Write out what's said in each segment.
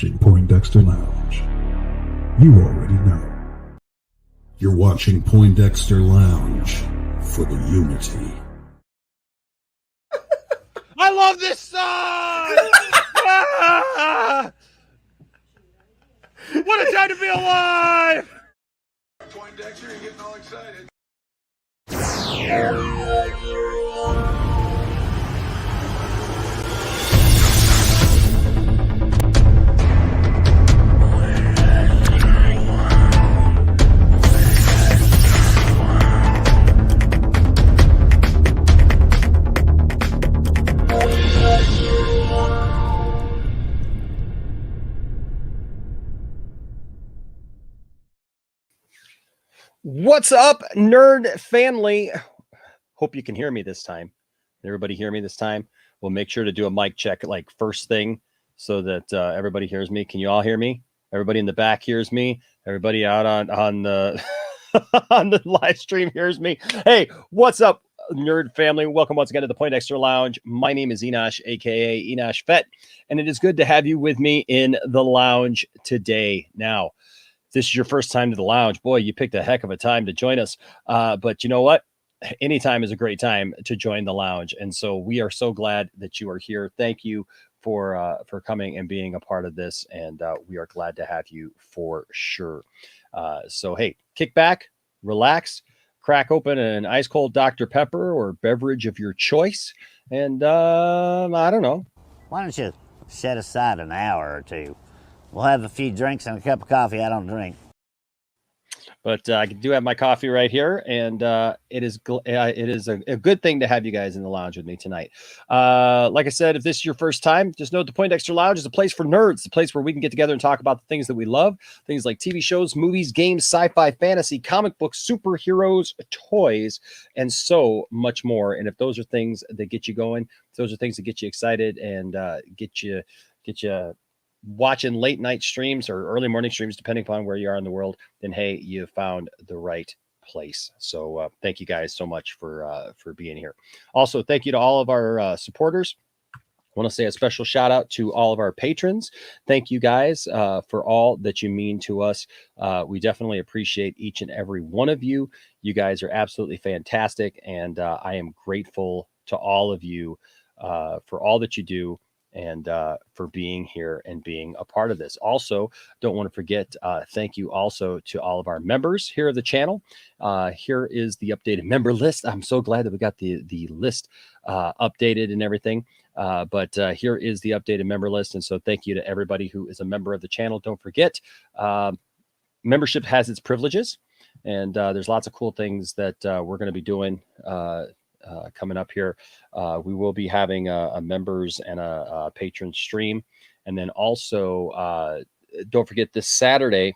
watching Poindexter Lounge. You already know. You're watching Poindexter Lounge for the unity. I love this song! Ah! What a time to be alive! Poindexter, you're getting all excited. What's up, nerd family? Hope you can hear me this time. Everybody hear me this time? We'll make sure to do a mic check like first thing so that everybody hears me. Can you all hear me? Everybody in the back hears me. Everybody out on the on the live stream hears me. Hey, what's up, nerd family? Welcome once again to the Poindexter Lounge. My name is Enosh, aka Enosh Fett, and it is good to have you with me in the lounge today. Now, if this is your first time to the lounge, boy, you picked a heck of a time to join us. But you know what? Anytime is a great time to join the lounge. And so we are so glad that you are here. Thank you for coming and being a part of this. And we are glad to have you for sure. So, hey, kick back, relax, crack open an ice cold Dr. Pepper or beverage of your choice. And I don't know. Why don't you set aside an hour or two? We'll have a few drinks and a cup of coffee. I don't drink. But I do have my coffee right here, and it is a good thing to have you guys in the lounge with me tonight. Like I said, if this is your first time, just know the Poindexter Lounge is a place for nerds, a place where we can get together and talk about the things that we love, things like TV shows, movies, games, sci-fi, fantasy, comic books, superheroes, toys, and so much more. And if those are things that get you going, if those are things that get you excited and get you watching late night streams or early morning streams, depending upon where you are in the world, then hey, you found the right place. So thank you guys so much for being here. Also, thank you to all of our supporters. I want to say a special shout out to all of our patrons. Thank you guys for all that you mean to us. We definitely appreciate each and every one of you. You guys are absolutely fantastic. And I am grateful to all of you for all that you do and for being here and being a part of this. Also, don't want to forget, thank you also to all of our members here of the channel. Here is the updated member list. I'm so glad that we got the list updated and everything. But here is the updated member list. And so thank you to everybody who is a member of the channel. Don't forget, membership has its privileges. And there's lots of cool things that we're going to be doing coming up here. We will be having a members and a patron stream. And then also, don't forget this Saturday,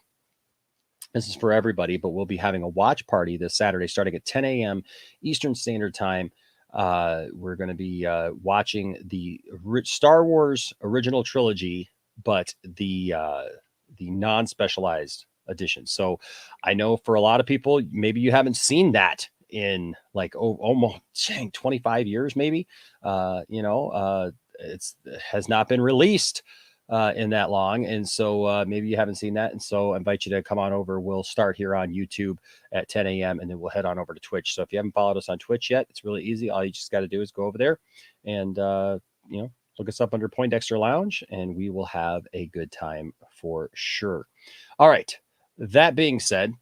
this is for everybody, but we'll be having a watch party this Saturday starting at 10 a.m. Eastern Standard Time. We're going to be watching the Star Wars original trilogy, but the non-specialized edition. So I know for a lot of people, maybe you haven't seen that in like almost 25 years, maybe. It has not been released in that long, and so maybe you haven't seen that, and so I invite you to come on over. We'll start here on YouTube at 10 a.m. and then we'll head on over to Twitch. So if you haven't followed us on Twitch yet, it's really easy. All you just got to do is go over there and look us up under Poindexter Lounge, and we will have a good time for sure. All right, that being said,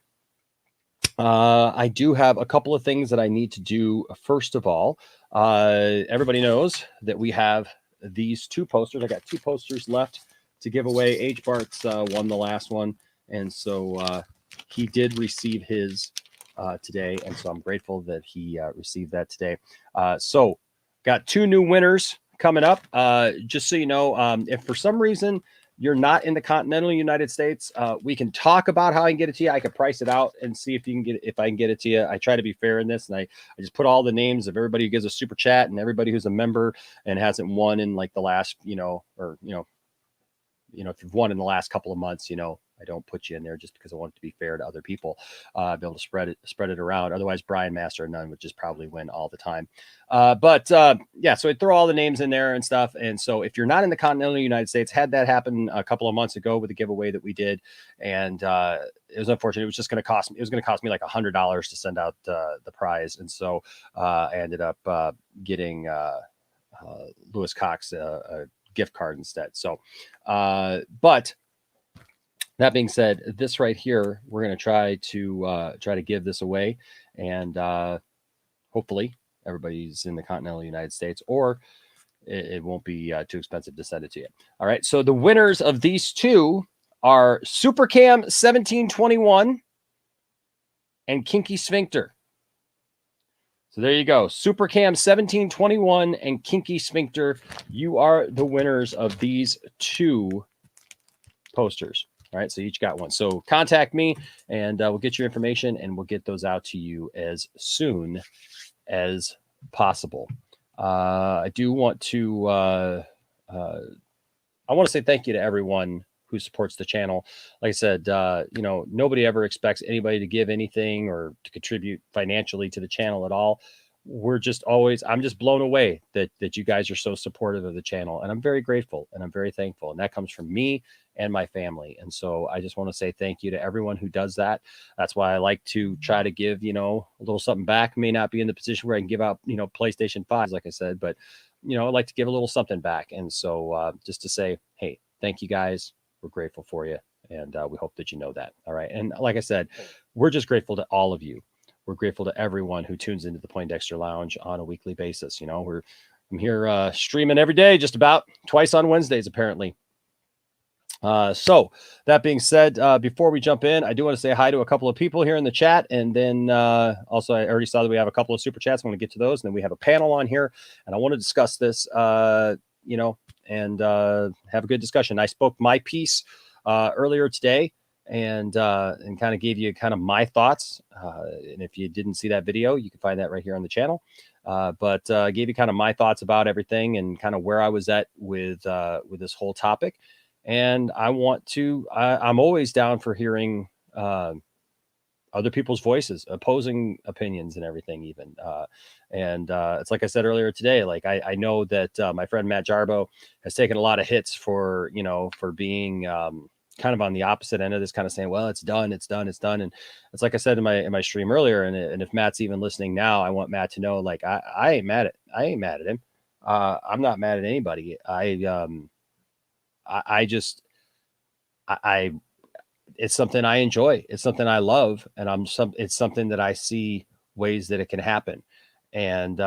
I do have a couple of things that I need to do. First of all, everybody knows that we have these two posters. I got two posters left to give away. H. Bart's won the last one, and so he did receive his today, and so I'm grateful that he received that today. So got two new winners coming up. Just so you know, if for some reason you're not in the continental United States, we can talk about how I can get it to you. I can price it out and see if you can get it, if I can get it to you. I try to be fair in this, and I just put all the names of everybody who gives a super chat and everybody who's a member and hasn't won in like the last, if you've won in the last couple of months, I don't put you in there just because I want it to be fair to other people, be able to spread it around. Otherwise, Brian Master of None would just probably win all the time. Yeah, so I throw all the names in there and stuff. And so if you're not in the continental United States, had that happen a couple of months ago with the giveaway that we did, and it was unfortunate. It was just going to cost me. It was going to cost me like $100 to send out the prize, and so I ended up getting Lewis Cox a gift card instead. So, but that being said, this right here, we're going to try to give this away, and hopefully everybody's in the continental United States, or it won't be too expensive to send it to you. All right. So the winners of these two are Supercam 1721 and Kinky Sphincter. So there you go. Supercam 1721 and Kinky Sphincter. You are the winners of these two posters. All right. So you each got one. So contact me and we'll get your information and we'll get those out to you as soon as possible. I do want to I want to say thank you to everyone who supports the channel. Like I said, nobody ever expects anybody to give anything or to contribute financially to the channel at all. I'm just blown away that you guys are so supportive of the channel, and I'm very grateful and I'm very thankful. And that comes from me and my family. And so I just want to say thank you to everyone who does that. That's why I like to try to give, a little something back. May not be in the position where I can give out, PlayStation 5s, like I said, but, I like to give a little something back. And so just to say, hey, thank you guys. We're grateful for you. And we hope that you know that. All right. And like I said, we're just grateful to all of you. We're grateful to everyone who tunes into the Poindexter Lounge on a weekly basis. I'm here streaming every day, just about twice on Wednesdays, apparently. So that being said, before we jump in, I do want to say hi to a couple of people here in the chat. And then also, I already saw that we have a couple of super chats. I want to get to those. And then we have a panel on here. And I want to discuss this, and have a good discussion. I spoke my piece earlier today and kind of gave you kind of my thoughts. And if you didn't see that video, you can find that right here on the channel. But gave you kind of my thoughts about everything and kind of where I was at with this whole topic. And I'm always down for hearing other people's voices, opposing opinions and everything even. It's like I said earlier today, like I know that my friend Matt Jarbo has taken a lot of hits for being kind of on the opposite end of this, kind of saying, well, it's done. And it's like I said in my stream earlier. And if Matt's even listening now, I want Matt to know, like, I ain't mad at him. I'm not mad at anybody. It's something I enjoy. It's something I love. And it's something that I see ways that it can happen. And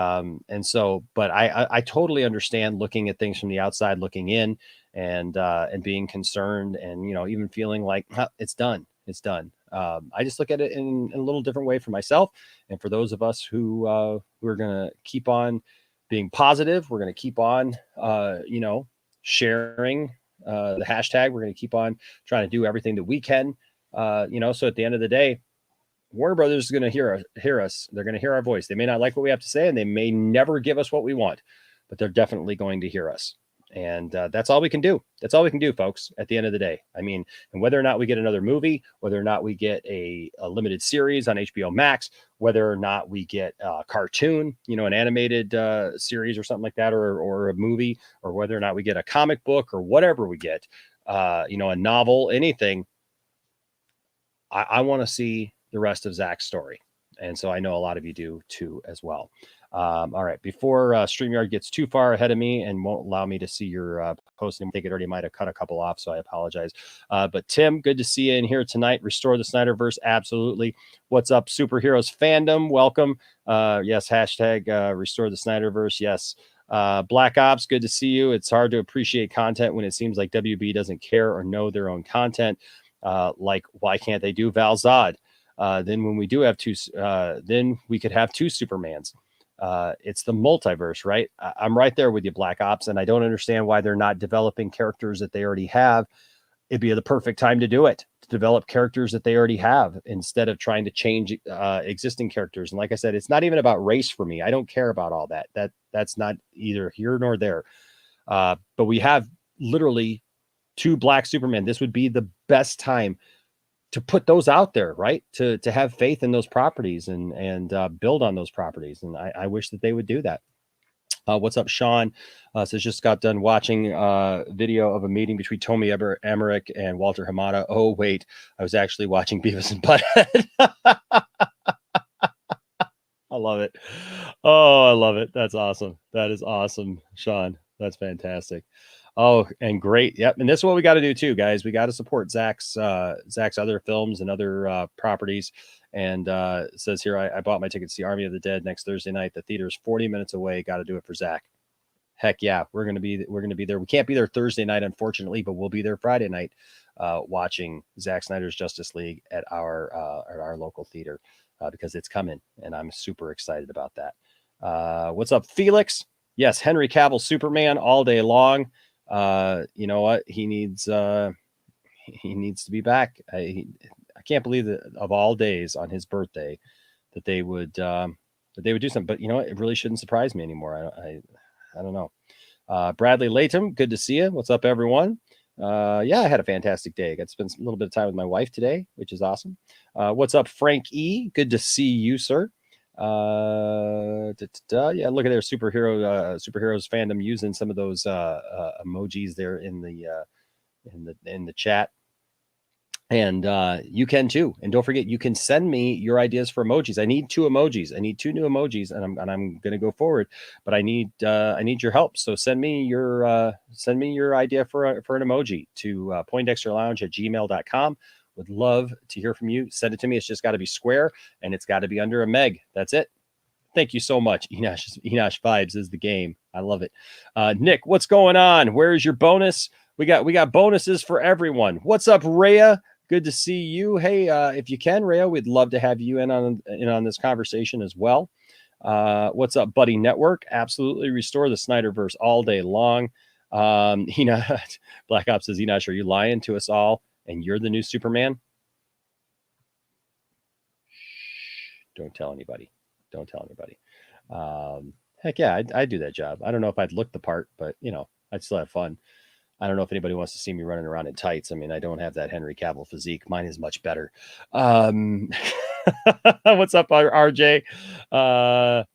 so, but I totally understand looking at things from the outside, looking in and being concerned and, even feeling like it's done. I just look at it in a little different way for myself. And for those of us who are going to keep on being positive, we're going to keep on, sharing the hashtag. We're going to keep on trying to do everything that we can, so at the end of the day, Warner Brothers is going to hear us. They're going to hear our voice. They may not like what we have to say and they may never give us what we want, but they're definitely going to hear us. And that's all we can do. That's all we can do, folks, at the end of the day. I mean, and whether or not we get another movie, whether or not we get a limited series on HBO Max, whether or not we get a cartoon, an animated series or something like that, or a movie, or whether or not we get a comic book or whatever we get, a novel, anything, I want to see the rest of Zach's story. And so I know a lot of you do too as well. All right. Before StreamYard gets too far ahead of me and won't allow me to see your post, I think it already might have cut a couple off, so I apologize. But Tim, good to see you in here tonight. Restore the SnyderVerse. Absolutely. What's up, Superheroes Fandom? Welcome. Yes. Hashtag restore the SnyderVerse. Yes. Black Ops, good to see you. It's hard to appreciate content when it seems like WB doesn't care or know their own content. Like, why can't they do Val Zod? Then when we do have then we could have two Supermans. It's the multiverse, right? I'm right there with you, Black Ops, and I don't understand why they're not developing characters that they already have. It'd be the perfect time to do it, to develop characters that they already have instead of trying to change existing characters. And like I said, it's not even about race for me. I don't care about all that. That's not either here nor there. But we have literally two black Supermen. This would be the best time to put those out there, right? To have faith in those properties and build on those properties. And I wish that they would do that. What's up, Sean? Says just got done watching video of a meeting between Toby Emmerich and Walter Hamada. Oh, wait, I was actually watching Beavis and Butthead. I love it. Oh, I love it. That's awesome. That is awesome, Sean. That's fantastic. Oh, and great. Yep. And this is what we got to do too, guys. We got to support Zach's other films and other properties. And it says here, I bought my ticket to see Army of the Dead next Thursday night. The theater's 40 minutes away. Got to do it for Zach. Heck yeah, we're gonna be there. We can't be there Thursday night, unfortunately, but we'll be there Friday night, watching Zack Snyder's Justice League at our local theater because it's coming, and I'm super excited about that. What's up, Felix? Yes, Henry Cavill Superman all day long. You know what? He needs to be back. I can't believe that of all days on his birthday that they would do something. But you know what? It really shouldn't surprise me anymore. I don't know. Bradley Latham, good to see you. What's up, everyone? Yeah, I had a fantastic day. I got to spend a little bit of time with my wife today, which is awesome. What's up, Frank E? Good to see you, sir. Yeah, look at their superheroes fandom using some of those emojis there in the chat. And you can too. And don't forget, you can send me your ideas for emojis. I need 2 emojis. I need 2 new emojis, and I'm going to go forward. But I need your help. So send me your idea for an emoji to poindexterlounge@gmail.com. Would love to hear from you. Send it to me. It's just got to be square, and it's got to be under a meg. That's it. Thank you so much. Enosh Vibes is the game. I love it. Nick, what's going on? Where is your bonus? We got bonuses for everyone. What's up, Rhea? Good to see you. Hey, if you can, Rhea, we'd love to have you in on this conversation as well. What's up, Buddy Network? Absolutely restore the SnyderVerse all day long. Black Ops says, Enosh, are you lying to us all? And you're the new Superman? Don't tell anybody. Don't tell anybody. Heck yeah, I'd do that job. I don't know if I'd look the part, but I'd still have fun. I don't know if anybody wants to see me running around in tights. I mean, I don't have that Henry Cavill physique. Mine is much better. What's up, RJ?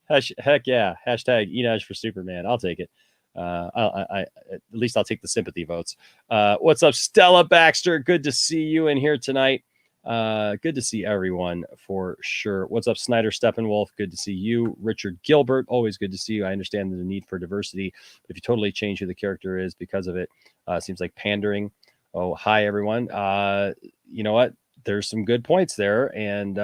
Heck yeah. Hashtag Enosh for Superman. I'll take it. At least I'll take the sympathy votes. What's up, Stella Baxter? Good to see you in here tonight. Good to see everyone for sure. What's up, Snyder Steppenwolf? Good to see you. Richard Gilbert, always good to see you. I understand the need for diversity, but if you totally change who the character is because of it, seems like pandering. Oh, hi everyone. You know what? There's some good points there, and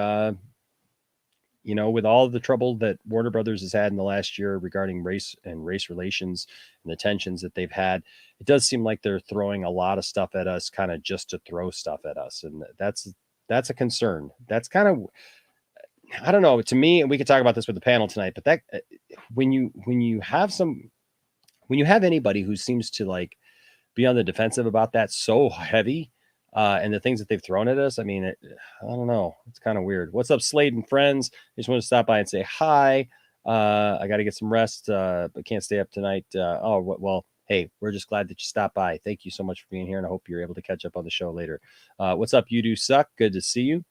with all the trouble that Warner Brothers has had in the last year regarding race relations and the tensions that they've had, it does seem like they're throwing a lot of stuff at us, kind of just to throw stuff at us, and that's a concern. That's kind of, I don't know, to me, and we could talk about this with the panel tonight, but that when you have anybody who seems to like be on the defensive about that so heavy, and the things that they've thrown at us, I mean, I don't know, it's kind of weird. What's up, Slade and friends? I just want to stop by and say hi. I got to get some rest, but can't stay up tonight. Well, hey, we're just glad that you stopped by. Thank you so much for being here, and I hope you're able to catch up on the show later. What's up, You Do Suck? Good to see you.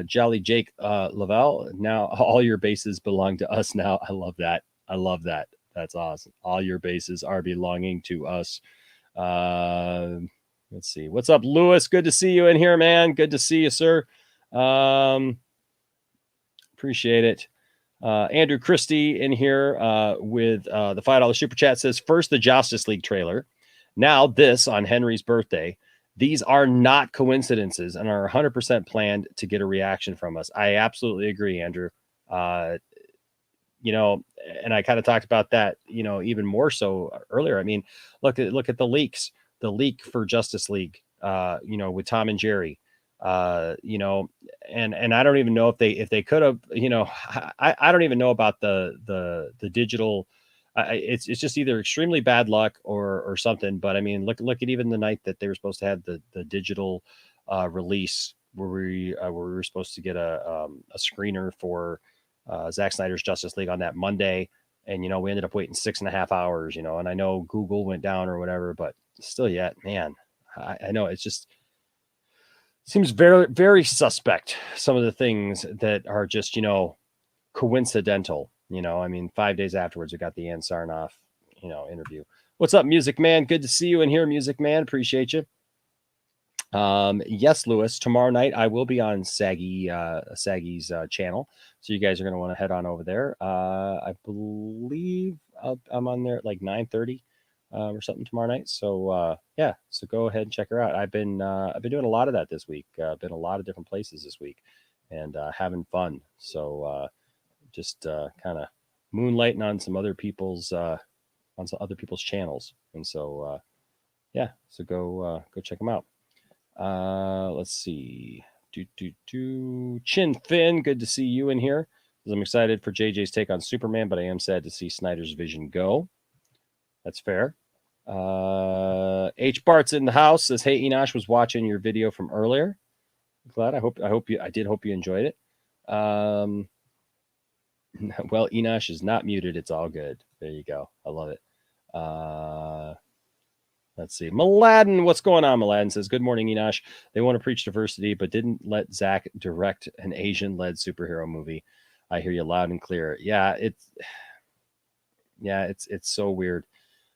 Jolly Jake Lavelle. Now all your bases belong to us now. I love that. That's awesome. All your bases are belonging to us. Let's see. What's up, Lewis? Good to see you in here, man. Good to see you, sir. Appreciate it. Andrew Christie in here with the $5 super chat says, first the Justice League trailer, now this on Henry's birthday. These are not coincidences and are 100% planned to get a reaction from us. I absolutely agree, Andrew. And I kind of talked about that, even more so earlier. I mean, look at the leaks, the leak for Justice League, with Tom and Jerry. And I don't even know if they could have, I don't even know about the digital. It's just either extremely bad luck or something. But I mean, look at even the night that they were supposed to have the digital release where we were supposed to get a screener for Zack Snyder's Justice League on that Monday, and we ended up waiting 6.5 hours. And I know Google went down or whatever, but still, yet, man, I know it's just. seems very, very suspect. Some of the things that are just, coincidental. I mean, 5 days afterwards, we got the Ann Sarnoff, interview. What's up, Music Man? Good to see you in here, Music Man. Appreciate you. Yes, Lewis. Tomorrow night I will be on Saggy's channel, so you guys are gonna want to head on over there. I believe I'm on there at like 9:30 or something tomorrow night. So yeah, so go ahead and check her out. I've been doing a lot of that this week. Been a lot of different places this week, and having fun. So just kind of moonlighting on some other people's channels, and so yeah, so go check them out. Let's see. Chin Finn, good to see you in here. I'm excited for JJ's take on Superman, but I am sad to see Snyder's vision go. That's fair. H Bart's in the house, says, hey, Enosh, was watching your video from earlier. Glad. I did hope you enjoyed it. Well, Enosh is not muted. It's all good. There you go. I love it. Let's see. Mladen, what's going on? Mladen says, good morning, Enosh. They want to preach diversity, but didn't let Zach direct an Asian-led superhero movie. I hear you loud and clear. Yeah, it's so weird.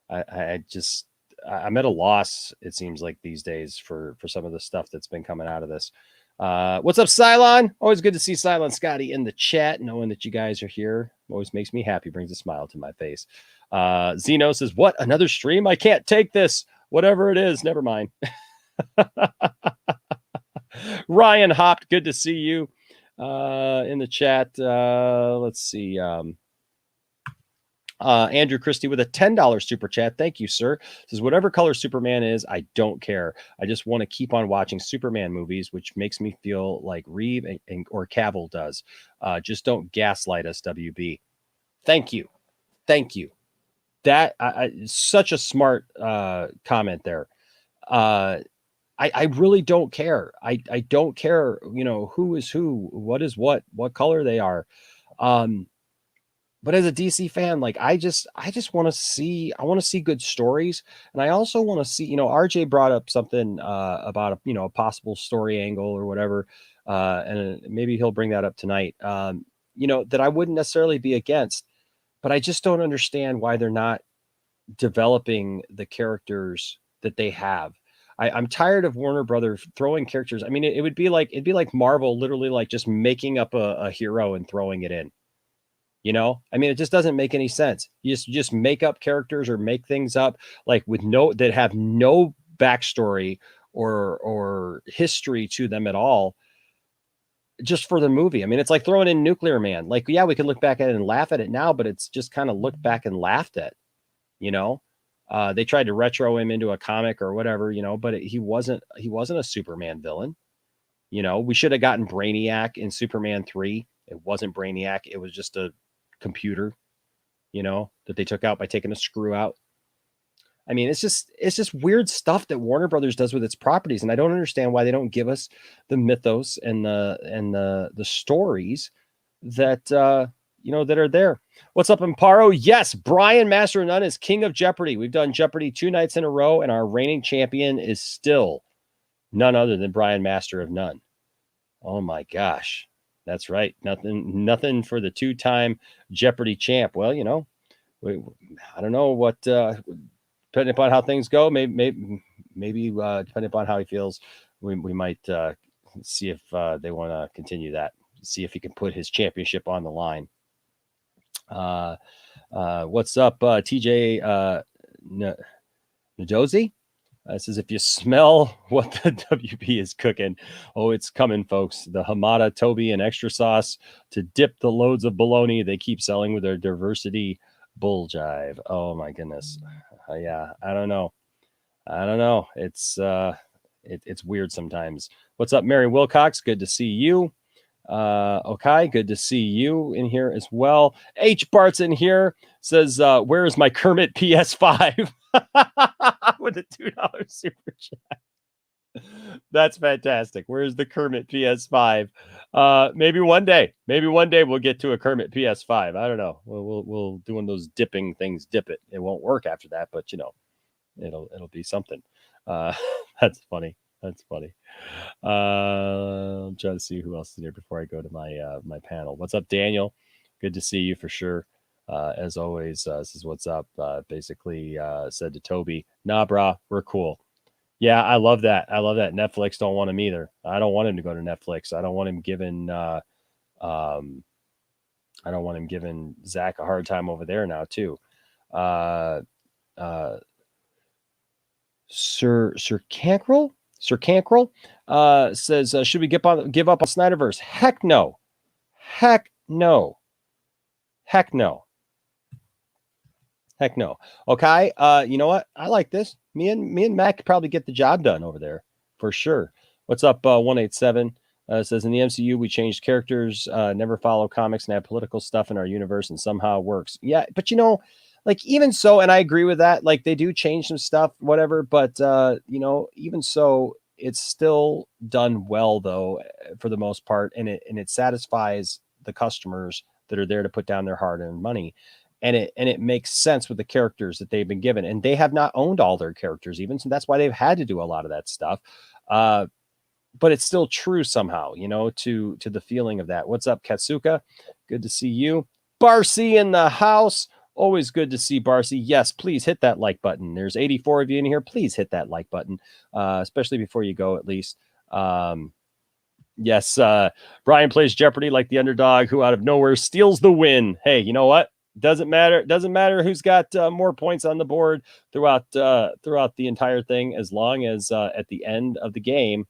I'm at a loss, it seems like, these days for some of the stuff that's been coming out of this. What's up, Cylon? Always good to see Cylon Scotty in the chat, knowing that you guys are here. Always makes me happy, brings a smile to my face. Zeno says, what, another stream? I can't take this. Whatever it is, never mind. Ryan Hopped, good to see you in the chat. Let's see. Andrew Christie with a $10 super chat. Thank you, sir. Says, whatever color Superman is, I don't care. I just want to keep on watching Superman movies, which makes me feel like Reeve or Cavill does. Just don't gaslight us, WB. Thank you. That such a smart comment there. I really don't care. I don't care, who is who, what is what color they are. But as a DC fan, like I just want to see good stories. And I also want to see, RJ brought up something about a possible story angle or whatever. And maybe he'll bring that up tonight. That I wouldn't necessarily be against, but I just don't understand why they're not developing the characters that they have. I'm tired of Warner Brothers throwing characters. I mean, it'd be like Marvel literally like just making up a hero and throwing it in. I mean, it just doesn't make any sense. You just make up characters or make things up like that have no backstory or history to them at all, just for the movie. I mean, it's like throwing in Nuclear Man. Like, yeah, we can look back at it and laugh at it now, but it's just kind of looked back and laughed at. They tried to retro him into a comic or whatever, but he wasn't a Superman villain. We should have gotten Brainiac in Superman 3. It wasn't Brainiac. It was just a computer, that they took out by taking a screw out. I mean, it's just weird stuff that Warner Brothers does with its properties. And I don't understand why they don't give us the mythos and the stories that, that are there. What's up, Amparo? Yes, Brian Master of None is king of Jeopardy. We've done Jeopardy 2 nights in a row, and our reigning champion is still none other than Brian Master of None. Oh my gosh. That's right. Nothing for the 2-time Jeopardy champ. Well, I don't know what, depending upon how things go, maybe depending upon how he feels, we might see if they want to continue that, see if he can put his championship on the line. What's up, TJ Nadozi? Says, if you smell what the WB is cooking, oh, it's coming, folks. The Hamada, Toby, and extra sauce to dip the loads of bologna they keep selling with their diversity bull jive. Oh my goodness. Yeah, I don't know. It's it's weird sometimes. What's up, Mary Wilcox? Good to see you. Okay, good to see you in here as well. H Bart's in here, says, where is my Kermit PS5? With a $2 super chat. That's fantastic. Where's the Kermit PS5? Maybe one day we'll get to a Kermit PS5. I don't know. We'll do one of those dipping things. Dip it. It won't work after that, but it'll be something. That's funny. That's funny. I'm trying to see who else is here before I go to my panel. What's up, Daniel? Good to see you for sure. As always, says what's up. Basically said to Toby, nah, brah, we're cool. Yeah, I love that. I love that. Netflix don't want him either. I don't want him to go to Netflix. I don't want him giving I don't want him giving Zach a hard time over there now too. Uh, Sir Cankrell says, should we give up on SnyderVerse? Heck no. Heck no. Heck no. Heck no. Okay. You know what? I like this. Me and Mac could probably get the job done over there for sure. What's up? 187 says, in the MCU, we changed characters, never follow comics and have political stuff in our universe, and somehow it works. Yeah, but you know, like even so, and I agree with that. Like they do change some stuff, whatever. But you know, even so, it's still done well though, for the most part, and it satisfies the customers that are there to put down their hard-earned money. And it makes sense with the characters that they've been given, and they have not owned all their characters even, so that's why they've had to do a lot of that stuff. But it's still true somehow, you know, to the feeling of that. What's up, Katsuka? Good to see you. Barcy in the house. Always good to see Barcy. Yes, please hit that like button. There's 84 of you in here. Please hit that like button, especially before you go, at least. Yes, Brian plays Jeopardy like the underdog who out of nowhere steals the win. Hey, you know what? Doesn't matter who's got more points on the board throughout the entire thing, as long as at the end of the game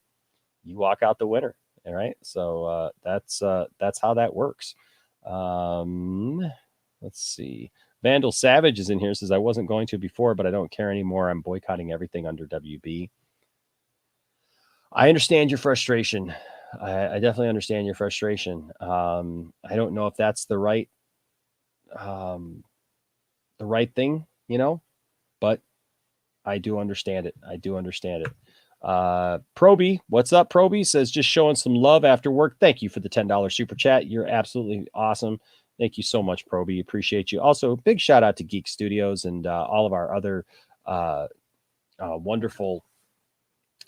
you walk out the winner. All right, so that's how that works. Let's see. Vandal Savage is in here. Says, I wasn't going to before, but I don't care anymore. I'm boycotting everything under WB. I understand your frustration. I definitely understand your frustration. I don't know if that's the right thing, you know, but I do understand it. Proby, what's up? Proby says, just showing some love after work. Thank you for the $10 super chat. You're absolutely awesome. Thank you so much, Proby. Appreciate you. Also, big shout out to Geek Studios and all of our other wonderful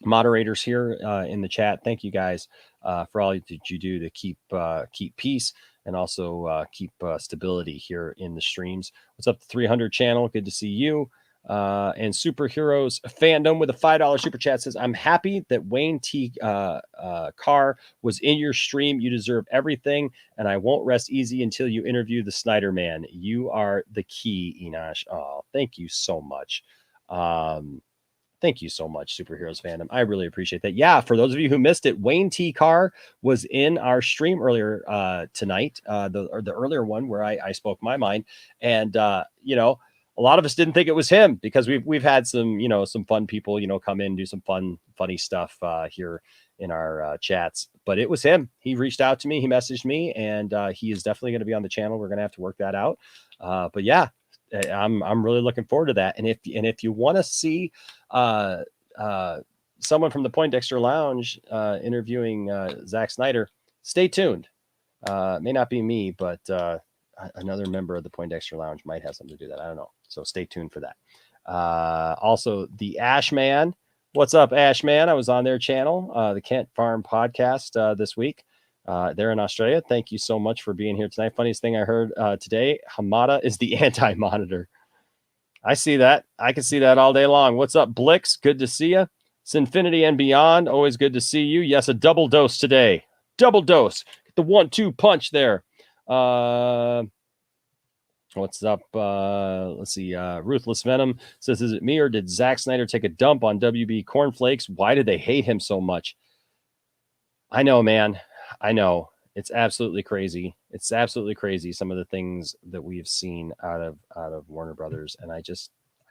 moderators here in the chat. Thank you guys for all that you do to keep peace and also keep stability here in the streams. What's up, the 300 channel? Good to see you. And Superheroes Fandom with a $5 super chat says, I'm happy that Wayne T. Carr was in your stream. You deserve everything, and I won't rest easy until you interview the Snyder Man. You are the key, Enosh. Oh, thank you so much. Thank you so much, Superheroes Fandom. I really appreciate that. Yeah, for those of you who missed it, Wayne T. Carr was in our stream earlier tonight, the earlier one where I spoke my mind. And, you know, a lot of us didn't think it was him because we've had some, you know, some fun people, you know, come in, do some funny stuff here in our chats. But it was him. He reached out to me. He messaged me, and he is definitely going to be on the channel. We're going to have to work that out. But yeah, I'm really looking forward to that. And if you want to see someone from the Poindexter Lounge interviewing Zack Snyder, stay tuned. It may not be me, but another member of the Poindexter Lounge might have something to do that. I don't know. So stay tuned for that. Also, the Ashman. What's up, Ashman? I was on their channel, the Kent Farm podcast this week. They're in Australia. Thank you so much for being here tonight. Funniest thing I heard today, Hamada is the anti-monitor. I see that. I can see that all day long. What's up, Blix? Good to see you. Sinfinity and Beyond. Always good to see you. Yes, a double dose today. Double dose. Get the 1-2 punch there. What's up? Let's see. Ruthless Venom says, is it me or did Zack Snyder take a dump on WB Cornflakes? Why did they hate him so much? I know, man. I know. It's absolutely crazy. It's absolutely crazy, some of the things that we've seen out of Warner Brothers, and I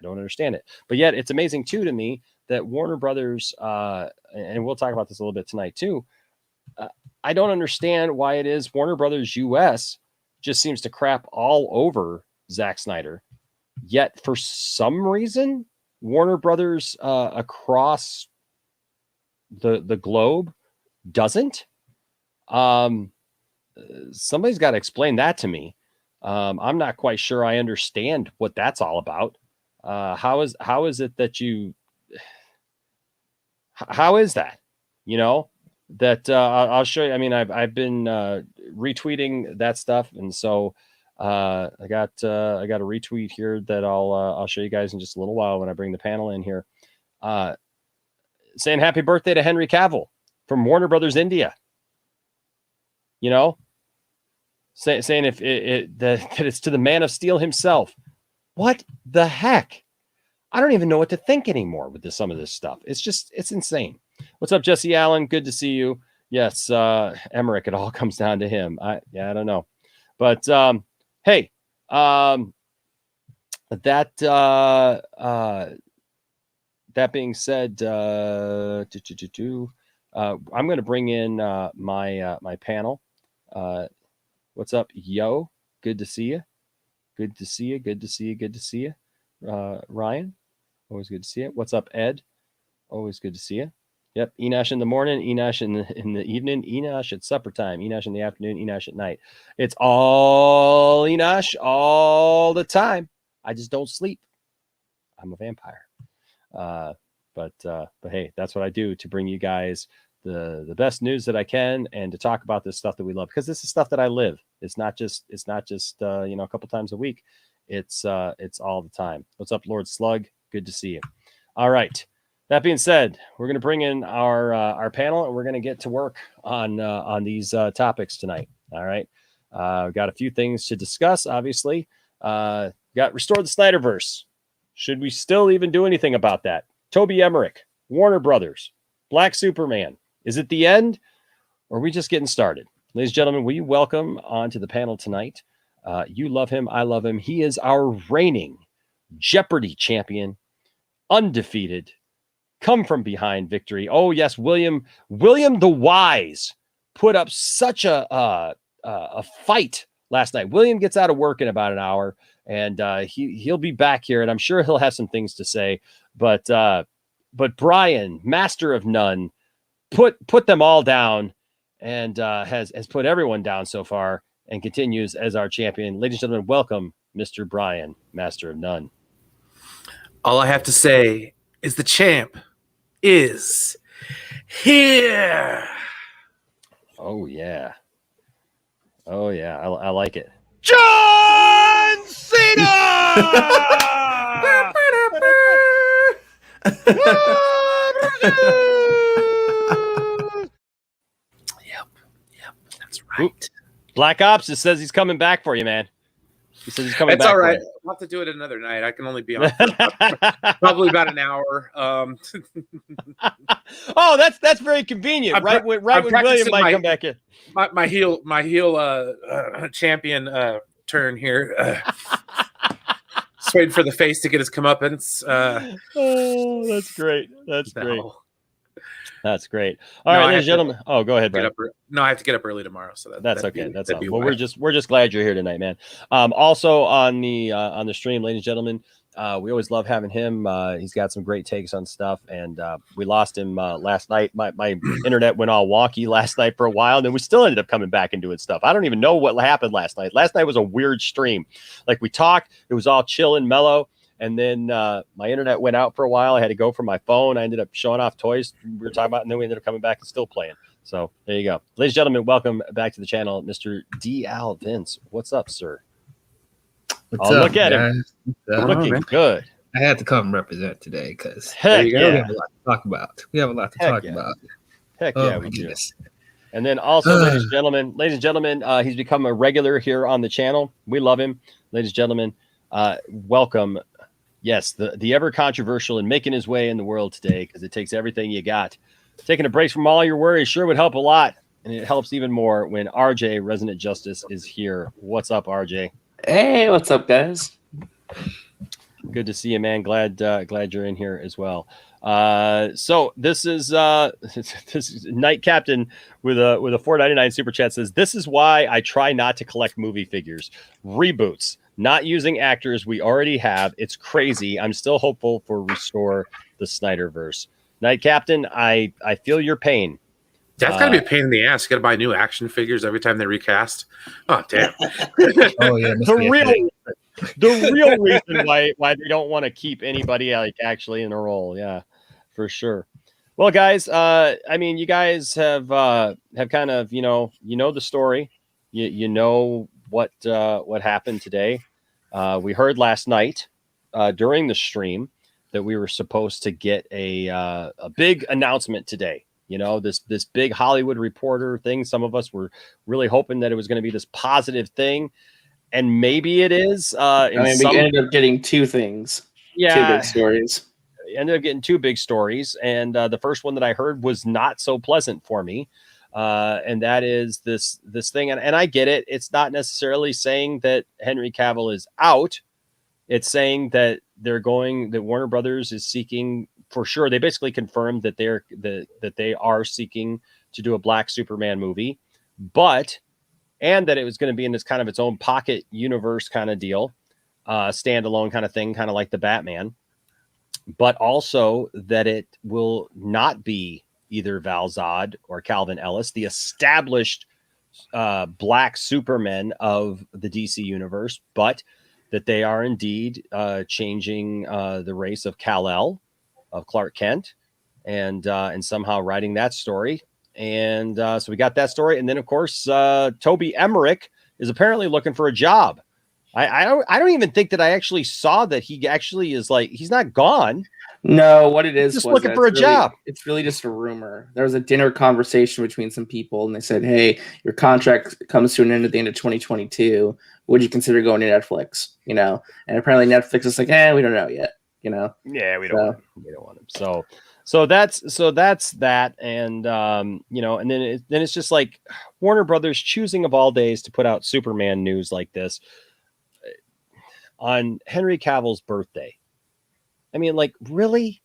don't understand it. But yet it's amazing too to me that Warner Brothers, and we'll talk about this a little bit tonight too. I don't understand why it is Warner Brothers US just seems to crap all over Zack Snyder. Yet for some reason, Warner Brothers across the globe doesn't. Somebody's got to explain that to me. I'm not quite sure I understand what that's all about. How is it that you How is that? You know, that I'll show you. I mean, I've been retweeting that stuff, and so I got a retweet here that I'll show you guys in just a little while when I bring the panel in here, saying happy birthday to Henry Cavill from Warner Brothers India. You know, saying if that it's to the Man of Steel himself. What the heck? I don't even know what to think anymore with some of this stuff. It's insane. What's up, Jesse Allen? Good to see you. Yes, Emmerich. It all comes down to him. I don't know, but hey, that being said, I'm going to bring in my panel. What's up, yo? Good to see you. Good to see you. Good to see you. Good to see you. Ryan, always good to see you. What's up, Ed? Always good to see you. Yep. Enosh in the morning, Enosh in the evening, Enosh at supper time, Enosh in the afternoon, Enosh at night. It's all Enosh all the time. I just don't sleep. I'm a vampire. But hey, that's what I do to bring you guys the best news that I can and to talk about this stuff that we love, because this is stuff that I live. It's not just a couple times a week. It's all the time. What's up, Lord Slug? Good to see you. All right. That being said, we're going to bring in our panel, and we're going to get to work on these topics tonight. All right. We've got a few things to discuss, obviously. Got Restore the SnyderVerse. Should we still even do anything about that? Toby Emmerich, Warner Brothers, Black Superman. Is it the end, or are we just getting started? Ladies and gentlemen, will you welcome onto the panel tonight? You love him. I love him. He is our reigning Jeopardy champion, undefeated, come from behind victory. Oh, yes, William the Wise put up such a fight last night. William gets out of work in about an hour, and he'll be back here, and I'm sure he'll have some things to say. But Brian, master of none, put them all down, and has put everyone down so far, and continues as our champion. Ladies and gentlemen, welcome Mr. Brian, master of none. All I have to say is the champ is here. Oh yeah. I like it. John Cena. Yep, that's right. Black Ops just says he's coming back for you, man. He says he's coming It's back. all right. I'll have to do it another night. I can only be on for probably about an hour. Oh, that's very convenient. Right when William might come back in. My heel champion turn here. Just waiting for the face to get his comeuppance. Oh, that's great. That's great. That's great. All right, ladies and gentlemen. Oh, go ahead, Brian. I have to get up early tomorrow, so that's okay. That's all. Well, we're just glad you're here tonight, man. Also on the stream, ladies and gentlemen, we always love having him. He's got some great takes on stuff, and we lost him last night. My internet went all wonky last night for a while, and then we still ended up coming back and doing stuff. I don't even know what happened last night. Last night was a weird stream. Like, we talked, it was all chill and mellow. And then my internet went out for a while. I had to go for my phone. I ended up showing off toys we were talking about, and then we ended up coming back and still playing. So there you go. Ladies and gentlemen, welcome back to the channel, Mr. D.Al Vince. What's up, sir? What's up, look at him. Looking good. I had to come represent today because we have a lot to talk about. We have a lot to talk about. Heck yeah, we do. And then also, ladies and gentlemen, he's become a regular here on the channel. We love him. Ladies and gentlemen, welcome. Yes, the ever controversial and making his way in the world today, because it takes everything you got. Taking a break from all your worries sure would help a lot, and it helps even more when RJ, Resident Justice, is here. What's up, RJ? Hey, what's up, guys? Good to see you, man. Glad you're in here as well. So this is Night Captain with a $4.99 super chat says, "This is why I try not to collect movie figures. Reboots. Not using actors we already have. It's crazy. I'm still hopeful for Restore the SnyderVerse." Night Captain, I feel your pain. That's got to be a pain in the ass. You got to buy new action figures every time they recast. Oh, damn. Oh, yeah. The real reason why they don't want to keep anybody like actually in a role. Yeah, for sure. Well, guys, I mean, you guys have kind of, the story. You know what happened today. We heard last night during the stream that we were supposed to get a big announcement today. This big Hollywood Reporter thing. Some of us were really hoping that it was going to be this positive thing, and maybe it is. We ended up getting two things. Yeah, 2 big stories. Ended up getting 2 big stories, and the first one that I heard was not so pleasant for me, and that is this thing. And I get it; it's not necessarily saying that Henry Cavill is out. It's saying that that Warner Brothers is seeking, for sure. They basically confirmed that they are seeking to do a Black Superman movie, and that it was going to be in this kind of its own pocket universe kind of deal, standalone kind of thing, kind of like the Batman. But also that it will not be either Val Zod or Calvin Ellis, the established Black Supermen of the DC universe, but that they are indeed changing the race of Kal-El, of Clark Kent, and somehow writing that story. And so we got that story. And then, of course, Toby Emmerich is apparently looking for a job. I don't even think that I actually saw that he actually is he's not gone. No, what it is Just looking for a job. It's really just a rumor. There was a dinner conversation between some people, and they said, "Hey, your contract comes to an end at the end of 2022. Would you consider going to Netflix?" And apparently Netflix is like, we don't know yet. Yeah, we don't want him. So that's that, and and then it's just like Warner Brothers choosing of all days to put out Superman news like this on Henry Cavill's birthday. I mean, really?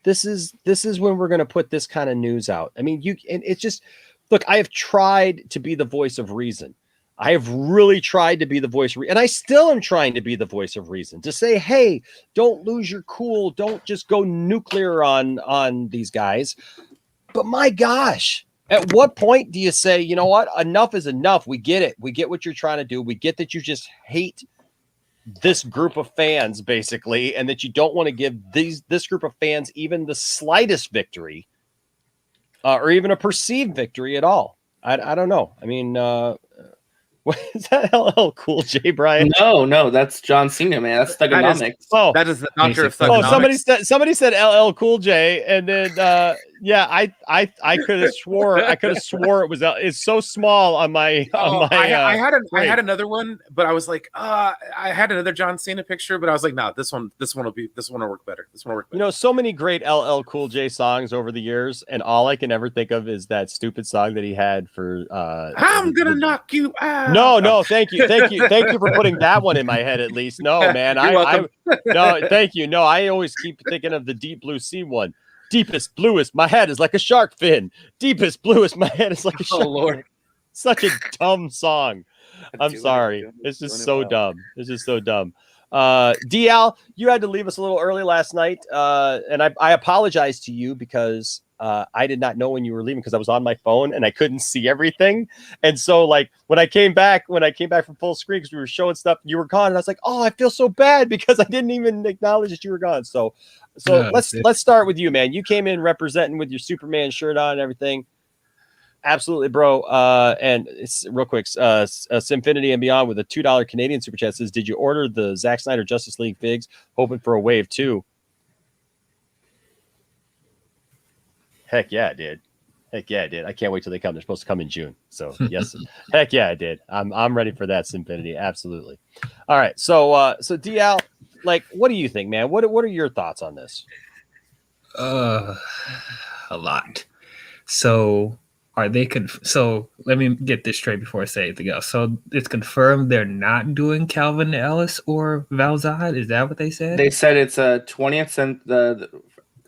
This is when we're going to put this kind of news out. I mean, and it's just, look, I have tried to be the voice of reason. I have really tried to be the voice, and I still am trying to be the voice of reason, to say, hey, don't lose your cool. Don't just go nuclear on these guys. But my gosh, at what point do you say, you know what? Enough is enough. We get it. We get what you're trying to do. We get that you just hate this group of fans, basically, and that you don't want to give this group of fans even the slightest victory, or even a perceived victory at all. I don't know. I mean, what is that? LL Cool J, Brian? No, that's John Cena, man. That's Thugonomics. That is the doctor of Thugonomics. Somebody said LL Cool J, and then I could have swore it was it's so small on my I had another one, but I was like, I had another John Cena picture, but I was like, no, this one will work better. So many great LL Cool J songs over the years, and all I can ever think of is that stupid song that he had for I'm gonna knock you out. No, thank you for putting that one in my head at least. No, man, no, thank you. No, I always keep thinking of the Deep Blue Sea one. Deepest, bluest, my head is like a shark fin. Deepest, bluest, my head is like a shark. Oh, Lord. Such a dumb song. I'm sorry. It's just so dumb. It's just so dumb. DL, you had to leave us a little early last night. And I apologize to you because I did not know when you were leaving because I was on my phone and I couldn't see everything. And so when I came back from full screen, because we were showing stuff, you were gone. And I was like, oh, I feel so bad because I didn't even acknowledge that you were gone. So let's start with you, man. You came in representing with your Superman shirt on and everything. Absolutely, bro. And it's real quick. Simfinity and Beyond with a $2 Canadian super chat says, did you order the Zack Snyder Justice League figs? Hoping for a wave 2. Heck yeah, I did. I can't wait till they come. They're supposed to come in June. So yes, heck yeah, I did. I'm ready for that, Simfinity. Absolutely. All right. So DL, what do you think, man? What are your thoughts on this? A lot. So are they so let me get this straight before I say anything else. So it's confirmed they're not doing Calvin Ellis or Val Zod. Is that what they said? They said it's a 20th and the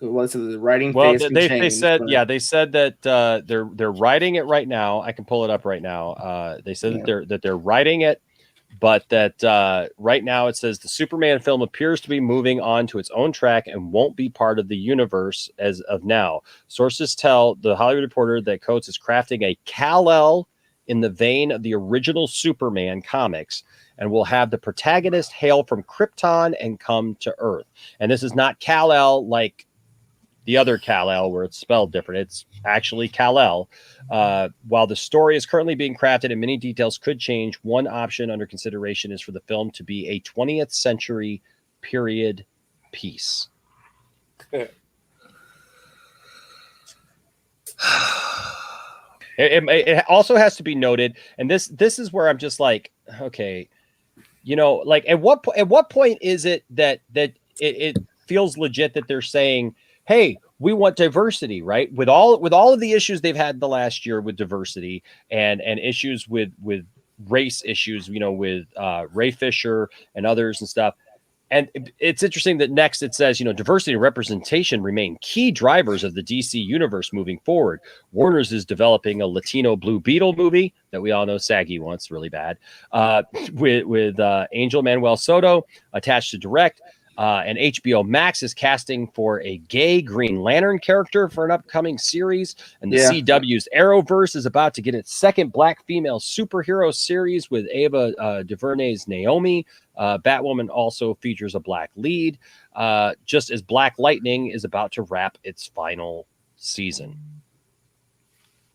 writing phase. Well, they said that they're writing it right now. I can pull it up right now. They said that they're writing it, but that right now it says the Superman film appears to be moving on to its own track and won't be part of the universe as of now. Sources tell the Hollywood Reporter that Coates is crafting a Kal-El in the vein of the original Superman comics, and will have the protagonist hail from Krypton and come to Earth. And this is not Kal-El like the other Kal-El, where it's spelled different. It's actually Kal-El. While the story is currently being crafted and many details could change, one option under consideration is for the film to be a 20th century period piece. It also has to be noted, and this is where I'm just like, okay, you know, like at what point is it that it feels legit that they're saying, hey, we want diversity, right? With all of the issues they've had the last year with diversity and issues with race issues, you know, with Ray Fisher and others and stuff. And it's interesting that next it says, you know, diversity and representation remain key drivers of the DC universe moving forward. Warner's is developing a Latino Blue Beetle movie that we all know Saggy wants really bad, with Angel Manuel Soto attached to direct. And HBO Max is casting for a gay Green Lantern character for an upcoming series. And the CW's Arrowverse is about to get its second black female superhero series with Ava DuVernay's Naomi. Batwoman also features a black lead, just as Black Lightning is about to wrap its final season.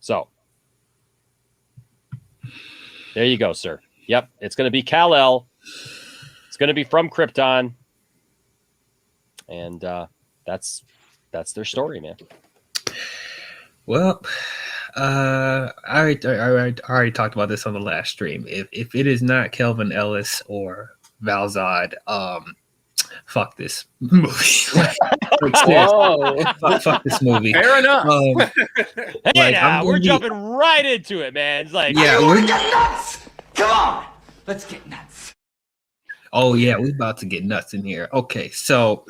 So there you go, sir. Yep, it's going to be Kal-El. It's going to be from Krypton. And that's their story, man. Well, I already talked about this on the last stream. If it is not Kelvin Ellis or Valzad, fuck this movie. fuck this movie. Fair enough. Hey, now we're jumping right into it, man. It's like, yeah, we're get nuts. Come on, let's get nuts. Oh yeah, we're about to get nuts in here. Okay, so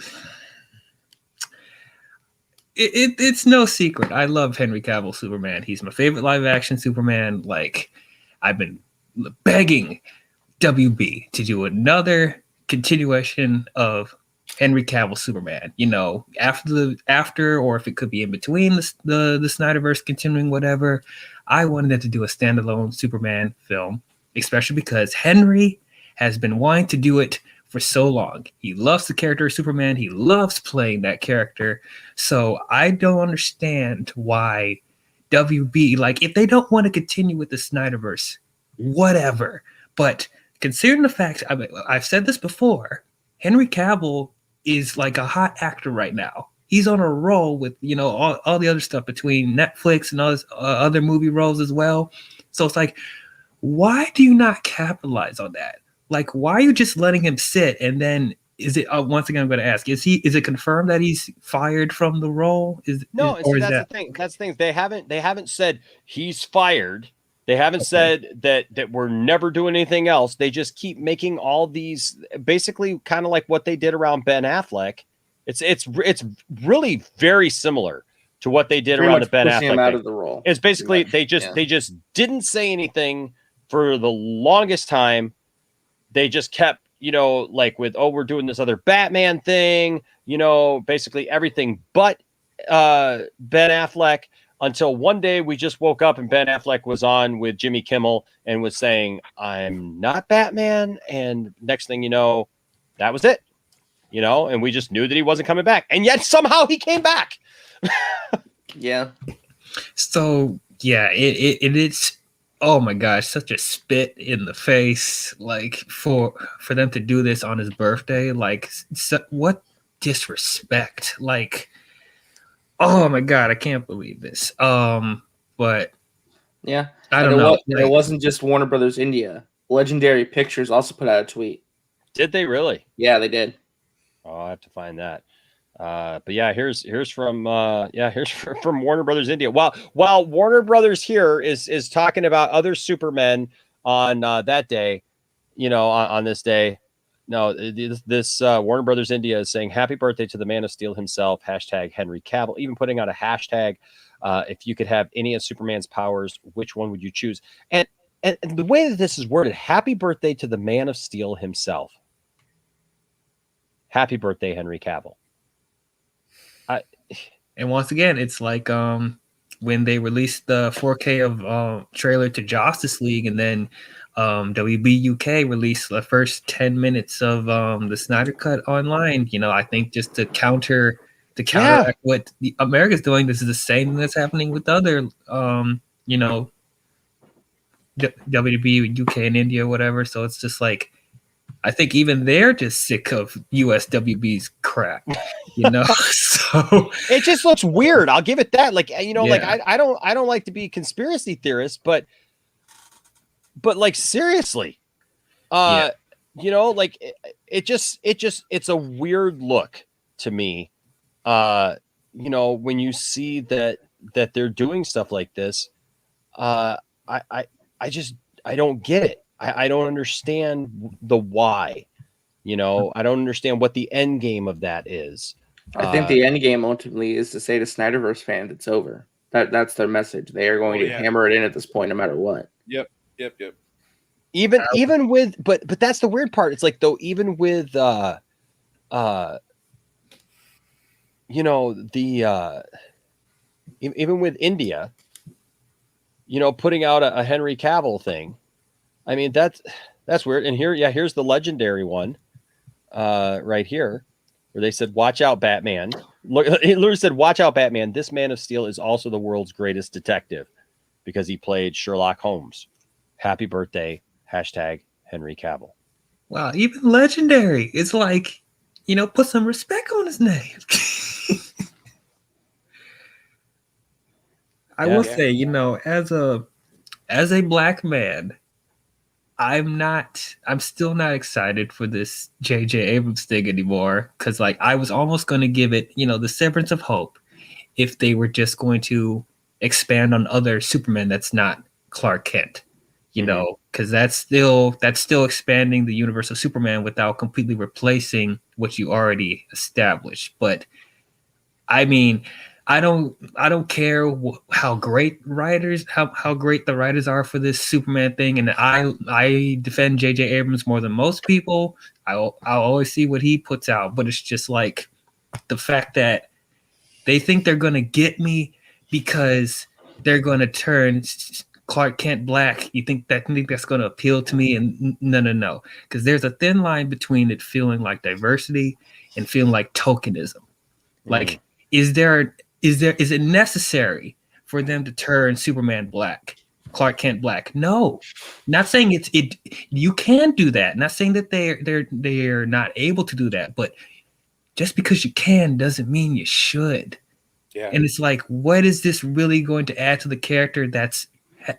it's no secret. I love Henry Cavill Superman. He's my favorite live action Superman. Like, I've been begging WB to do another continuation of Henry Cavill Superman. You know, after or if it could be in between the SnyderVerse continuing whatever. I wanted them to do a standalone Superman film, especially because Henry has been wanting to do it for so long. He loves the character of Superman. He loves playing that character. So I don't understand why WB, like, if they don't want to continue with the SnyderVerse, whatever. But considering the fact, I've said this before, Henry Cavill is like a hot actor right now. He's on a roll with, you know, all the other stuff between Netflix and all his other movie roles as well. So it's like, why do you not capitalize on that? Like, why are you just letting him sit? And then is it once again? I'm going to ask: is it confirmed that he's fired from the role? That's the thing. That's the thing. They haven't said he's fired. They haven't said that we're never doing anything else. They just keep making all these, basically kind of like what they did around Ben Affleck. It's really very similar to what they did around the Ben Affleck him out thing. Of the role. It's basically they just didn't say anything for the longest time. They just kept, you know, like with, we're doing this other Batman thing, you know, basically everything but Ben Affleck, until one day we just woke up and Ben Affleck was on with Jimmy Kimmel and was saying, I'm not Batman. And next thing you know, that was it, you know, and we just knew that he wasn't coming back. And yet somehow he came back. Yeah. So, yeah, it's, oh my gosh, such a spit in the face, like for them to do this on his birthday, like what disrespect, like, oh my God, I can't believe this. But yeah, I don't know. It wasn't just Warner Brothers India. Legendary Pictures also put out a tweet. Did they really? Yeah, they did. Oh, I have to find that. But yeah, here's from Warner Brothers India. While Warner Brothers here is talking about other Supermen on that day, you know, on this day. No, this Warner Brothers India is saying happy birthday to the Man of Steel himself. # Henry Cavill. Even putting out a hashtag. If you could have any of Superman's powers, which one would you choose? And the way that this is worded, happy birthday to the Man of Steel himself. Happy birthday, Henry Cavill. And once again, it's like when they released the 4K of trailer to Justice League, and then WB UK released the first 10 minutes of the Snyder Cut online. You know, I think just to counter to counteract what America's doing. This is the same thing that's happening with other, you know, WWB, UK, and India, whatever. So it's just like, I think even they're just sick of USWB's crap, you know. So it just looks weird. I'll give it that. Like, you know, Yeah. like I don't like to be conspiracy theorist, but like seriously, you know, like it's a weird look to me. You know, when you see that they're doing stuff like this, I don't get it. I don't understand the why. You know, I don't understand what the end game of that is. I think the end game ultimately is to say to SnyderVerse fans it's over. That's their message. They are going to hammer it in at this point, no matter what. Yep. Even with, but that's the weird part. It's like, though, even with, you know, the, even with India, you know, putting out a Henry Cavill thing. I mean, that's weird. And here's the legendary one, right here, where they said, "Watch out, Batman." Look, it literally said, "Watch out, Batman. This Man of Steel is also the world's greatest detective because he played Sherlock Holmes. Happy birthday. Hashtag Henry Cavill." Wow, even legendary. It's like, you know, put some respect on his name. I will say, you know, as a black man, I'm still not excited for this J.J. Abrams thing anymore. Cause like I was almost gonna give it, you know, the semblance of hope if they were just going to expand on other Superman that's not Clark Kent. You know, because that's still expanding the universe of Superman without completely replacing what you already established. But I mean, I don't care how great writers, how great the writers are for this Superman thing, and I defend J.J. Abrams more than most people. I'll always see what he puts out, but it's just like the fact that they think they're gonna get me because they're gonna turn Clark Kent black. You think that's going to appeal to me? And no, because there's a thin line between it feeling like diversity and feeling like tokenism. Like, is it necessary for them to turn Superman black, Clark Kent black? No, not saying you can do that. Not saying that they're not able to do that, but just because you can doesn't mean you should. Yeah. And it's like, what is this really going to add to the character? That's,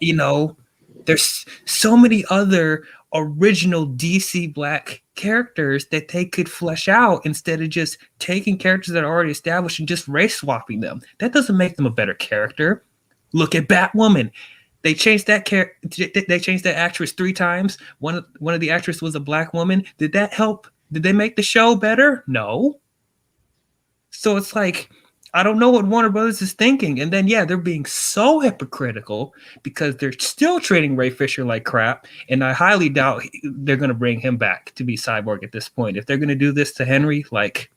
you know, there's so many other original DC black characters that they could flesh out instead of just taking characters that are already established and just race swapping them. That doesn't make them a better character. Look at Batwoman. They changed that They changed that actress 3 times. One of the actresses was a black woman. Did that help? Did they make the show better? No. So it's like, I don't know what Warner Brothers is thinking. And then, they're being so hypocritical because they're still treating Ray Fisher like crap. And I highly doubt they're going to bring him back to be Cyborg at this point. If they're going to do this to Henry, like,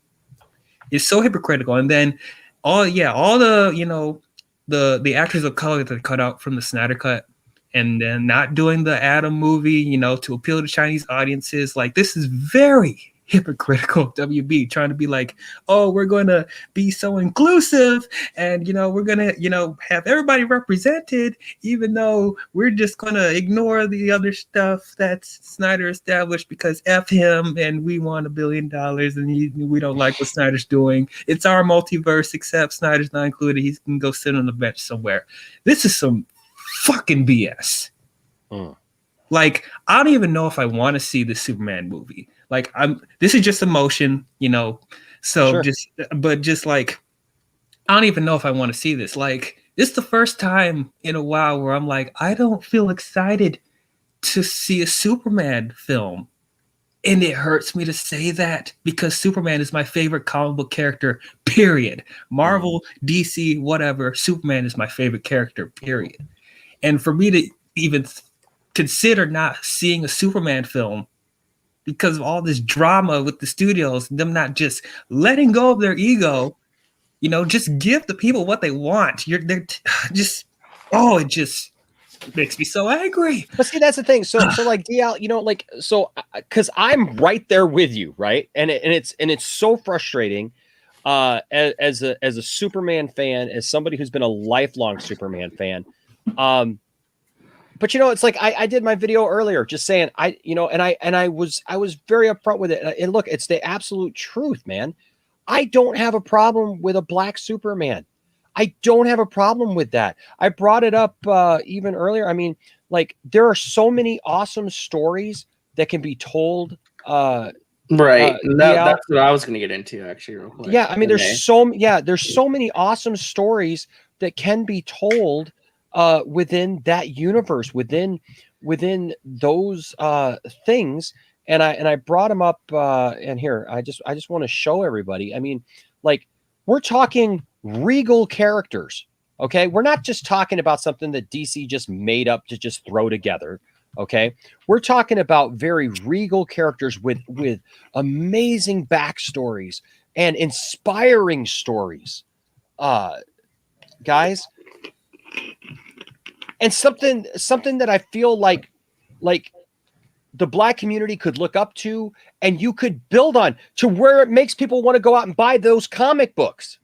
it's so hypocritical. And then all the, you know, the actors of color that they cut out from the Snyder Cut, and then not doing the Adam movie, you know, to appeal to Chinese audiences. Like, this is very hypocritical. WB trying to be like, oh, we're going to be so inclusive, and, you know, we're going to, you know, have everybody represented, even though we're just going to ignore the other stuff that Snyder established because F him, and we want $1 billion, and we don't like what Snyder's doing. It's our multiverse, except Snyder's not included. He can go sit on the bench somewhere. This is some fucking BS. Like, I don't even know if I want to see the Superman movie. Like, this is just emotion, you know. So sure. just like, I don't even know if I want to see this. Like, this is the first time in a while where I'm like, I don't feel excited to see a Superman film. And it hurts me to say that because Superman is my favorite comic book character, period. Marvel, DC, whatever, Superman is my favorite character, period. And for me to even consider not seeing a Superman film because of all this drama with the studios, them not just letting go of their ego, you know, just give the people what they want. It just makes me so angry. But see, that's the thing. So like DL, you know, like, so because I'm right there with you, right? And it's so frustrating. as a Superman fan, as somebody who's been a lifelong Superman fan. But it's like I did my video earlier, just saying I was very upfront with it. And look, it's the absolute truth, man. I don't have a problem with a black Superman. I don't have a problem with that. I brought it up even earlier. I mean, like, there are so many awesome stories that can be told. Right. That's what I was going to get into, actually, real quick. Yeah, I mean, there's so many awesome stories that can be told within that universe, within those things. And I brought them up, and here I just want to show everybody. I mean, like, we're talking regal characters, okay? We're not just talking about something that DC just made up to just throw together, okay? We're talking about very regal characters with amazing backstories and inspiring stories, guys. And something that I feel like the black community could look up to, and you could build on to where it makes people want to go out and buy those comic books.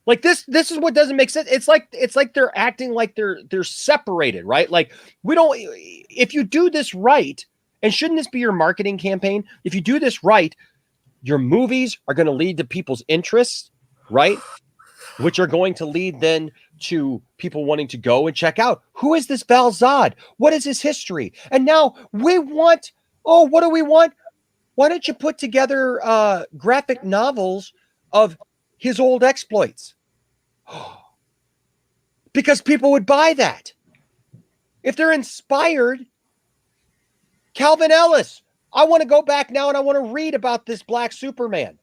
Like, this is what doesn't make sense. It's like they're acting like they're separated, right? Like, if you do this right, and shouldn't this be your marketing campaign? If you do this right, your movies are going to lead to people's interests, right? Which are going to lead then to people wanting to go and check out, who is this Val Zod? What is his history? And now we want, what do we want? Why don't you put together graphic novels of his old exploits? Because people would buy that. If they're inspired, Calvin Ellis, I want to go back now and I want to read about this black Superman.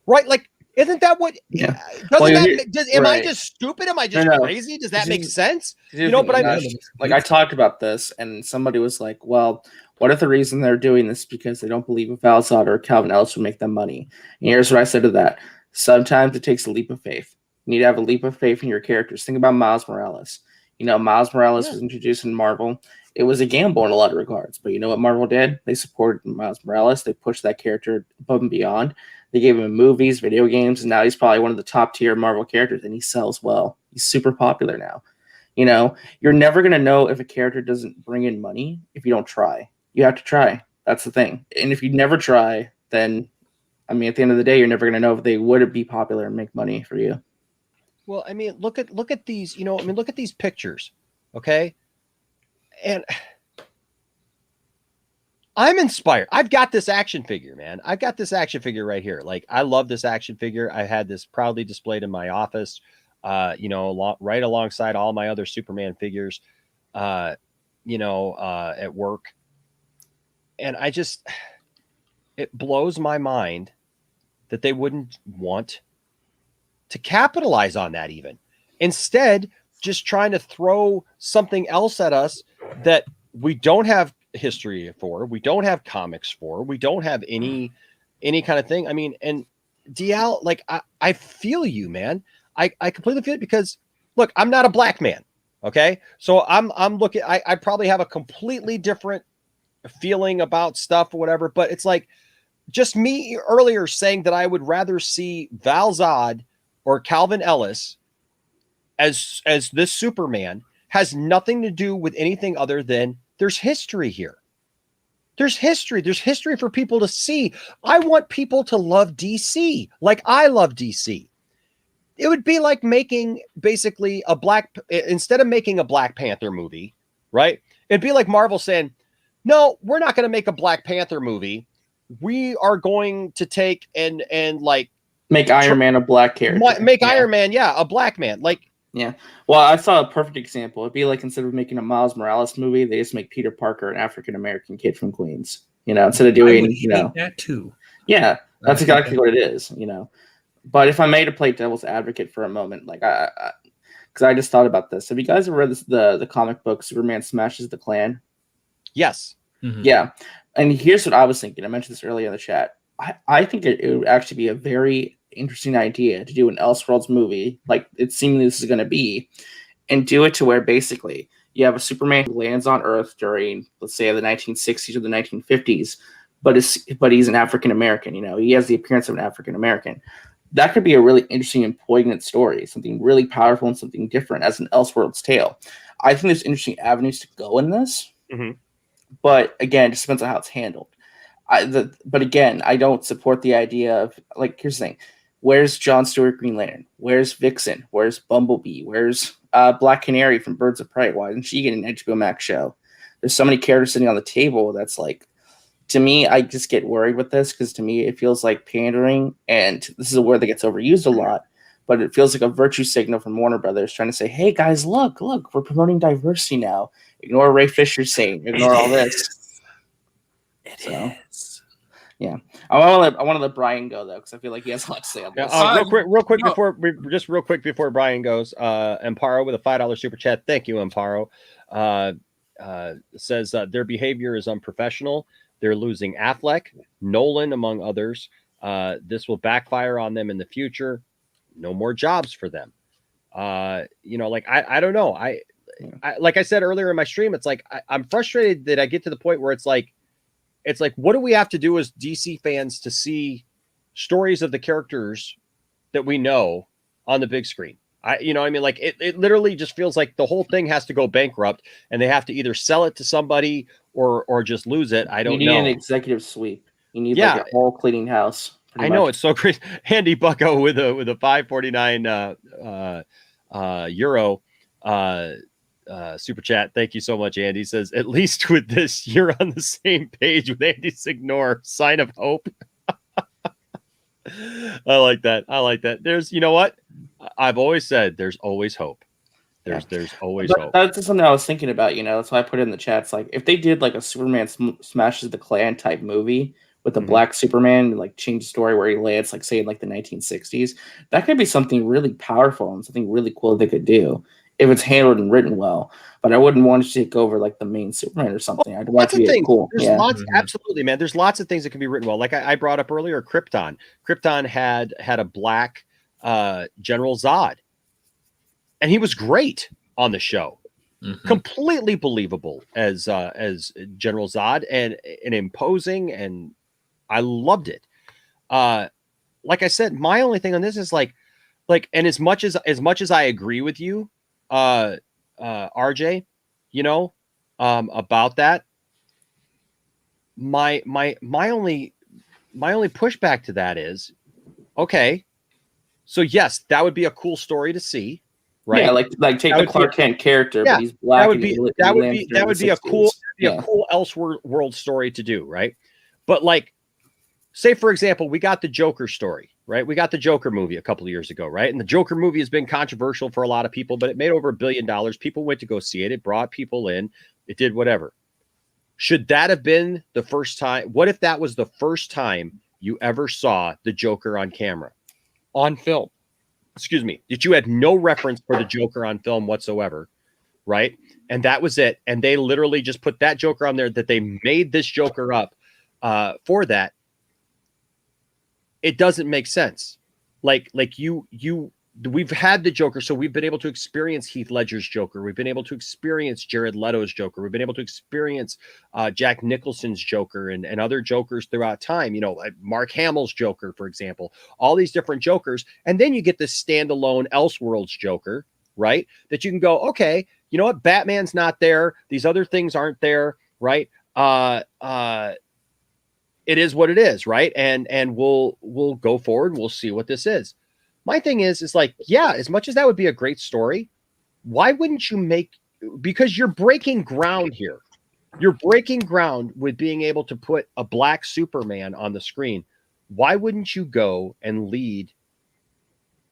Right? Like, isn't that what? Yeah. Am I just stupid? Am I just crazy? Does that make sense? But I talked about this, and somebody was like, "Well, what if the reason they're doing this is because they don't believe Val Zod or Calvin Ellis will make them money?" And here's what I said to that: sometimes it takes a leap of faith. You need to have a leap of faith in your characters. Think about Miles Morales. Miles Morales was introduced in Marvel. It was a gamble in a lot of regards, but you know what Marvel did? They supported Miles Morales. They pushed that character above and beyond. They gave him movies, video games, and now he's probably one of the top tier Marvel characters, and he sells well. He's super popular now. You're never going to know if a character doesn't bring in money if you don't try. You have to try. That's the thing. And if you never try, then, I mean, at the end of the day, you're never going to know if they would be popular and make money for you. Well, I mean, look at these, look at these pictures, okay? And I'm inspired. I've got this action figure, man. I've got this action figure right here. Like, I love this action figure. I had this proudly displayed in my office, right alongside all my other Superman figures, at work. And it blows my mind that they wouldn't want to capitalize on that even. Instead, just trying to throw something else at us that we don't have history for, we don't have comics for, we don't have any kind of thing. I mean, and DL, like, I feel you, man. I completely feel it, because look, I'm not a black man. Okay. So I'm looking, I probably have a completely different feeling about stuff or whatever, but it's like just me earlier saying that I would rather see Val Zod or Calvin Ellis as this Superman has nothing to do with anything other than there's history here. There's history. There's history for people to see. I want people to love DC like I love DC. It would be like making basically instead of making a Black Panther movie, right? It'd be like Marvel saying, no, we're not going to make a Black Panther movie. We are going to take and like make Iron Man a black character. Iron Man, a black man. Like, yeah. Well, I saw a perfect example. It'd be like, instead of making a Miles Morales movie, they just make Peter Parker an African-American kid from Queens, instead of doing, that too. Yeah, that's exactly what it is, But if I made a play devil's advocate for a moment, like because I just thought about this. Have you guys ever read the comic book Superman Smashes the Klan? Yes. Mm-hmm. Yeah. And here's what I was thinking. I mentioned this earlier in the chat. I think it would actually be a very interesting idea to do an Elseworlds movie, like it seemingly this is going to be, and do it to where basically you have a Superman who lands on Earth during, let's say, the 1960s or the 1950s, but he's an African American. He has the appearance of an African American. that could be a really interesting and poignant story, something really powerful and something different as an Elseworlds tale. I think there's interesting avenues to go in this, but again, it just depends on how it's handled. But again, I don't support the idea of, like, here's the thing. Where's Jon Stewart Green Lantern? Where's Vixen? Where's Bumblebee? Where's Black Canary from Birds of Prey? Why didn't she get an HBO Max show? There's so many characters sitting on the table that's like, to me, I just get worried with this because to me it feels like pandering, and this is a word that gets overused a lot, but it feels like a virtue signal from Warner Brothers trying to say, hey guys, look, we're promoting diversity now. Ignore Ray Fisher's saying, ignore all this. It is. Yeah, I want to let Brian go though because I feel like he has a lot to say on this. Real quick before Brian goes, Amparo with a $5 super chat. Thank you, Amparo. Says their behavior is unprofessional. They're losing Affleck, Nolan, among others. This will backfire on them in the future. No more jobs for them. Like I don't know. I like I said earlier in my stream, it's like I'm frustrated that I get to the point where it's like, what do we have to do as DC fans to see stories of the characters that we know on the big screen? Like it literally just feels like the whole thing has to go bankrupt and they have to either sell it to somebody or just lose it. I don't know. You need an executive sweep. You need like a whole cleaning house. I know it's so crazy. Andy Bucko with a 549 euro super chat. Thank you so much, Andy. Says, at least with this, you're on the same page with Andy's ignore. Sign of hope. I like that. There's, you know what? I've always said there's always hope. There's always hope. That's just something I was thinking about, That's why I put it in the chat. It's like, if they did like a Superman smashes the Klan type movie with a black Superman and like change the story where he lands, like say in like the 1960s, that could be something really powerful and something really cool they could do if it's handled and written well. But I wouldn't want to take over like the main Superman or something. I'd want it to be cool. There's lots, absolutely, man. There's lots of things that can be written well. Like I brought up earlier, Krypton. Krypton had a black General Zod, and he was great on the show. Completely believable as General Zod and imposing, and I loved it. Like I said, my only thing on this is like, and as much as I agree with you, RJ, about that, my only pushback to that is, okay, so yes, that would be a cool story to see, right? Yeah, like take the Clark Kent character, but he's black. That would be a cool Elseworlds story to do, right? But like, say for example, we got the Joker story, right? We got the Joker movie a couple of years ago, right? And the Joker movie has been controversial for a lot of people, but it made over $1 billion. People went to go see it. It brought people in. It did whatever. Should that have been the first time? What if that was the first time you ever saw the Joker on camera, on film? Excuse me. That you had no reference for the Joker on film whatsoever, right? And that was it. And they literally just put that Joker on there, that they made this Joker up for that. It doesn't make sense. Like we've had the Joker, so we've been able to experience Heath Ledger's Joker. We've been able to experience Jared Leto's Joker. We've been able to experience Jack Nicholson's Joker and other Jokers throughout time. Like Mark Hamill's Joker, for example. All these different Jokers, and then you get this standalone Elseworlds Joker, right? That you can go, okay, you know what? Batman's not there. These other things aren't there, right? It is what it is, right? And we'll go forward. We'll see what this is. My thing is like, yeah, as much as that would be a great story, why wouldn't you because you're breaking ground here. You're breaking ground with being able to put a black Superman on the screen. Why wouldn't you go and lead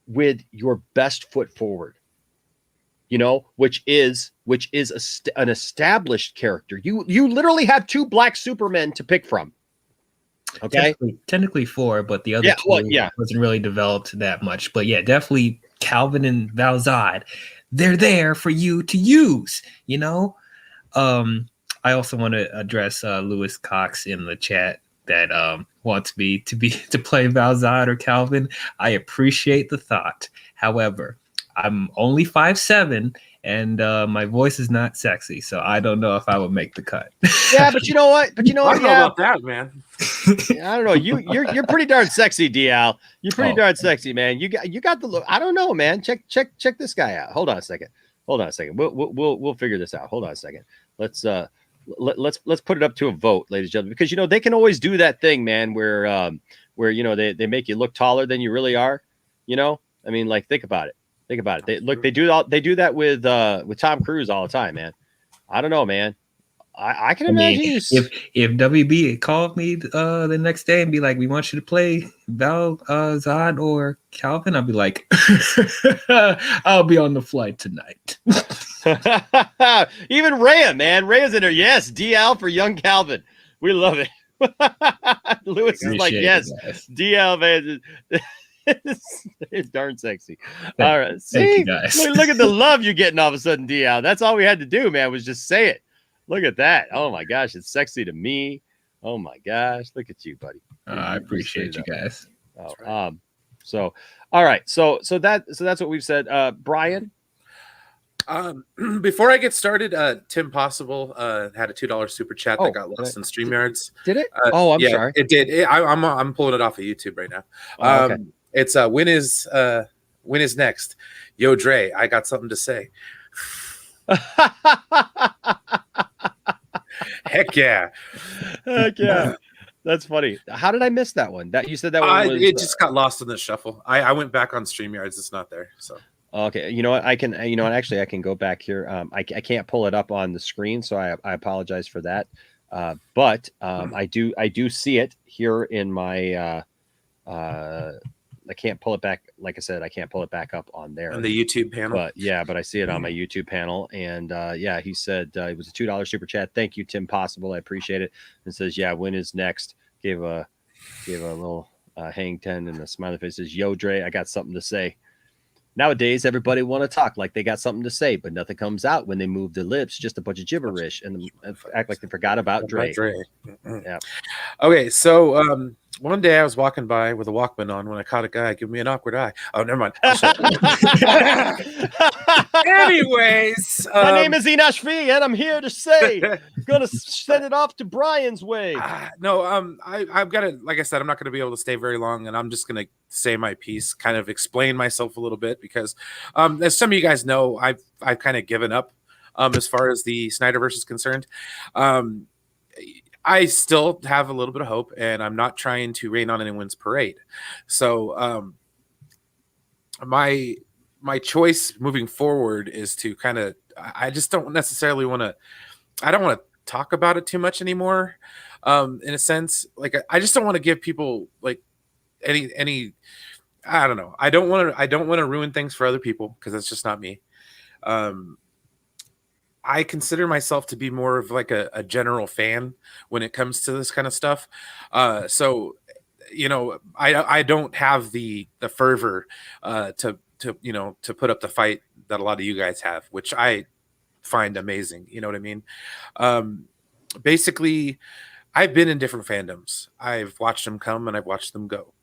with your best foot forward? Which is an established character. You literally have 2 black Supermen to pick from. Okay, technically 4, but the other 2 wasn't really developed that much. But yeah, definitely Calvin and Val Zod, they're there for you to use. I also want to address Lewis Cox in the chat that wants me to play Val Zod or Calvin. I appreciate the thought. However, I'm only 5'7", and my voice is not sexy, so I don't know if I would make the cut. Yeah, but you know what? I don't know about that, man. I don't know. You're pretty darn sexy, DL. You're pretty darn sexy, man. You got the look. I don't know, man. Check this guy out. Hold on a second. We'll figure this out. Hold on a second. Let's put it up to a vote, ladies and gentlemen, because they can always do that thing, man, where they make you look taller than you really are. I mean, like, think about it. They do that with Tom Cruise all the time, man. I don't know, man. I can imagine if WB called me the next day and be like, we want you to play Val, Zod, or Calvin, I'll be like, I'll be on the flight tonight. Even Rhea, man. Rhea's in there. Yes, DL for young Calvin. We love it. Lewis is like, yes, DL, man. It's darn sexy. All right. See, look at the love you're getting all of a sudden, DL. That's all we had to do, man, was just say it. Look at that. Oh my gosh, it's sexy to me. Oh my gosh, look at you, buddy. I appreciate you guys. Oh, so all right. So that's what we've said. Brian. Before I get started, Tim Possible had a $2 super chat that got lost in StreamYards. Did it? I'm sorry. It did. I'm pulling it off of YouTube right now. Okay. It's when is next? Yo, Dre, I got something to say. Heck yeah. That's funny. How did I miss that one? That you said that one was, it just got lost in the shuffle. I went back on StreamYards. It's not there. So okay, you know what? I can. Actually, I can go back here. I can't pull it up on the screen, so I apologize for that. But I do see it here in my. I can't pull it back. Like I said, I can't pull it back up on there on the YouTube panel. But I see it on my YouTube panel. And he said it was a $2 super chat. Thank you, Tim Possible. I appreciate it. And says, when is next? Gave a little hang 10 and a smiley face. Says, yo, Dre, I got something to say. Nowadays, everybody want to talk like they got something to say, but nothing comes out when they move their lips. Just a bunch of gibberish and act like they forgot about Dre. Yeah. Okay, so one day I was walking by with a Walkman on when I caught a guy give me an awkward eye. Oh, never mind. Anyways, my name is Enosh V, and I'm here to say, gonna send it off to Brian's way. I've got to, like I said, I'm not going to be able to stay very long, and I'm just going to say my piece, kind of explain myself a little bit, because as some of you guys know, I've kind of given up as far as the SnyderVerse is concerned. I still have a little bit of hope, and I'm not trying to rain on anyone's parade. So my choice moving forward is to kind of, I just don't necessarily want to, I don't want to talk about it too much anymore. In a sense, like I just don't want to give people like any, I don't know. I don't want to ruin things for other people, because that's just not me. I consider myself to be more of like a general fan when it comes to this kind of stuff. So, I don't have the fervor to put up the fight that a lot of you guys have, which I find amazing. You know what I mean? Basically, I've been in different fandoms. I've watched them come and I've watched them go.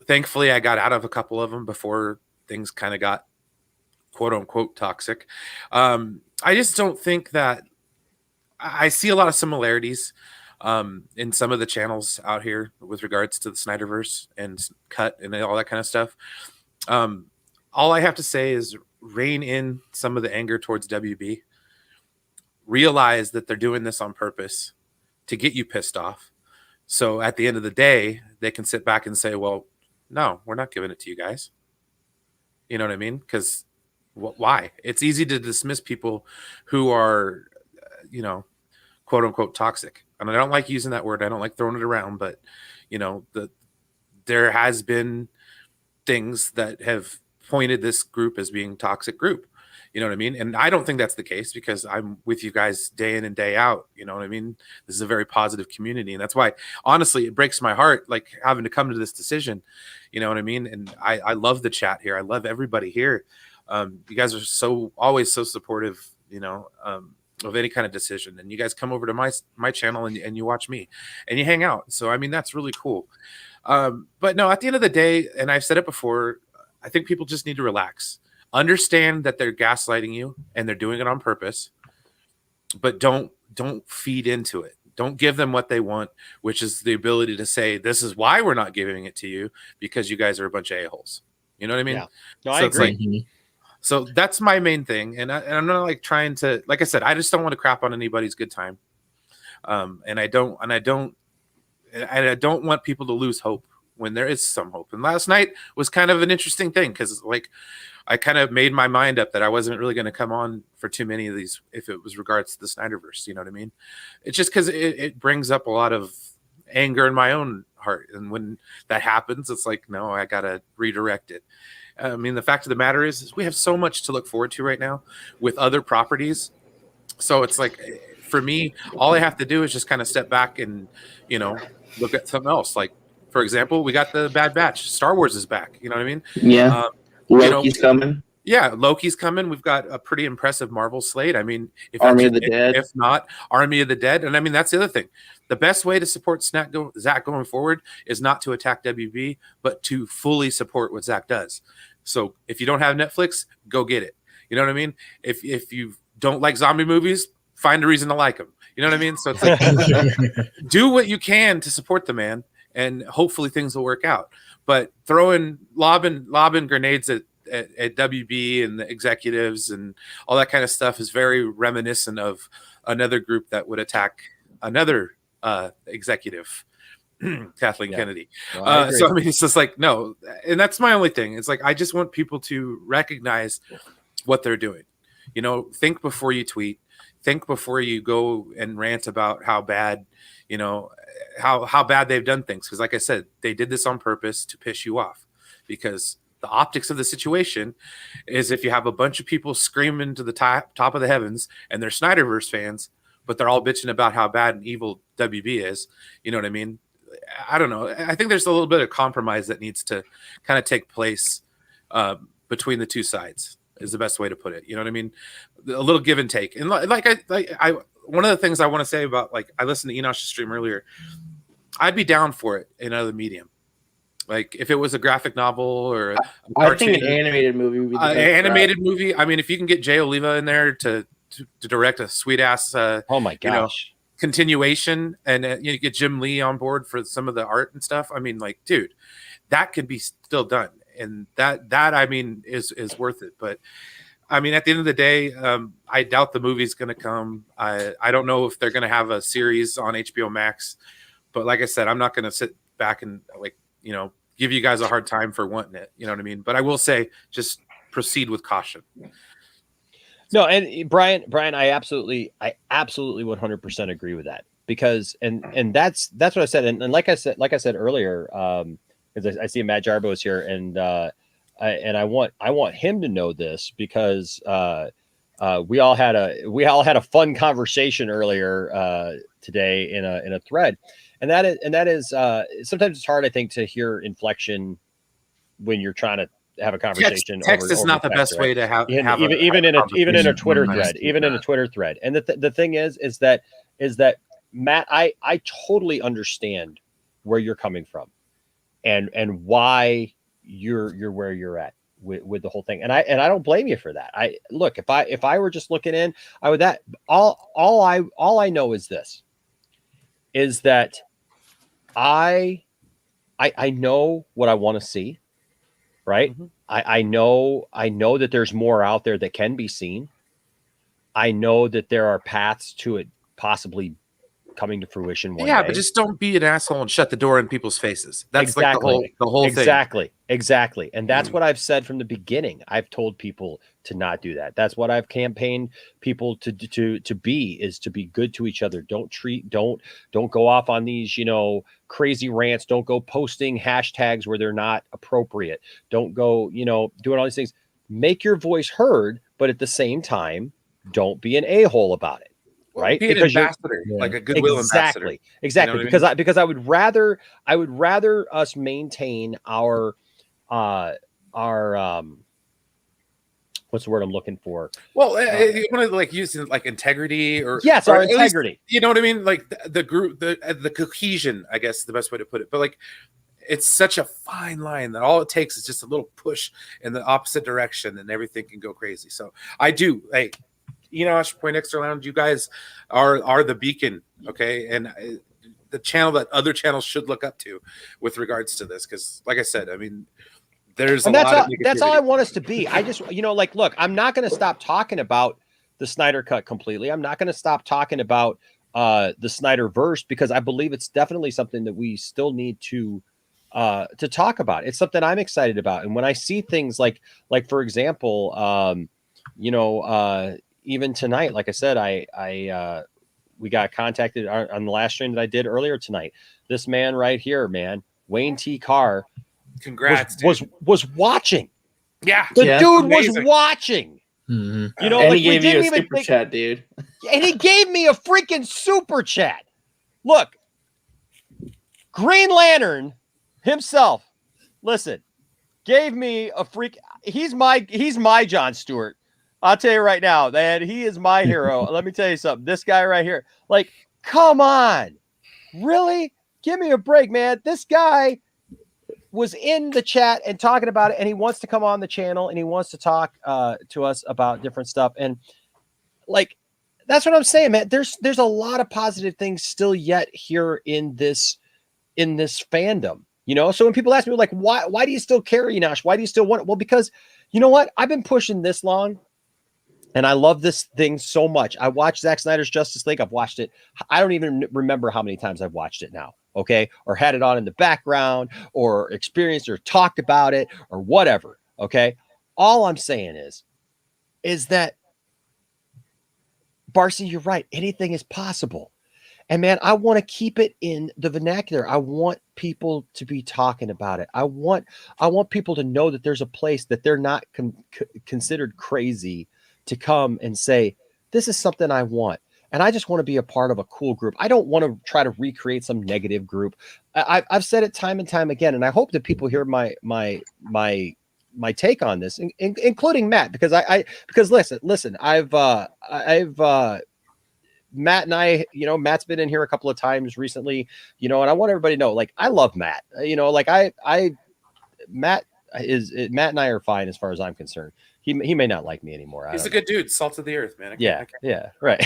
Thankfully, I got out of a couple of them before things kind of got quote unquote toxic. I just don't think that I see a lot of similarities in some of the channels out here with regards to the SnyderVerse and Cut and all that kind of stuff. All I have to say is rein in some of the anger towards WB. Realize that they're doing this on purpose to get you pissed off. So at the end of the day, they can sit back and say, well, no, we're not giving it to you guys. You know what I mean? Because why? It's easy to dismiss people who are, quote unquote toxic. And I don't like using that word. I don't like throwing it around, but there has been things that have pointed this group as being toxic group. You know what I mean? And I don't think that's the case, because I'm with you guys day in and day out. You know what I mean? This is a very positive community. And that's why, honestly, it breaks my heart, like having to come to this decision. You know what I mean? And I love the chat here. I love everybody here. You guys are always so supportive, of any kind of decision. And you guys come over to my channel and you watch me and you hang out. So, I mean, that's really cool. But no, at the end of the day, and I've said it before, I think people just need to relax. Understand that they're gaslighting you and they're doing it on purpose, but don't feed into it. Don't give them what they want, which is the ability to say, this is why we're not giving it to you, because you guys are a bunch of a-holes. You know what I mean? Yeah. No, So I it's agree. like, so that's my main thing. And I'm not like trying to, like I said, I just don't want to crap on anybody's good time. And I don't want people to lose hope when there is some hope. And last night was kind of an interesting thing, because like I kind of made my mind up that I wasn't really going to come on for too many of these if it was regards to the SnyderVerse. You know what I mean? It's just because it brings up a lot of anger in my own heart. And when that happens, it's like, no, I got to redirect it. I mean, the fact of the matter is we have so much to look forward to right now with other properties. So it's like, for me, all I have to do is just kind of step back and, look at something else. Like, for example, we got the Bad Batch. Star Wars is back. You know what I mean? Yeah. Loki's coming. Yeah, Loki's coming. We've got a pretty impressive Marvel slate. I mean, Army of the Dead. If not, Army of the Dead. And I mean, that's the other thing. The best way to support Zach going forward is not to attack WB, but to fully support what Zach does. So if you don't have Netflix, go get it. You know what I mean? If you don't like zombie movies, find a reason to like them. You know what I mean? So it's like, do what you can to support the man, and hopefully things will work out. But lobbing grenades at WB and the executives and all that kind of stuff is very reminiscent of another group that would attack another executive, Kathleen Kennedy. So I mean, it's just like, no, and that's my only thing. It's like, I just want people to recognize what they're doing. Think before you tweet. Think before you go and rant about how bad, how bad they've done things. Because like I said, they did this on purpose to piss you off, because the optics of the situation is if you have a bunch of people screaming to the top of the heavens and they're SnyderVerse fans, but they're all bitching about how bad and evil WB is. You know what I mean? I don't know. I think there's a little bit of compromise that needs to kind of take place between the two sides, is the best way to put it. You know what I mean? A little give and take. And like I one of the things I want to say about, like, I listened to Enosh's stream earlier. I'd be down for it in another medium. Like if it was a graphic novel or I think an animated movie would be the best animated movie. I mean, if you can get Jay Oliva in there to direct a sweet ass oh my gosh, continuation, and you get Jim Lee on board for some of the art and stuff. I mean, like, dude, that could be still done, and that I mean is worth it. But I mean, at the end of the day, I doubt the movie's going to come. I don't know if they're going to have a series on HBO Max, but like I said, I'm not going to sit back and give you guys a hard time for wanting it. You know what I mean? But I will say, just proceed with caution. No, and Brian, I absolutely 100% agree with that, because and that's what I said, and like I said earlier, because I see Matt Jarbo is here, and I want him to know this, because we all had a fun conversation earlier today in a thread, and that is sometimes it's hard, I think, to hear inflection when you're trying to have a conversation. Text is not the best way to have even in a Twitter thread. And the thing is that Matt, I totally understand where you're coming from, and why you're where you're at with the whole thing. And I don't blame you for that. Look, if I were just looking in, I would, that all I know is this, is that I know what I want to see. Right. Mm-hmm. I know that there's more out there that can be seen. I know that there are paths to it possibly coming to fruition one day. But just don't be an asshole and shut the door in people's faces. That's exactly. Like the whole thing. Exactly. And that's what I've said from the beginning. I've told people to not do that. That's what I've campaigned people to be, is to be good to each other. Don't go off on these, crazy rants. Don't go posting hashtags where they're not appropriate. Don't go, doing all these things. Make your voice heard, but at the same time, don't be an a-hole about it. Right, be an ambassador, like a goodwill ambassador. Exactly. Because I would rather us maintain our what's the word I'm looking for? Well, you want to like use like integrity, or our integrity. Least, you know what I mean? Like the group, the cohesion, I guess is the best way to put it. But like, it's such a fine line that all it takes is just a little push in the opposite direction, and everything can go crazy. So I do. Hey, Poindexter Lounge, you guys are the beacon, okay, and the channel that other channels should look up to with regards to this, because, like I said, I mean, there's a lot of negativity. That's all I want us to be. I just, like, look, I'm not going to stop talking about the Snyder Cut completely. I'm not going to stop talking about the SnyderVerse, because I believe it's definitely something that we still need to talk about. It's something I'm excited about. And when I see things like for example, even tonight, like I said, we got contacted on the last stream that I did earlier tonight. This man right here, man, Wayne T. Carr, congrats, was watching. Yeah, the dude amazing. was watching. Mm-hmm. And like, he gave you a even super chat, dude. And he gave me a freaking super chat. Look, Green Lantern himself, listen, gave me a freak. He's my Jon Stewart. I'll tell you right now, man, he is my hero. Let me tell you something. This guy right here, like, come on, really? Give me a break, man. This guy was in the chat and talking about it, and he wants to come on the channel and he wants to talk to us about different stuff. And like, that's what I'm saying, man. There's a lot of positive things still yet here in this fandom, So when people ask me, like, why do you still care, Enosh? Why do you still want it? Well, because you know what? I've been pushing this long, and I love this thing so much. I watched Zack Snyder's Justice League. I've watched it. I don't even remember how many times I've watched it now. Okay. Or had it on in the background, or experienced or talked about it, or whatever. Okay. All I'm saying is that, Barcy, you're right. Anything is possible. And man, I want to keep it in the vernacular. I want people to be talking about it. I want people to know that there's a place that they're not considered crazy to come and say, this is something I want. And I just want to be a part of a cool group. I don't want to try to recreate some negative group. I've said it time and time again, and I hope that people hear my take on this, including Matt, because listen, I've Matt and I, Matt's been in here a couple of times recently, and I want everybody to know, like, I love Matt, Matt and I are fine as far as I'm concerned. He may not like me anymore. He's a good dude, salt of the earth, man. Yeah, right.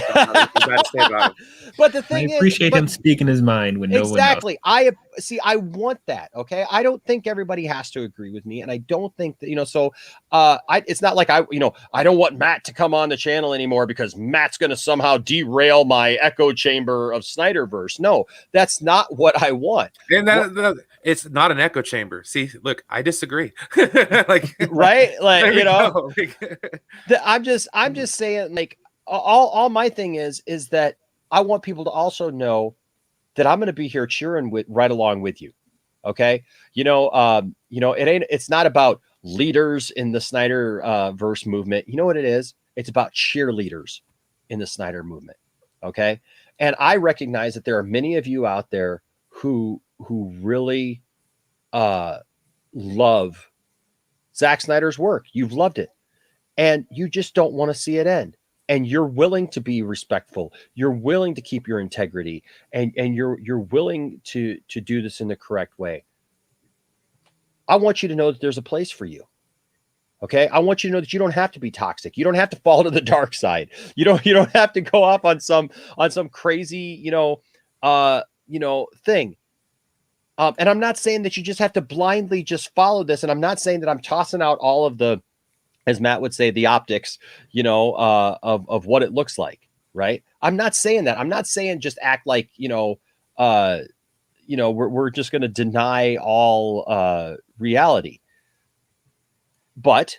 But the thing I appreciate him speaking his mind when no one knows. I want that. Okay, I don't think everybody has to agree with me, and I don't think that So, it's not like I don't want Matt to come on the channel anymore because Matt's going to somehow derail my echo chamber of SnyderVerse. No, that's not what I want. And it's not an echo chamber. See, look, I disagree. Like, right, like I'm just saying, like, all my thing is that I want people to also know that I'm going to be here cheering right along with you. Okay. It's not about leaders in the Snyder verse movement. You know what it is? It's about cheerleaders in the Snyder movement. Okay. And I recognize that there are many of you out there who really love Zack Snyder's work. You've loved it, and you just don't want to see it end. And you're willing to be respectful. You're willing to keep your integrity, and you're willing to do this in the correct way. I want you to know that there's a place for you. Okay. I want you to know that you don't have to be toxic. You don't have to fall to the dark side. You don't have to go off on some crazy, thing. And I'm not saying that you just have to blindly just follow this. And I'm not saying that I'm tossing out all of the, as Matt would say, the optics, of what it looks like. Right. I'm not saying that. I'm not saying just act like, we're just going to deny all reality. But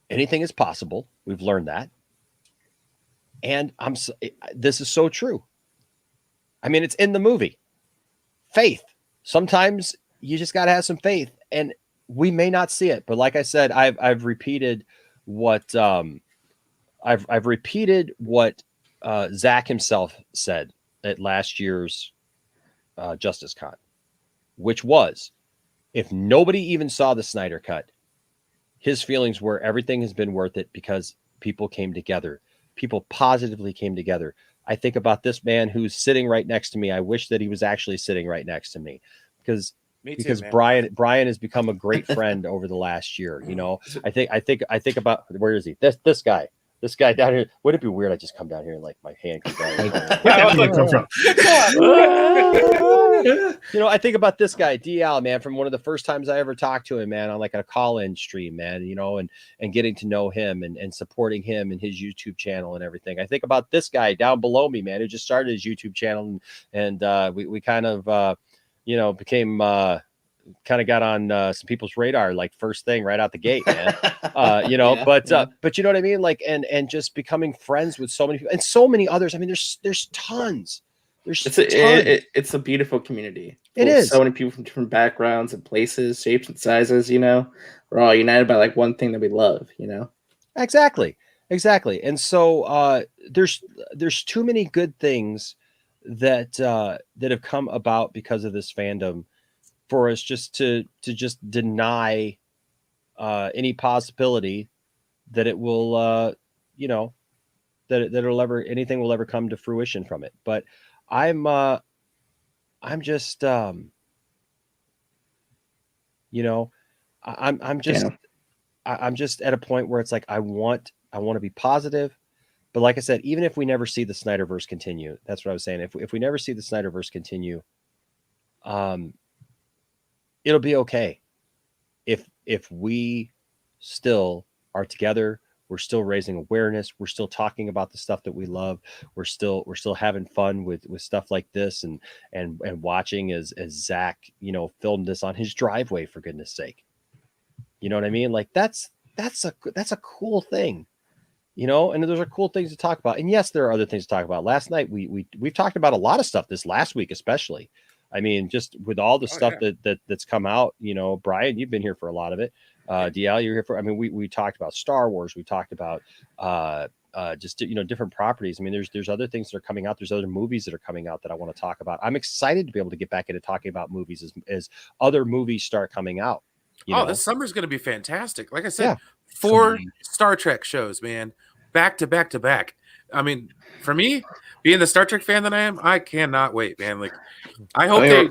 anything is possible. We've learned that. And this is so true. I mean, it's in the movie. Faith. Sometimes you just got to have some faith, and we may not see it. But like I said, I've repeated what I've repeated what Zach himself said at last year's Justice Con, which was, if nobody even saw the Snyder Cut, his feelings were everything has been worth it because people came together. People positively came together. I think about this man who's sitting right next to me. I wish that he was actually sitting right next to me, because Brian has become a great friend over the last year. I think about, where is he? This guy This guy down here. Would it be weird? I just come down here and like my hand comes down. You know, I think about this guy, DL, man, from one of the first times I ever talked to him, man, on like a call-in stream, man, you know, and getting to know him and supporting him and his YouTube channel and everything. I think about this guy down below me, man, who just started his YouTube channel and we kind of, you know, became, kind of got on some people's radar, like first thing right out the gate, man. You know, but you know what I mean? Like, and just becoming friends with so many people and so many others. I mean, there's tons. It's a beautiful community. It is. So many people from different backgrounds and places, shapes and sizes, you know, we're all united by like one thing that we love, you know? Exactly. And so there's too many good things that have come about because of this fandom for us just to just deny any possibility that it will you know, that anything will ever come to fruition from it. But I'm just you know, I'm just at a point where it's like I want to be positive, but like I said, even if we never see the SnyderVerse continue, that's what I was saying. If we never see the SnyderVerse continue, it'll be okay if we still are together. We're still raising awareness. We're still talking about the stuff that we love. We're still having fun with stuff like this and watching as Zach, you know, filmed this on his driveway, for goodness sake. You know what I mean? Like that's a cool thing, you know, and those are cool things to talk about. And yes, there are other things to talk about. Last night, we've talked about a lot of stuff this last week, especially. I mean, just with all the stuff that's come out, you know, Brian, you've been here for a lot of it. DL, you're here for, I mean, we talked about Star Wars. We talked about just, you know, different properties. I mean, there's other things that are coming out. There's other movies that are coming out that I want to talk about. I'm excited to be able to get back into talking about movies as other movies start coming out. You know? This summer's going to be fantastic. Like I said, 4 Star Trek shows, man, back to back to back. I mean, for me, being the Star Trek fan that I am, I cannot wait, man. Like, I hope they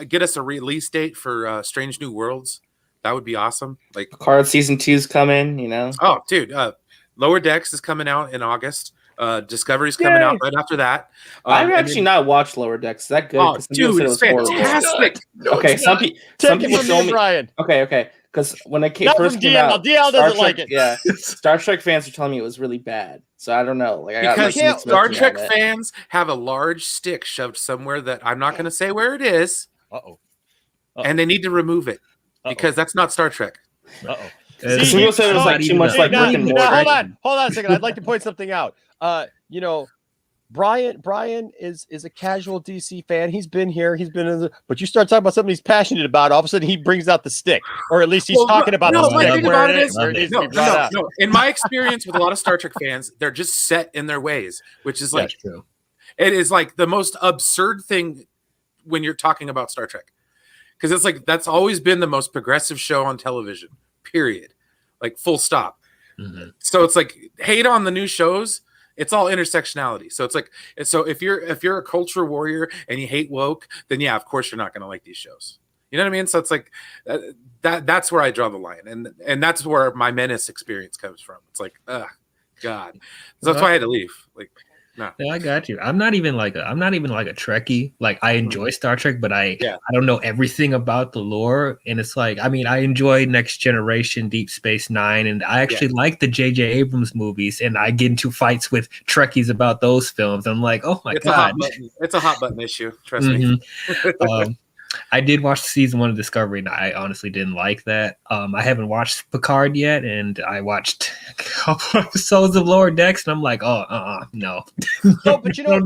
get us a release date for Strange New Worlds. That would be awesome. Like, Picard season 2's coming, you know. Oh, dude, Lower Decks is coming out in August. Discovery's coming out right after that. I've actually not watched Lower Decks. Is that good? Oh, dude, it's fantastic. Okay, some people show me. Brian. Okay. Because when it first came DL. out, DL doesn't like it. Yeah, Star Trek fans are telling me it was really bad. So I don't know. Like, because Star Trek fans have a large stick shoved somewhere that I'm not going to say where it is. And they need to remove it because that's not Star Trek. Some people said it was like too much like Rick and Morty. Hold on a second. I'd like to point something out. You know, Brian is a casual DC fan. He's been here. He's been in the, but you start talking about something he's passionate about, all of a sudden he brings out the stick, or at least he's talking about the stick where it is. No. In my experience with a lot of Star Trek fans, they're just set in their ways, which is like, it is like the most absurd thing when you're talking about Star Trek. Because it's like, that's always been the most progressive show on television, period. Like, full stop. Mm-hmm. So it's like, hate on the new shows. It's all intersectionality. So it's like, so if you're a culture warrior and you hate woke, then yeah, of course you're not going to like these shows. You know what I mean? So it's like that's where I draw the line, and that's where my Menace experience comes from. It's like, God, so that's why I had to leave. Like, no. Yeah, I got you. I'm not even like a Trekkie. Like, I enjoy Star Trek, but I don't know everything about the lore. And it's like, I mean, I enjoy Next Generation, Deep Space Nine, and I actually like the J.J. Abrams movies. And I get into fights with Trekkies about those films. I'm like, oh my god, it's a hot button issue. Trust me. I did watch season 1 of Discovery, and I honestly didn't like that. I haven't watched Picard yet, and I watched a couple episodes of Lower Decks, and I'm like, no. No, but you know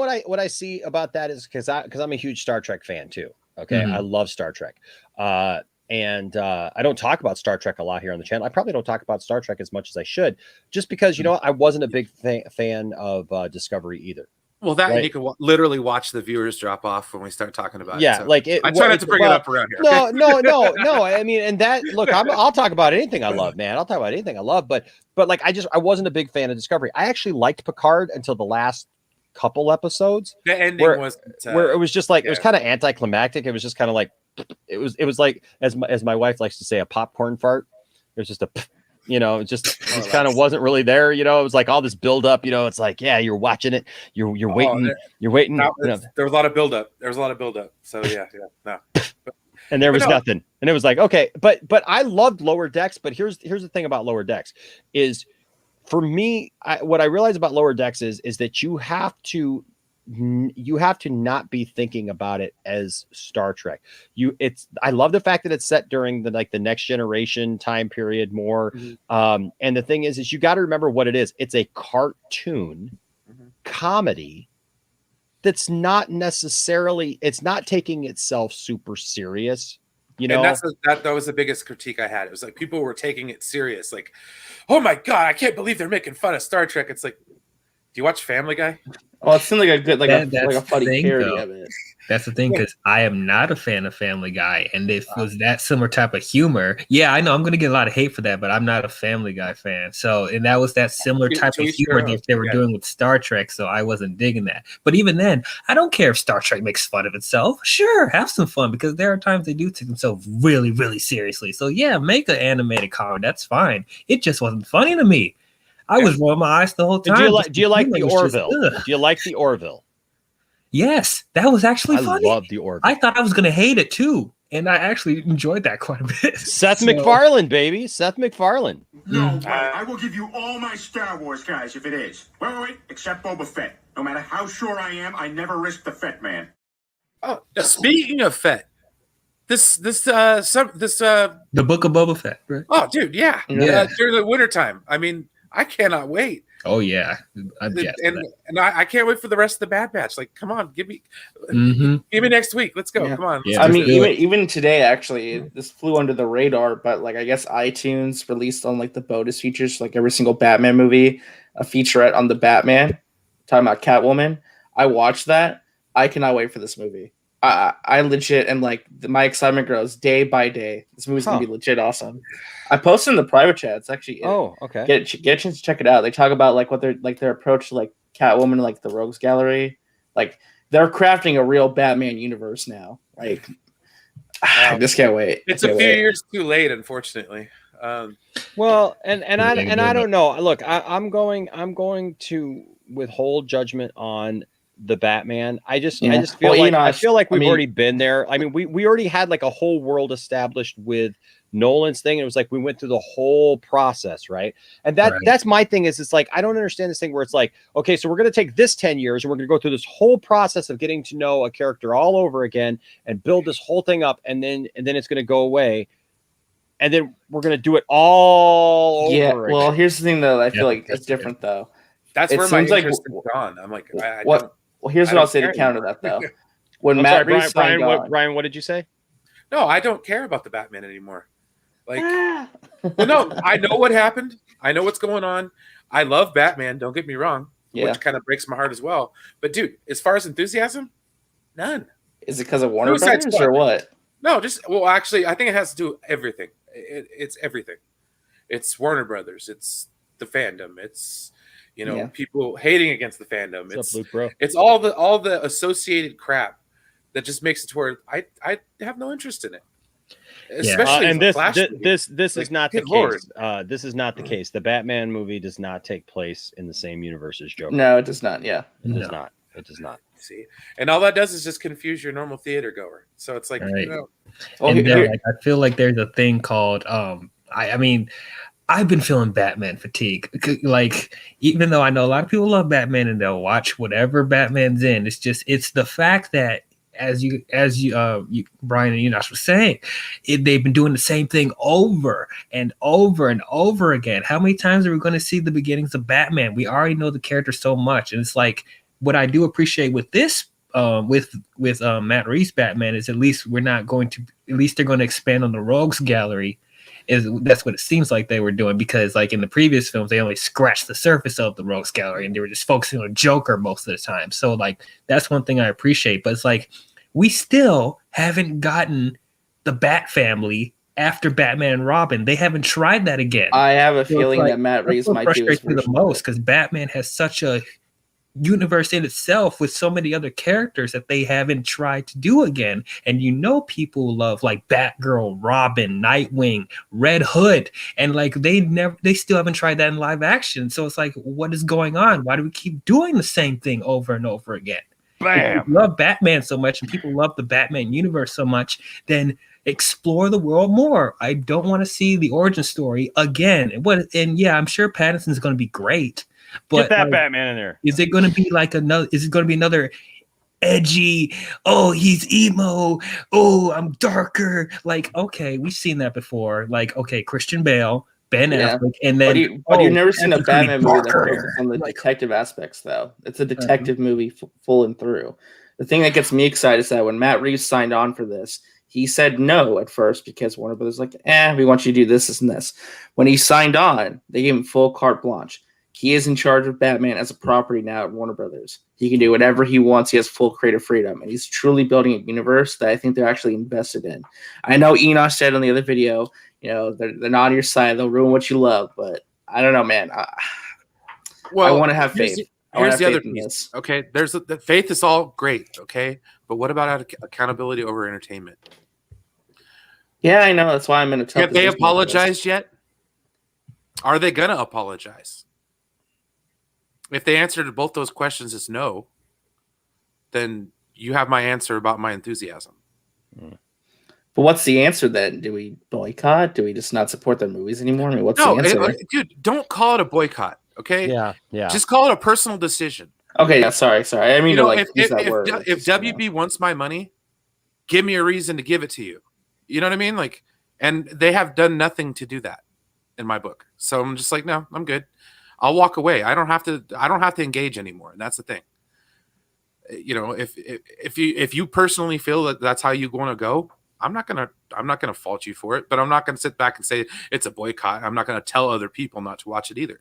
what I see about that is because I'm a huge Star Trek fan too. Okay, I love Star Trek, and I don't talk about Star Trek a lot here on the channel. I probably don't talk about Star Trek as much as I should, just because you know I wasn't a big fan of Discovery either. Well, and you can literally watch the viewers drop off when we start talking about it. Yeah, like I try not to bring it up around here. No. I mean, and that look, I'll talk about anything I love, man. I'll talk about anything I love, but like I wasn't a big fan of Discovery. I actually liked Picard until the last couple episodes. The ending where it was just like it was kind of anticlimactic. It was just kind of like it was like as my wife likes to say, a popcorn fart. It was just a. You know, it just More or kind of less. wasn't really there. You know, it was like all this build up. You know, it's like, yeah, you're watching it, you're waiting, you're waiting. No, You know, there was a lot of buildup. There was a lot of buildup. So yeah, no. and there was no. nothing, and it was like, okay, but I loved Lower Decks. But here's the thing about Lower Decks is, for me, what I realize about Lower Decks is that you have to not be thinking about it as Star Trek. I love the fact that it's set during the next generation time period more. Mm-hmm. And the thing is you got to remember what it is. It's a cartoon comedy that's not necessarily, it's not taking itself super serious. You know, and that was the biggest critique I had. It was like people were taking it serious. Like, oh my God, I can't believe they're making fun of Star Trek. It's like, do you watch Family Guy? Well, it seemed like a good, a funny thing, parody though. of it. That's the thing, because I am not a fan of Family Guy, and if it was that similar type of humor, yeah, I know I'm going to get a lot of hate for that, but I'm not a Family Guy fan. So, and that was that similar type of humor that they were doing with Star Trek, so I wasn't digging that. But even then, I don't care if Star Trek makes fun of itself. Sure, have some fun, because there are times they do take themselves really, really seriously. So yeah, make an animated comedy. That's fine. It just wasn't funny to me. I was rolling my eyes the whole time. Do you like the Orville? Do you like the Orville? Yes, that was actually funny. I love the Orville. I thought I was going to hate it too, and I actually enjoyed that quite a bit. Seth MacFarlane, baby. Seth MacFarlane. No, I will give you all my Star Wars guys if it is. Wait, except Boba Fett. No matter how sure I am, I never risk the Fett man. Oh, speaking of Fett, this the Book of Boba Fett, right? Oh, dude, yeah. During the wintertime. I mean, I cannot wait. Oh yeah, and I can't wait for the rest of the Bad Batch. Like, come on, give me next week. Let's go. Yeah. Come on. Yeah, I mean, even today, actually, this flew under the radar. But I guess iTunes released on the bonus features, every single Batman movie, a featurette on the Batman, talking about Catwoman. I watched that. I cannot wait for this movie. I legit am my excitement grows day by day. This movie's gonna be legit awesome. I posted in the private chat. It's actually okay. Get a chance to check it out. They talk about what their approach to Catwoman, the Rogues Gallery. They're crafting a real Batman universe now. I just can't wait. It's a few years too late, unfortunately. Well, and I don't know. Look, I'm going to withhold judgment on the Batman. I just feel like we've already been there. I mean, we already had a whole world established with Nolan's thing. It was we went through the whole process, right? And that's my thing is it's I don't understand this thing where it's okay, so we're going to take this 10 years and we're going to go through this whole process of getting to know a character all over again and build this whole thing up, and then it's going to go away. And then we're going to do it all over again. Well, here's the thing though. I feel like it's different though. That's where my interest is gone. I'm Well, here's what I'll say to counter that though. When Matt Reeves signed on, Brian, what did you say? No, I don't care about the Batman anymore. No, I know what happened. I know what's going on. I love Batman. Don't get me wrong. Which kind of breaks my heart as well. But dude, as far as enthusiasm, none. Is it because of Warner Brothers or what? No, actually, I think it has to do with everything. It's everything. It's Warner Brothers. It's the fandom. It's people hating against the fandom. It's all the associated crap that just makes it to where I have no interest in it. Especially and this is not the case. This is not the case. The Batman movie does not take place in the same universe as Joker. No, it does not. Yeah, it does not. It does not. See, and all that does is just confuse your normal theater goer. So it's I feel like there's a thing called I mean, I've been feeling Batman fatigue. Even though I know a lot of people love Batman and they'll watch whatever Batman's in, it's the fact that as you Brian and Enosh was saying, they've been doing the same thing over and over and over again. How many times are we going to see the beginnings of Batman? We already know the character so much, and it's what I do appreciate with this with Matt Reeves Batman is at least they're going to expand on the Rogues Gallery. That's what it seems like they were doing, because in the previous films they only scratched the surface of the Rogues Gallery and they were just focusing on Joker most of the time. So that's one thing I appreciate, but it's we still haven't gotten the Bat family after Batman and Robin. They haven't tried that again. I have a feeling that Matt Reeves might do his the most, because Batman has such a universe in itself with so many other characters that they haven't tried to do again. And people love like Batgirl, Robin, Nightwing, Red Hood, and like they still haven't tried that in live action. So it's like, what is going on? Why do we keep doing the same thing over and over again? If you love Batman so much and people love the Batman universe so much, then explore the world more. I don't want to see the origin story again. And yeah, I'm sure Pattinson's going to be great, but Get that Batman in there. Is it going to be like another? Is it going to be another edgy? Oh, he's emo. Oh, I'm darker. Like, okay, we've seen that before. Like, okay, Christian Bale, Ben Affleck, and then but you've never seen a Batman movie that darker. focuses on the detective aspects, though. It's a detective movie full and through. The thing that gets me excited is that when Matt Reeves signed on for this, he said no at first because Warner Brothers was like, we want you to do this and this. When he signed on, they gave him full carte blanche. He is in charge of Batman as a property now at Warner Brothers. He can do whatever he wants. He has full creative freedom, and he's truly building a universe that I think they're actually invested in. I know Enoch said on the other video, they're not on your side. They'll ruin what you love, but I don't know, man. I want to have faith. Here's the other piece. Okay, the faith is all great. Okay, but what about accountability over entertainment? Yeah, I know. That's why I'm in a tough. Have they apologized yet? Are they gonna apologize? If the answer to both those questions is no, then you have my answer about my enthusiasm. But what's the answer then? Do we boycott? Do we just not support their movies anymore? I mean, what's the answer? Dude, don't call it a boycott, okay? Yeah. Just call it a personal decision. Okay, yeah, sorry. I mean, use that word. If WB wants my money, give me a reason to give it to you. You know what I mean? Like, and they have done nothing to do that in my book. So I'm just like, no, I'm good. I'll walk away. I don't have to engage anymore. And that's the thing. If you personally feel that that's how you want to go, I'm not gonna fault you for it, but I'm not gonna sit back and say it's a boycott. I'm not gonna tell other people not to watch it either,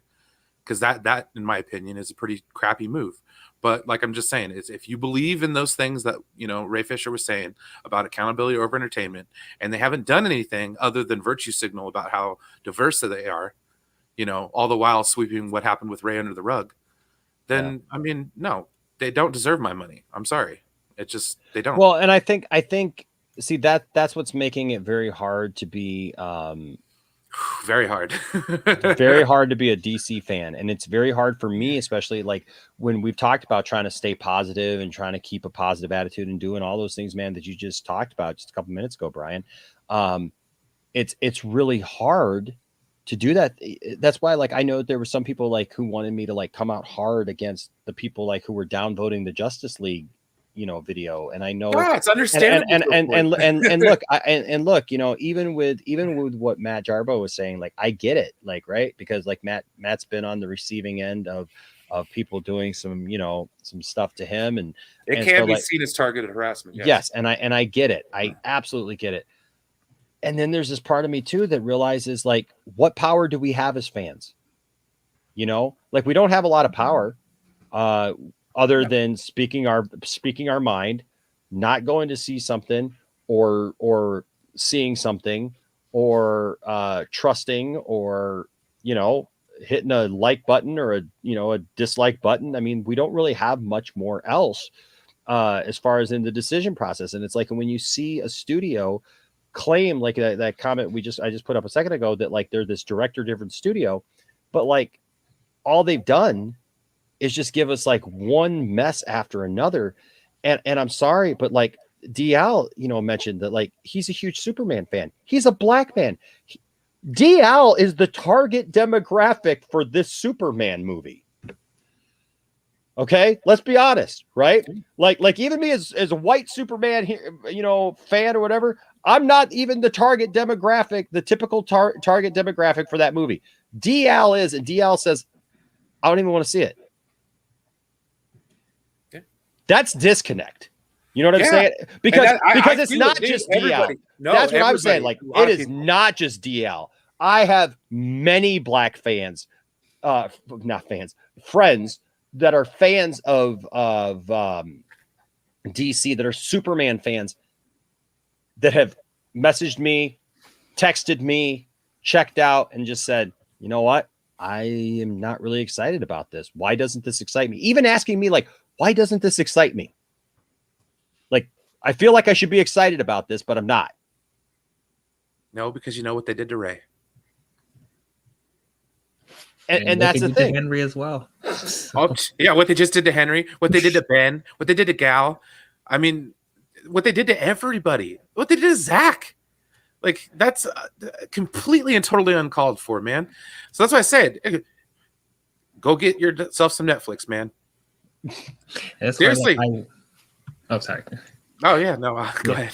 because that in my opinion is a pretty crappy move. But like I'm just saying, is if you believe in those things that Ray Fisher was saying about accountability over entertainment, and they haven't done anything other than virtue signal about how diverse they are, all the while sweeping what happened with Ray under the rug, then I mean, no, they don't deserve my money. I'm sorry, they don't. Well, and I think. See, that's what's making it very hard to be very hard. Very hard to be a DC fan. And it's very hard for me, especially like when we've talked about trying to stay positive and trying to keep a positive attitude and doing all those things, man, that you just talked about just a couple minutes ago, Brian. It's really hard to do that. That's why, like, I know there were some people like who wanted me to like come out hard against the people like who were downvoting the Justice League video, and I know it's understandable. And look, even with what Matt Jarbo was saying, like, I get it, like, right, because like Matt's been on the receiving end of people doing some some stuff to him, and it can be seen as targeted harassment. Yes, and I get it. I absolutely get it. And then there's this part of me too that realizes, like, what power do we have as fans? Like, we don't have a lot of power. Other than speaking our mind, not going to see something or seeing something or trusting or hitting a like button or a dislike button. I mean, we don't really have much more else as far as in the decision process. And it's like when you see a studio claim, like that comment I just put up a second ago, that like they're this director-driven studio, but like all they've done is just give us like one mess after another. And I'm sorry, but like DL, mentioned that like he's a huge Superman fan. He's a black man. DL is the target demographic for this Superman movie. Okay, let's be honest, right? Like even me as a white Superman here, fan or whatever, I'm not even the target demographic, the typical target demographic for that movie. DL is, and DL says, I don't even want to see it. That's disconnect. You know what I'm saying? Because it's not just DL. No, that's what I'm saying. Like, it is not just DL. I have many black fans, friends that are fans of DC, that are Superman fans, that have messaged me, texted me, checked out, and just said, you know what? I am not really excited about this. Why doesn't this excite me? Even asking me like, why doesn't this excite me? Like, I feel like I should be excited about this, but I'm not. No, because you know what they did to Ray. And that's the thing. Henry as well. Oh, yeah, what they just did to Henry, what they did to Ben, what they did to Gal. I mean, what they did to everybody. What they did to Zach. Like, that's completely and totally uncalled for, man. So that's why I said, go get yourself some Netflix, man. That's Seriously. Oh, sorry. Oh, yeah, no, go ahead.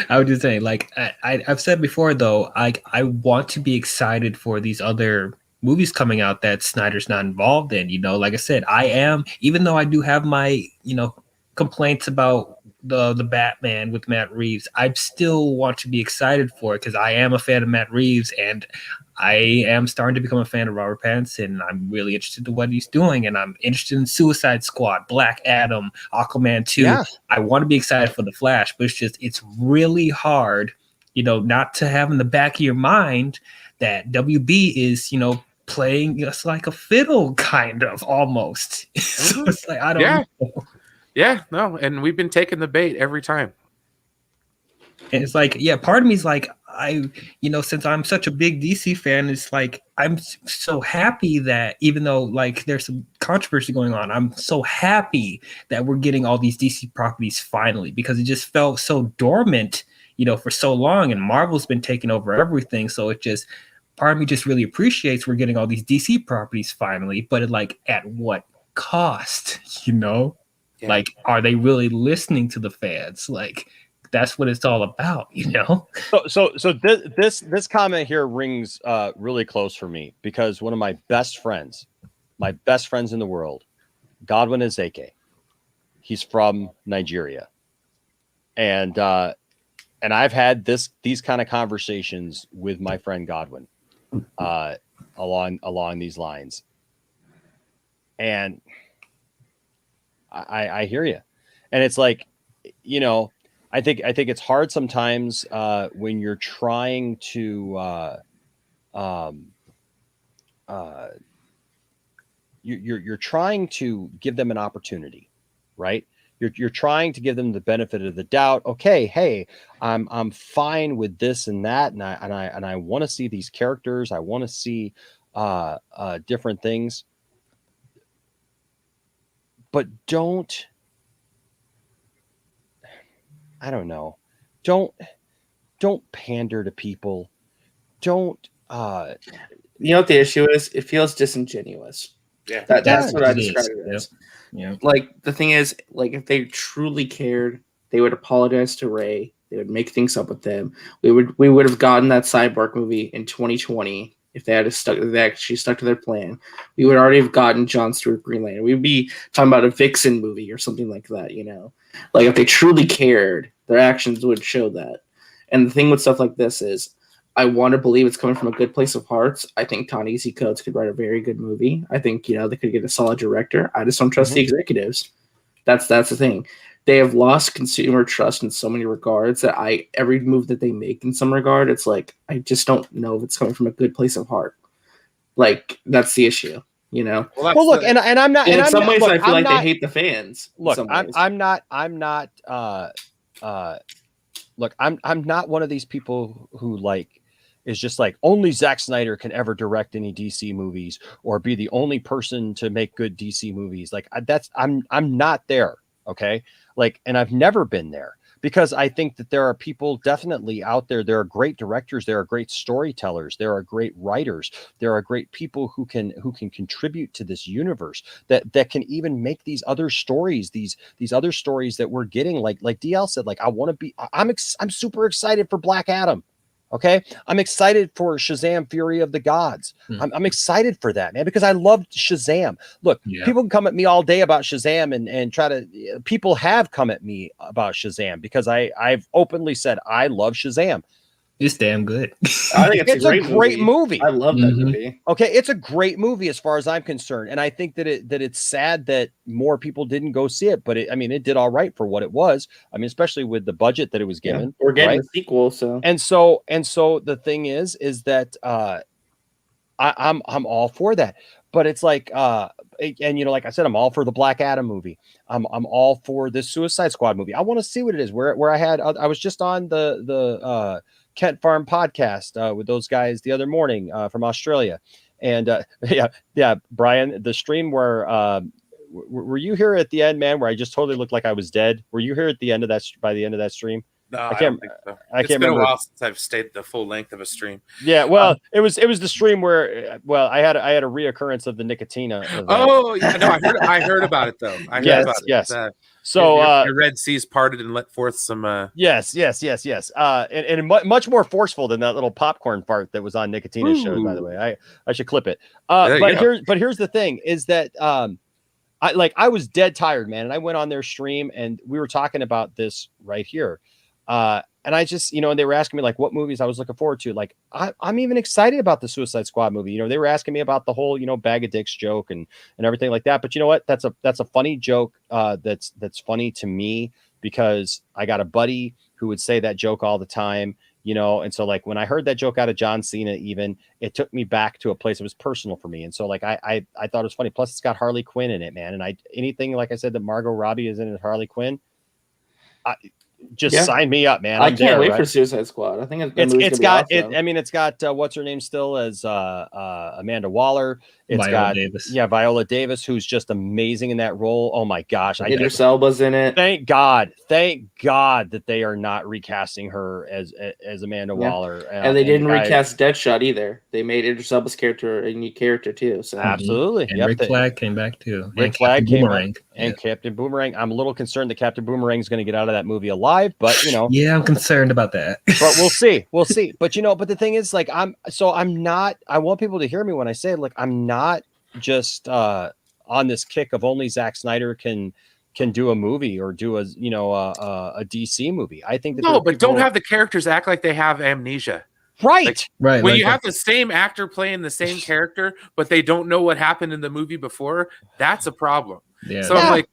I was just saying, like, I've said before, though, I want to be excited for these other movies coming out that Snyder's not involved in. You know, like I said, I am, even though I do have my, complaints about the Batman with Matt Reeves, I still want to be excited for it because I am a fan of Matt Reeves and I am starting to become a fan of Robert Pattinson. I'm really interested in what he's doing, and I'm interested in Suicide Squad, Black Adam, Aquaman 2. Yeah. I want to be excited for The Flash, but it's really hard, not to have in the back of your mind that WB is, playing us like a fiddle, kind of, almost. So it's like, I don't know. Yeah, no, and we've been taking the bait every time. And it's like, yeah, part of me is like, since I'm such a big DC fan, it's like, I'm so happy that even though like there's some controversy going on, I'm so happy that we're getting all these DC properties finally, because it just felt so dormant, for so long, and Marvel's been taking over everything. So it just, part of me just really appreciates we're getting all these DC properties finally, but at what cost, Yeah. Like, are they really listening to the fans? Like, that's what it's all about, So this comment here rings really close for me, because one of my best friends in the world, Godwin Ezeke, he's from Nigeria, and I've had these kind of conversations with my friend Godwin along these lines, and I hear you, and it's like, I think it's hard sometimes when you're trying to you're trying to give them an opportunity, right? You're trying to give them the benefit of the doubt. Okay, hey, I'm fine with this and that, and I want to see these characters. I want to see different things, but don't. I don't know. Don't pander to people. Don't. You know what the issue is? It feels disingenuous. Yeah, that's what I describe it as. Yeah. Like, the thing is, like, if they truly cared, they would apologize to Ray. They would make things up with them. We would have gotten that Cyborg movie in 2020 if they actually stuck to their plan. We would already have gotten Jon Stewart Green Lantern. We'd be talking about a Vixen movie or something like that, Like, if they truly cared, their actions would show that. And the thing with stuff like this is, I want to believe it's coming from a good place of hearts. I think Ta-Nehisi Coates could write a very good movie. I think, they could get a solid director. I just don't trust the executives. That's the thing. They have lost consumer trust in so many regards that every move that they make in some regard, it's like, I just don't know if it's coming from a good place of heart. Like, that's the issue, Well, look, and I'm not. And in I'm some not, ways, look, I feel I'm like not, they hate the fans. Look, I'm not. Look, I'm not one of these people who is just like, only Zack Snyder can ever direct any DC movies or be the only person to make good DC movies. Like, I'm not there. Okay. Like, and I've never been there, because I think that there are people definitely out there. There are great directors. There are great storytellers. There are great writers. There are great people who can contribute to this universe that can even make these other stories, these other stories that we're getting. Like DL said, like, I'm super excited for Black Adam. Okay. I'm excited for Shazam! Fury of the Gods. I'm excited for that, man, because I loved Shazam. Look, people can come at me all day about Shazam and try to, people have come at me about Shazam because I've openly said, I love Shazam. It's damn good. I think it's a great movie. I love that movie. Okay, it's a great movie as far as I'm concerned, and I think that it's sad that more people didn't go see it. But it did all right for what it was. I mean, especially with the budget that it was given. We're getting a sequel, so and so the thing is that I'm all for that. But it's like, and you know, like I said, I'm all for the Black Adam movie. I'm all for this Suicide Squad movie. I want to see what it is. Where I was just on the Kent Farm podcast with those guys the other morning from Australia, and yeah, Brian, the stream where were you here at the end, man? Where I just totally looked like I was dead. Were you here at the end of that? By the end of that stream? No, I don't think so. I It's can't been remember. a while since I've stayed the full length of a stream. Yeah, well, it was the stream where I had a reoccurrence of the Nicotina event. Oh, yeah, no, I heard about it though. I heard about it. Yes. So your Red Seas parted and let forth some. Yes. And much more forceful than that little popcorn fart that was on Nicotina's show. By the way, I should clip it. But here's the thing: is that I was dead tired, man, and I went on their stream and we were talking about this right here. And I just, you know, and they were asking me like what movies I was looking forward to. Like I'm even excited about the Suicide Squad movie. You know, they were asking me about the whole, you know, bag of dicks joke and everything like that. But you know what? That's a funny joke. That's funny to me because I got a buddy who would say that joke all the time, you know? And so like, when I heard that joke out of John Cena, even it took me back to a place that was personal for me. And so like, I thought it was funny. Plus it's got Harley Quinn in it, man. And anything, like I said, that Margot Robbie is in it, Harley Quinn, sign me up, man. I can't wait for Suicide Squad. I think it's got awesome. It's got what's her name still as Amanda Waller. It's Viola Davis. Yeah, Viola Davis, who's just amazing in that role. Oh my gosh, Idris Elba's in it. Thank God that they are not recasting her as Amanda Waller. And they didn't recast Deadshot either. They made Idris Elba's character a new character too. So absolutely, and Rick Flag came back too. Rick Flag came back, and Captain Boomerang. I'm a little concerned that Captain Boomerang is going to get out of that movie alive, but you know, yeah, I'm concerned about that. But we'll see. But you know, but the thing is, like, I'm not. I want people to hear me when I say, like, I'm not just on this kick of only Zack Snyder can do a movie or do a DC movie. I think that but don't have the characters act like they have amnesia. Right. When like you have the same actor playing the same character, but they don't know what happened in the movie before, that's a problem. Yeah. So I'm like,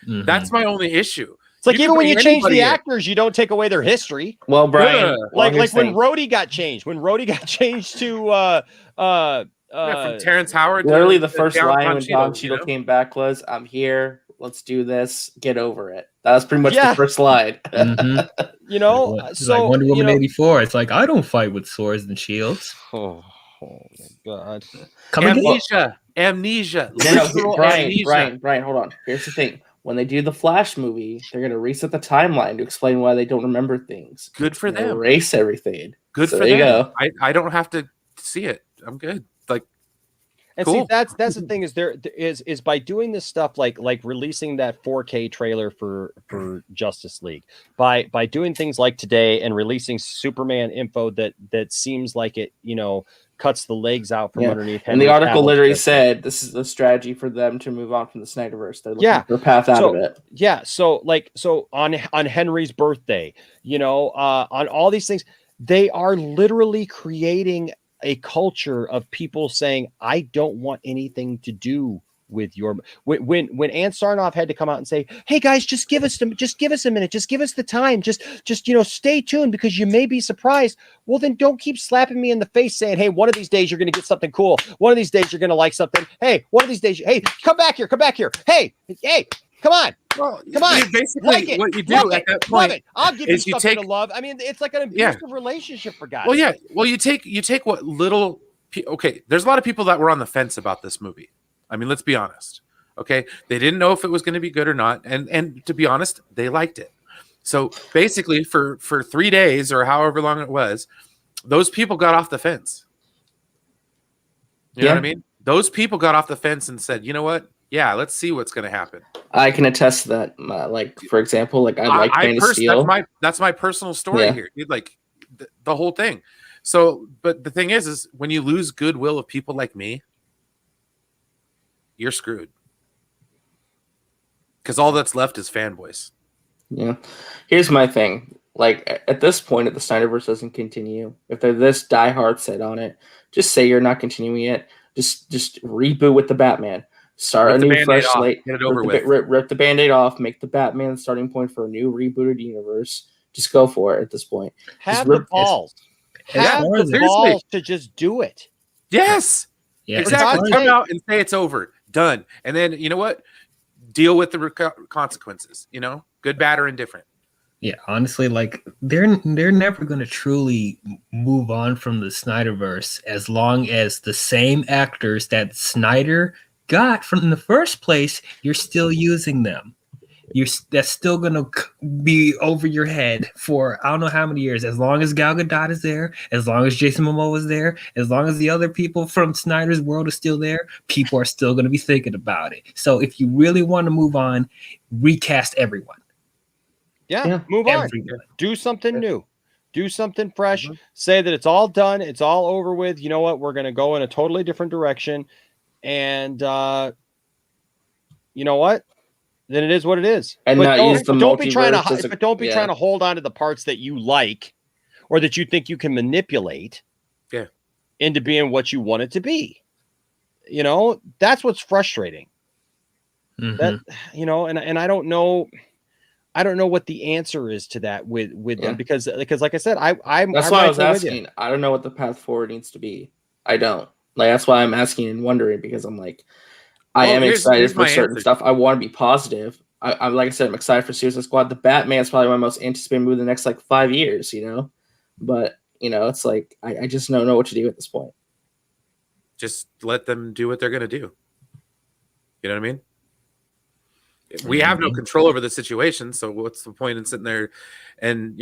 that's my only issue. It's like even when you change the actors, you don't take away their history. Well, Brian, like when Rhodey got changed. When Rhodey got changed to from Terrence Howard. Literally the first line when Don Cheadle came back was, "I'm here. Let's do this. Get over it." That was pretty much the first line. You know, so like Wonder Woman 84. It's like I don't fight with swords and shields. Oh my God! Amnesia. Brian, hold on. Here's the thing. When they do the Flash movie, they're going to reset the timeline to explain why they don't remember things. Good for them. Erase everything. Good for them. You go. I don't have to see it. I'm good. Like, and cool. See, that's the thing is by doing this stuff like releasing that 4K trailer for Justice League, by doing things like today and releasing Superman info that seems like it, you know, cuts the legs out from underneath. And the article literally said this is the strategy for them to move on from the SnyderVerse. They're looking for a path out of it. Yeah. So on Henry's birthday, you know, on all these things, they are literally creating a culture of people saying, I don't want anything to do with your when Ann Sarnoff had to come out and say, hey guys, just give us a minute, just give us the time, just you know, stay tuned because you may be surprised. Well, then don't keep slapping me in the face saying, hey, one of these days you're going to get something cool, one of these days you're going to like something, hey, one of these days, hey, come back here, hey, come on. Well, come on. Basically, what you do at that point, I'll give you something to love. I mean, it's like an abusive relationship for God's sake. Well, you take what little. Okay, there's a lot of people that were on the fence about this movie. I mean, let's be honest. Okay, they didn't know if it was going to be good or not, and to be honest, they liked it. So basically, for 3 days or however long it was, those people got off the fence. You know what I mean? Those people got off the fence and said, you know what? Yeah, let's see what's going to happen. I can attest to that. Like, for example, like I like Man of Steel. That's my personal story here. Like the whole thing. So, but the thing is when you lose goodwill of people like me, you're screwed. Because all that's left is fanboys. Yeah. Here's my thing. Like, at this point, if the SnyderVerse doesn't continue, if they're this diehard set on it, just say you're not continuing it. Just reboot with the Batman. Start a new fresh slate. Get it over with. Rip the Band-Aid off. Make the Batman the starting point for a new rebooted universe. Just go for it at this point. Have the balls. Have the balls to just do it. Yes. Yeah, Exactly. Come out and say it's over, done, and then you know what? Deal with the consequences. You know, good, bad, or indifferent. Yeah, honestly, like they're never going to truly move on from the Snyderverse as long as the same actors that Snyder got from the first place, you're still using them. That's still going to be over your head for I don't know how many years. As long as Gal Gadot is there, as long as Jason Momoa is there, as long as the other people from Snyder's world are still there, people are still going to be thinking about it. So if you really want to move on, recast everyone. Yeah, move on. Do something new. Do something fresh. Say that it's all done. It's all over with. You know what? We're going to go in a totally different direction. And you know what? Then it is what it is. And but not use the don't be trying multiverse to. But don't be trying to hold on to the parts that you like, or that you think you can manipulate. Yeah. Into being what you want it to be. You know, that's what's frustrating. That and I don't know. I don't know what the answer is to that with them because like I said, that's why I was asking. I don't know what the path forward needs to be. I don't that's why I'm asking and wondering because I'm like, I am excited for certain stuff. I want to be positive. I'm like I said, I'm excited for Suicide Squad. The Batman is probably my most anticipated movie in the next 5 years, but it's like, I just don't know what to do at this point. Just let them do what they're going to do. You know what I mean? We have no control over the situation, so what's the point in sitting there and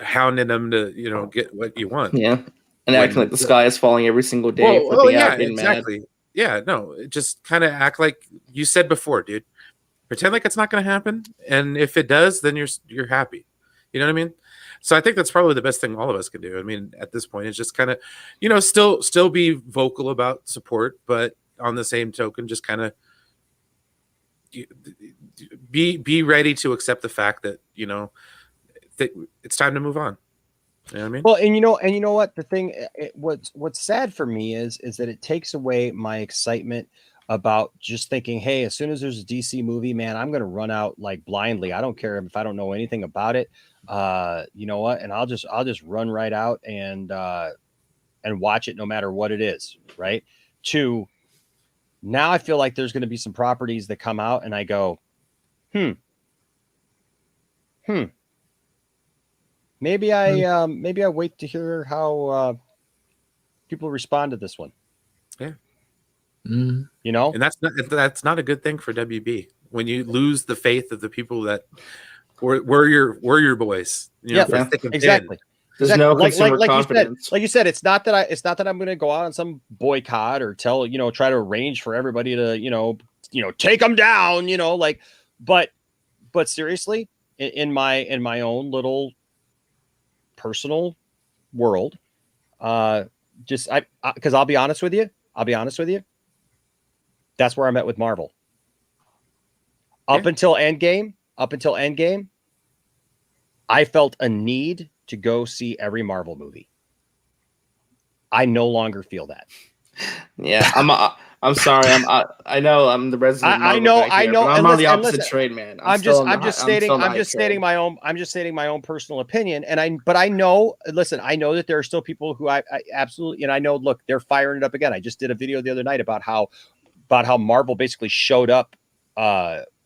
hounding them to get what you want? Yeah, and acting like the sky is falling every single day. Yeah, exactly. Mad. Yeah, no, just kind of act like you said before, dude. Pretend like it's not going to happen, and if it does, then you're happy. You know what I mean? So I think that's probably the best thing all of us can do. I mean, at this point, it's just kind of still be vocal about support, but on the same token, just kind of. Be ready to accept the fact that that it's time to move on. You know what I mean? Well, and you know what the thing, what's sad for me is that it takes away my excitement about just thinking, hey, as soon as there's a DC movie, man, I'm going to run out like blindly. I don't care if I don't know anything about it. You know what? And I'll just run right out and watch it no matter what it is. Right. Now I feel like there's going to be some properties that come out and I go, maybe I wait to hear how people respond to this one. Yeah. And that's not a good thing for WB when you lose the faith of the people that were your boys. Exactly. There's no consumer confidence. Like you said, it's not that I'm going to go out on some boycott or try to arrange for everybody to, take them down, but seriously, in my own little personal world, because I'll be honest with you. That's where I'm at with Marvel. Up until Endgame, I felt a need to go see every Marvel movie. I no longer feel that. Yeah, I'm sorry. I know I'm the resident. I know. I'm on the opposite trade, man. I'm just stating my own personal opinion. But I know. Listen, I know that there are still people who I absolutely, and I know. Look, they're firing it up again. I just did a video the other night about how Marvel basically showed up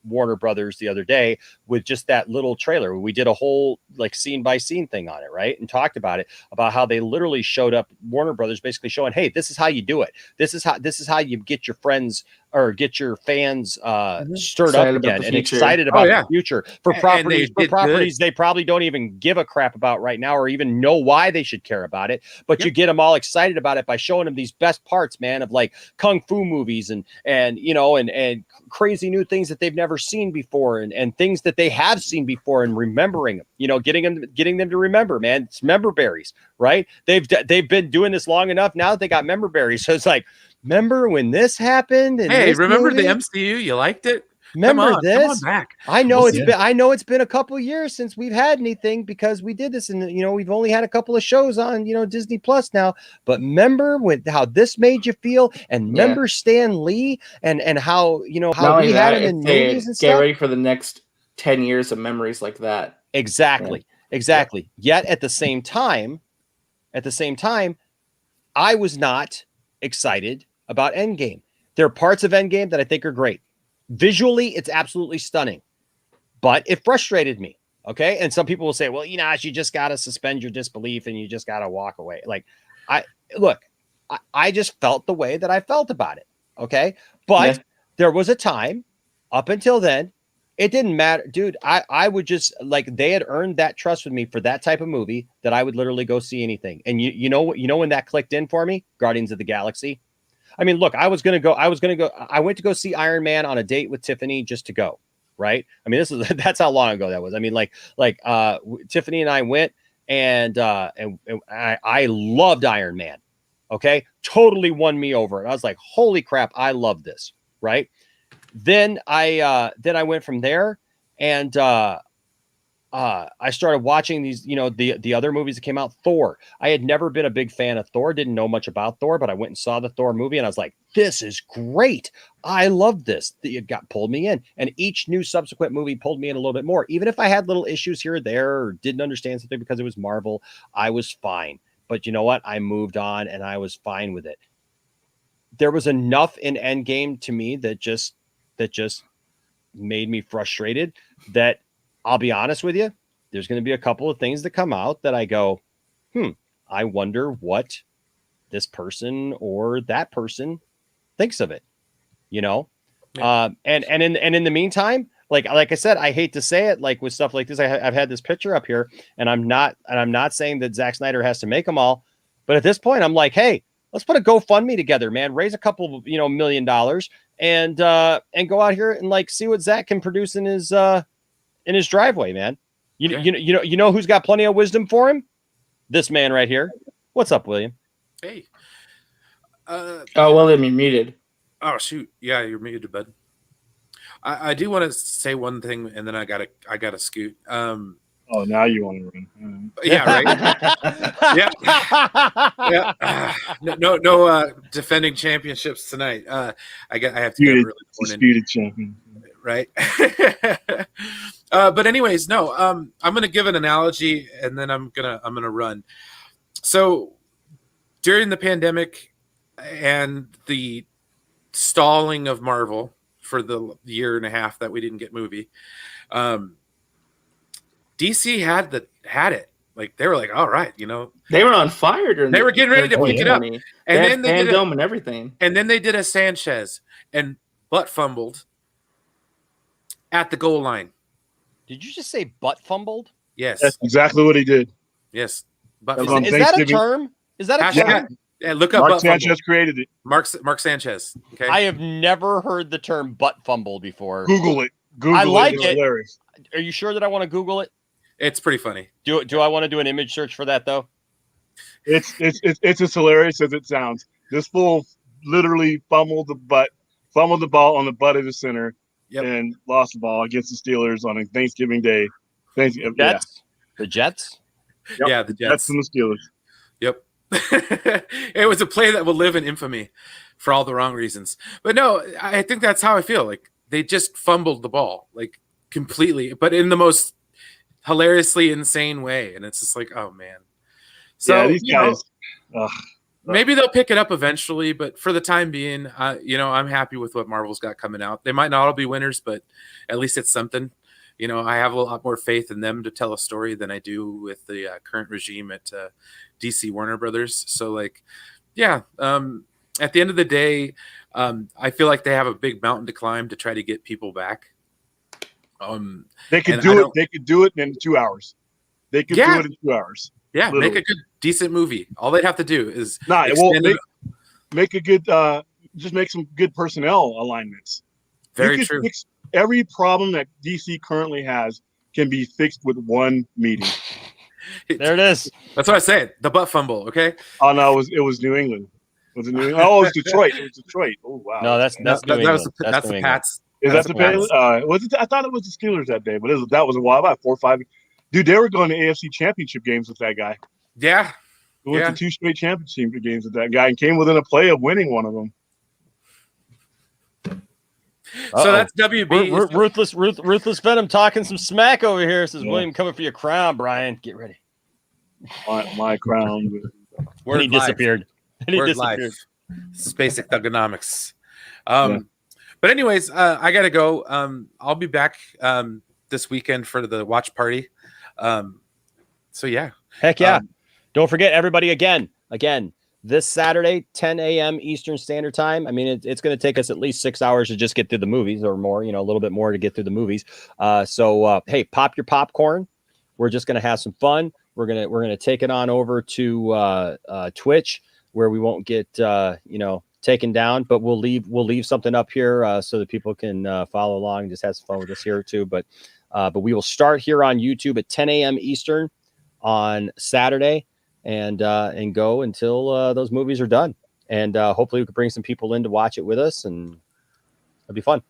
Warner Brothers the other day with just that little trailer. We did a whole scene by scene thing on it, right? And talked about how they literally showed up, Warner Brothers basically showing, hey, this is how you do it. This is how you get your friends or get your fans stirred up again and excited about the future for properties they probably don't even give a crap about right now or even know why they should care about it. But you get them all excited about it by showing them these best parts, man, of kung fu movies and crazy new things that they've never seen before and things that they have seen before and remembering them, getting them to remember, man. It's member berries, right? They've been doing this long enough now that they got member berries. So it's remember when this happened? Hey, remember the MCU? You liked it? Remember this? Come on back. I know it's been a couple years since we've had anything because we did this and we've only had a couple of shows on Disney Plus now. But remember how this made you feel, and remember Stan Lee and how how we had him in movies and stuff. Get ready for the next 10 years of memories like that. Exactly. Yet at the same time, I was not excited about Endgame. There are parts of Endgame that I think are great. Visually, it's absolutely stunning, but it frustrated me. Okay. And some people will say, well, you just got to suspend your disbelief and you just got to walk away. Like, I just felt the way that I felt about it. Okay. But there was a time up until then, it didn't matter, dude. I would just like, they had earned that trust with me for that type of movie that I would literally go see anything. And you know when that clicked in for me, Guardians of the Galaxy. I mean, look, I went to go see Iron Man on a date with Tiffany just to go. Right. I mean, that's how long ago that was. I mean, Tiffany and I went and I loved Iron Man. Okay. Totally won me over. And I was like, holy crap, I love this. Right. Then I went from there and I started watching these, the other movies that came out. Thor. I had never been a big fan of Thor, didn't know much about Thor, but I went and saw the Thor movie and I was like, this is great. I love this. It pulled me in, and each new subsequent movie pulled me in a little bit more. Even if I had little issues here or there or didn't understand something because it was Marvel, I was fine. But you know what? I moved on and I was fine with it. There was enough in Endgame to me that just made me frustrated that I'll be honest with you, there's going to be a couple of things that come out that I go, I wonder what this person or that person thinks of it, Yeah. And in the meantime, like I said, I hate to say it, like with stuff like this, I've had this picture up here and I'm not saying that Zack Snyder has to make them all, but at this point I'm like, hey, let's put a GoFundMe together, man, raise a couple, $1 million and go out here and like, see what Zack can produce in his driveway, man. You know who's got plenty of wisdom for him? This man right here. What's up, William? Hey. William, you're muted. Oh shoot. Yeah, you're muted, bud. I do want to say one thing and then I gotta scoot. Oh, now you want to run. Yeah, right. Yeah. No defending championships tonight. I have to get really disputed champion. Right. But anyways, no, I'm going to give an analogy and then I'm going to run. So during the pandemic and the stalling of Marvel for the year and a half that we didn't get movie, DC had it. Like they were like, all right, they were on fire during. They were getting ready to pick it up, and then they did and everything. And then they did a Sanchez and butt fumbled at the goal line. Did you just say butt fumbled? Yes, that's exactly what he did. Yes, is that a term? Is that a term? Yeah, look up. Mark Sanchez created it. Mark Sanchez. Okay, I have never heard the term butt fumble before. Google it. I like it. Hilarious. Are you sure that I want to Google it? It's pretty funny. Do I want to do an image search for that though? It's as hilarious as it sounds. This fool literally fumbled the ball on the butt of the center and lost the ball against the Steelers on a Thanksgiving Day. Jets? The Jets? Yep. Yeah, the Jets. Jets and the Steelers. Yep. It was a play that will live in infamy for all the wrong reasons. But no, I think that's how I feel. Like they just fumbled the ball, like completely, but in the most hilariously insane way. And it's just like, oh man. So yeah, these guys, maybe they'll pick it up eventually, but for the time being, I'm happy with what Marvel's got coming out. They might not all be winners, but at least it's something. I have a lot more faith in them to tell a story than I do with the current regime at DC Warner Brothers. So like, yeah, at the end of the day, I feel like they have a big mountain to climb to try to get people back. They could do it. They could do it in 2 hours. They could do it in 2 hours. Yeah, literally. Make a good, decent movie. All they'd have to do is make a good. Just make some good personnel alignments. Very true. Fix every problem that DC currently has can be fixed with one meeting. There it is. That's what I said. The butt fumble. Okay. Oh no, it was New England. Was it New England? Oh, it was Detroit. It was Detroit. Oh wow. No, that's New England. That's the Pats. Is that the Pats? Was it? I thought it was the Steelers that day, but that was a while back. 4 or 5. Dude, they were going to AFC Championship games with that guy. Yeah. We went to 2 straight championship games with that guy and came within a play of winning one of them. So that's WB. Ruthless Venom talking some smack over here. Says William coming for your crown, Brian. Get ready. My crown. Where he disappeared. Word life. It's basic thugonomics. But anyways, I gotta go. I'll be back this weekend for the watch party. So yeah. Heck yeah. Don't forget, everybody, again, this Saturday, 10 a.m. Eastern Standard Time. I mean, it's going to take us at least 6 hours to just get through the movies, or more, a little bit more to get through the movies. So hey, pop your popcorn. We're just going to have some fun. We're gonna take it on over to Twitch, where we won't get taken down, but we'll leave something up here so that people can follow along and just have some fun with us here too. But we will start here on YouTube at 10 a.m. Eastern on Saturday, and go until those movies are done. And hopefully we can bring some people in to watch it with us, and it'll be fun.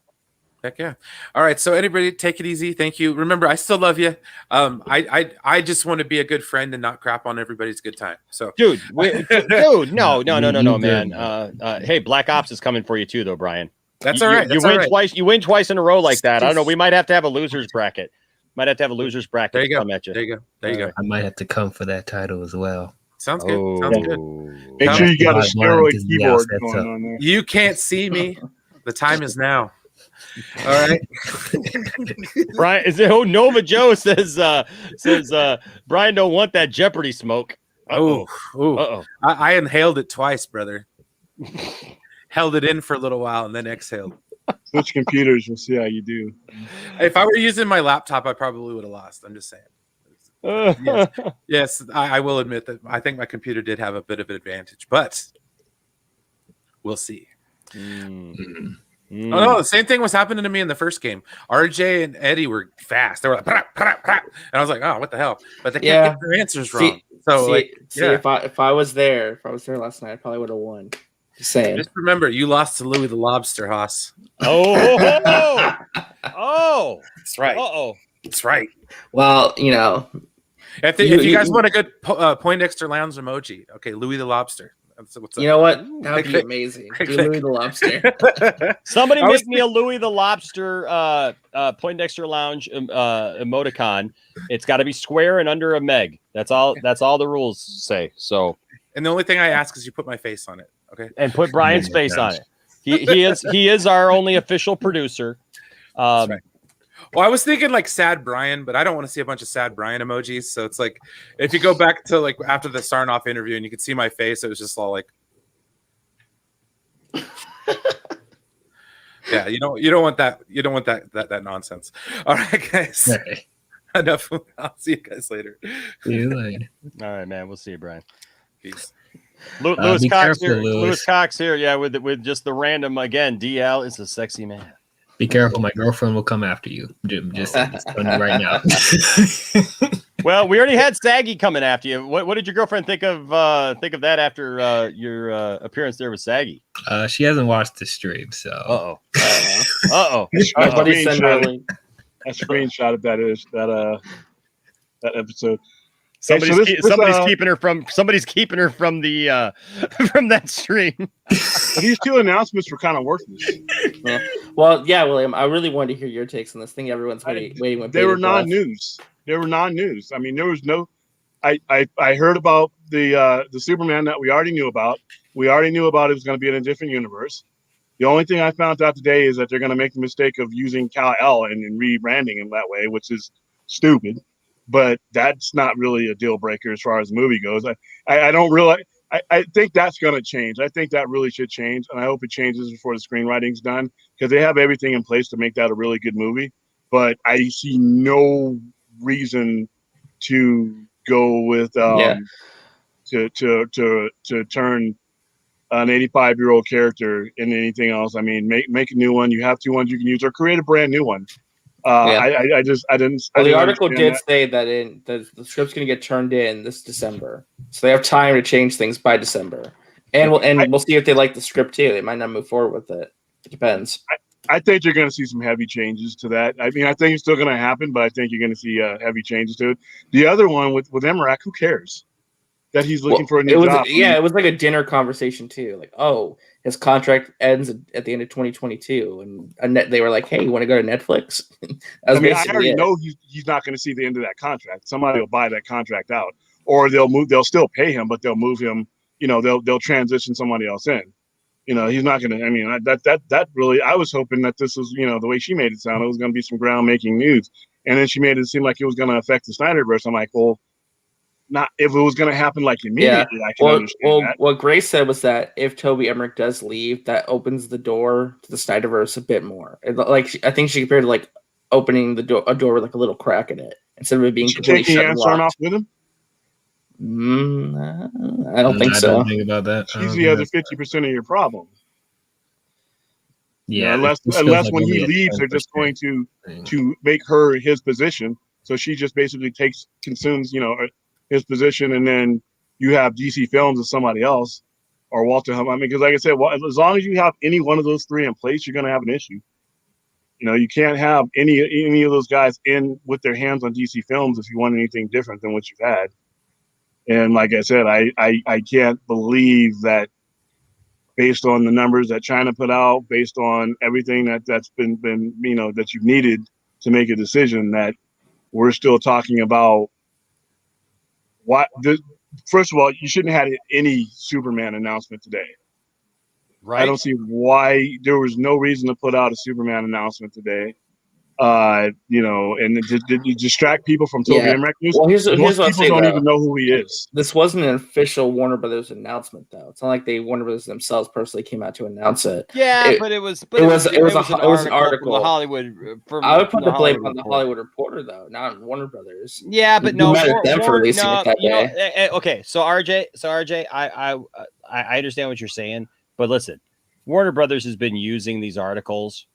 Heck yeah. All right. So anybody, take it easy. Thank you. Remember, I still love you. I just want to be a good friend and not crap on everybody's good time. So dude, no, man. Hey, Black Ops is coming for you too, though, Brian. That's all right. You win twice. You win twice in a row like that. I don't know. We might have to have a losers bracket. There you go. Come at you. There you go. I might have to come for that title as well. Sounds good. Sounds good. Make sure you got a steroid keyboard going on there. You can't see me. The time is now. All right. Brian, Nova Joe says Brian don't want that Jeopardy smoke. I inhaled it twice, brother. Held it in for a little while and then exhaled. Switch computers, we'll see how you do. If I were using my laptop, I probably would have lost. I'm just saying. Yes, I will admit that I think my computer did have a bit of an advantage, but we'll see. Oh no, the same thing was happening to me in the first game. RJ and Eddie were fast. They were like, "Pra, pra, pra," and I was like, "Oh, what the hell?" But they can't get their answers wrong. If I was there last night, I probably would have won. Just saying. Just remember, you lost to Louis the Lobster, Haas. Oh, that's right. That's right. Well, if you guys want a good Poindexter Lounge emoji, okay, Louis the Lobster. What's you know what? That would be amazing. Do Louis the Lobster. Somebody make me a Louis the Lobster Poindexter Lounge emoticon. It's got to be square and under a meg. That's all the rules say. So, and the only thing I ask is you put my face on it, okay? And put Brian's face on it. He is our only official producer. That's right. Well, I was thinking like sad Brian, but I don't want to see a bunch of sad Brian emojis. So it's like, if you go back to like after the Sarnoff interview and you could see my face, it was just all like, yeah, you don't want that. You don't want that nonsense. All right, guys. Okay. Enough. I'll see you guys later. See you later. All right, man. We'll see you, Brian. Peace. Lewis Cox here. Lewis Cox here. Yeah, with just the random again. DL is a sexy man. Be careful, my girlfriend will come after you. Just telling you right now. Well, we already had Saggy coming after you. What did your girlfriend think of that after your appearance there with Saggy? She hasn't watched the stream, so. Uh-oh. Somebody send her a link. A screenshot of that episode. Somebody's keeping her from the from that stream. These two announcements were kind of worthless. Well, yeah, William, I really wanted to hear your takes on this thing. Everyone's waiting. They were non-news. They were non-news. I mean, there was no. I heard about the Superman that we already knew about. We already knew about it was going to be in a different universe. The only thing I found out today is that they're going to make the mistake of using Kal-El and rebranding him that way, which is stupid. But that's not really a deal breaker as far as the movie goes. I don't really. I think that's going to change. I think that really should change, and I hope it changes before the screenwriting's done, because they have everything in place to make that a really good movie. But I see no reason to go with to turn an 85-year-old character into anything else. I mean, make a new one. You have two ones you can use, or create a brand new one. I didn't. The article did say that the script's going to get turned in this December, so they have time to change things by December, and we'll see if they like the script too. They might not move forward with it. It depends. I think you're going to see some heavy changes to that. I mean, I think it's still going to happen, but I think you're going to see heavy changes to it. The other one with Emmerich, who cares that he's looking for a new job? It was like a dinner conversation too. Like, oh, his contract ends at the end of 2022, and they were like, "Hey, you want to go to Netflix?" I already know he's not going to see the end of that contract. Somebody will buy that contract out, or they'll still pay him, but they'll move him. They'll transition somebody else in. He's not going to. I mean, that really. I was hoping that this was, the way she made it sound, it was going to be some groundbreaking news, and then she made it seem like it was going to affect the SnyderVerse. I'm like, well, not if it was going to happen like immediately. I can understand that. What Grace said was that if Toby Emmerich does leave, that opens the door to the SnyderVerse a bit more. Like I think she compared to like opening a door with like a little crack in it instead of it being completely shut and locked. Off with him? I don't think so. I don't think about that. She's the other 50% of your problem. Yeah, unless like when he leaves, they're just going to make her his position. So she just basically consumes, his position, and then you have DC Films as somebody else, or Walter. I mean, because like I said, as long as you have any one of those three in place, you're going to have an issue. You can't have any of those guys in with their hands on DC Films if you want anything different than what you've had. And like I said, I can't believe that, based on the numbers that China put out, based on everything that's been that you've needed to make a decision, that we're still talking about first of all, you shouldn't have had any Superman announcement today. Right. I don't see why there was no reason to put out a Superman announcement today. And to distract people from Toby Emmerich news. Well, here's most what people don't even know who he is. This wasn't an official Warner Brothers announcement, though. It's not like Warner Brothers themselves personally came out to announce it. Yeah, but it was an article. From the Hollywood. I would put the blame on the Hollywood Reporter, though, not Warner Brothers. Yeah, but no. Okay, so RJ, I understand what you're saying, but listen, Warner Brothers has been using these articles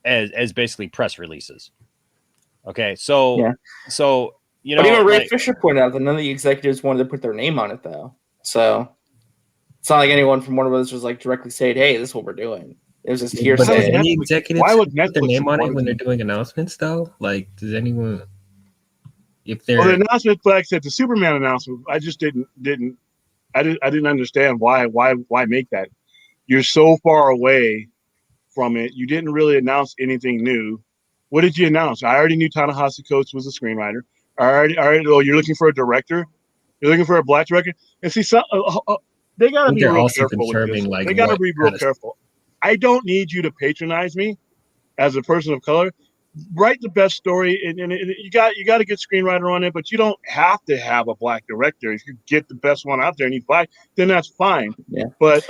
as basically press releases. Okay, so but even Ray Fisher pointed out that none of the executives wanted to put their name on it, though. So it's not like anyone from Warner Brothers was like directly saying, "Hey, this is what we're doing." It was just hearsay. Any executives put their name on it when they're doing announcements, though? Like, does anyone? If they're the announcement, like I said, the Superman announcement, I just didn't understand why make that. You're so far away from it. You didn't really announce anything new. What did you announce? I already knew Ta-Nehisi Coates was a screenwriter. Oh, you're looking for a director? You're looking for a black director? And see, they got to be real careful with this. They got to be real careful. I don't need you to patronize me as a person of color. Write the best story, and you got a good screenwriter on it, but you don't have to have a black director. If you get the best one out there and he's black, then that's fine. Yeah. But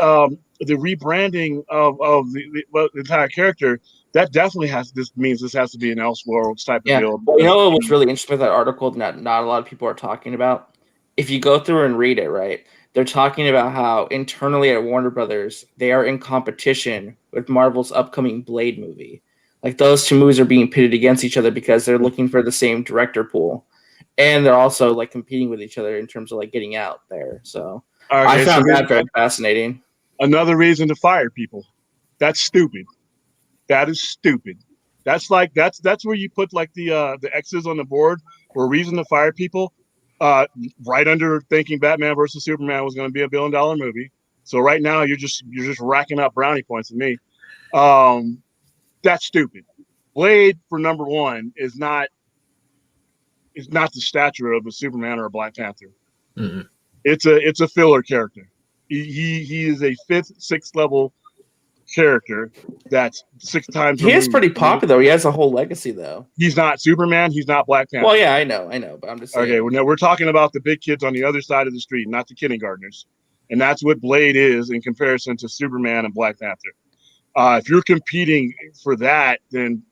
the rebranding of the entire character, that definitely means this has to be an Elseworlds type of deal. Well, what was really interesting about that article that not a lot of people are talking about? If you go through and read it, right, they're talking about how internally at Warner Brothers, they are in competition with Marvel's upcoming Blade movie. Like, those two movies are being pitted against each other because they're looking for the same director pool. And they're also like competing with each other in terms of like getting out there. So I found that very fascinating. Another reason to fire people. That's stupid. That is stupid. That's where you put like the X's on the board for a reason to fire people. Right under thinking Batman versus Superman was going to be a $1 billion movie. So right now you're just racking up brownie points with me. That's stupid. Blade, for number one, is not the stature of a Superman or a Black Panther. Mm-hmm. It's a filler character. He is a 5th, 6th level character that's 6 times. He is pretty popular. He has a whole legacy, though. He's not Superman. He's not Black Panther. Well, yeah, I know, but I'm just saying. Okay, well, now we're talking about the big kids on the other side of the street, not the kindergartners, and that's what Blade is in comparison to Superman and Black Panther. If you're competing for that, then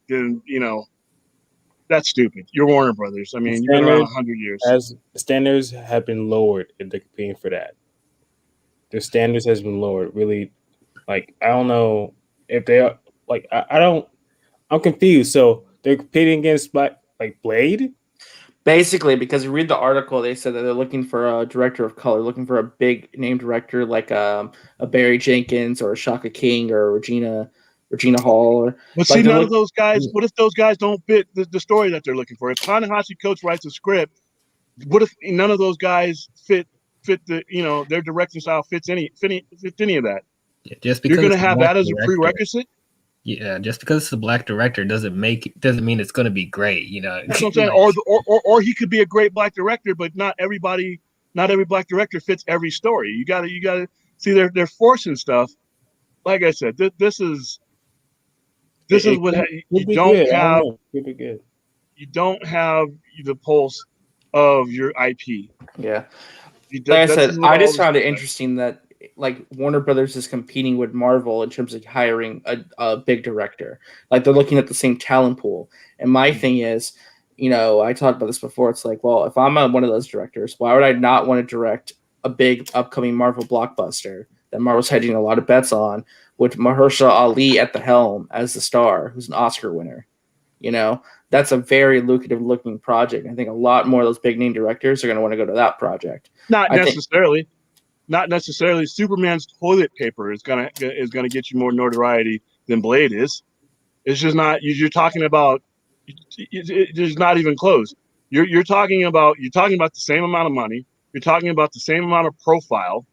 that's stupid. You're Warner Brothers. I mean, you've been around 100 years. As standards have been lowered if they're competing for that. Their standards has been lowered. Really, like, I don't know if they are like I'm confused. So they're competing against Blade? Basically, because you read the article, they said that they're looking for a director of color, looking for a big name director like a Barry Jenkins or a Shaka King or Regina Hall. But see, none of those guys. What if those guys don't fit the story that they're looking for? If Ta-Nehisi Coates writes a script, what if none of those guys fit the their directing style fits any of that? Yeah, just because you're going to have that as a prerequisite. Yeah, just because it's a black director doesn't mean it's going to be great. That's what I'm saying. Or he could be a great black director, but not every black director fits every story. You got to see they're forcing stuff like I said, this is what you don't have. You don't have the pulse of your IP. Yeah. Like I said, I just found it interesting that like Warner Brothers is competing with Marvel in terms of hiring a big director. Like they're looking at the same talent pool. And my thing is, I talked about this before. It's like, well, if I'm one of those directors, why would I not want to direct a big upcoming Marvel blockbuster that Marvel's hedging a lot of bets on, with Mahershala Ali at the helm as the star, who's an Oscar winner? That's a very lucrative looking project. I think a lot more of those big name directors are going to want to go to that project. Not necessarily. Superman's toilet paper is gonna get you more notoriety than Blade is. It's just not. You're talking about. It's not even close. You're talking about the same amount of money. You're talking about the same amount of profile,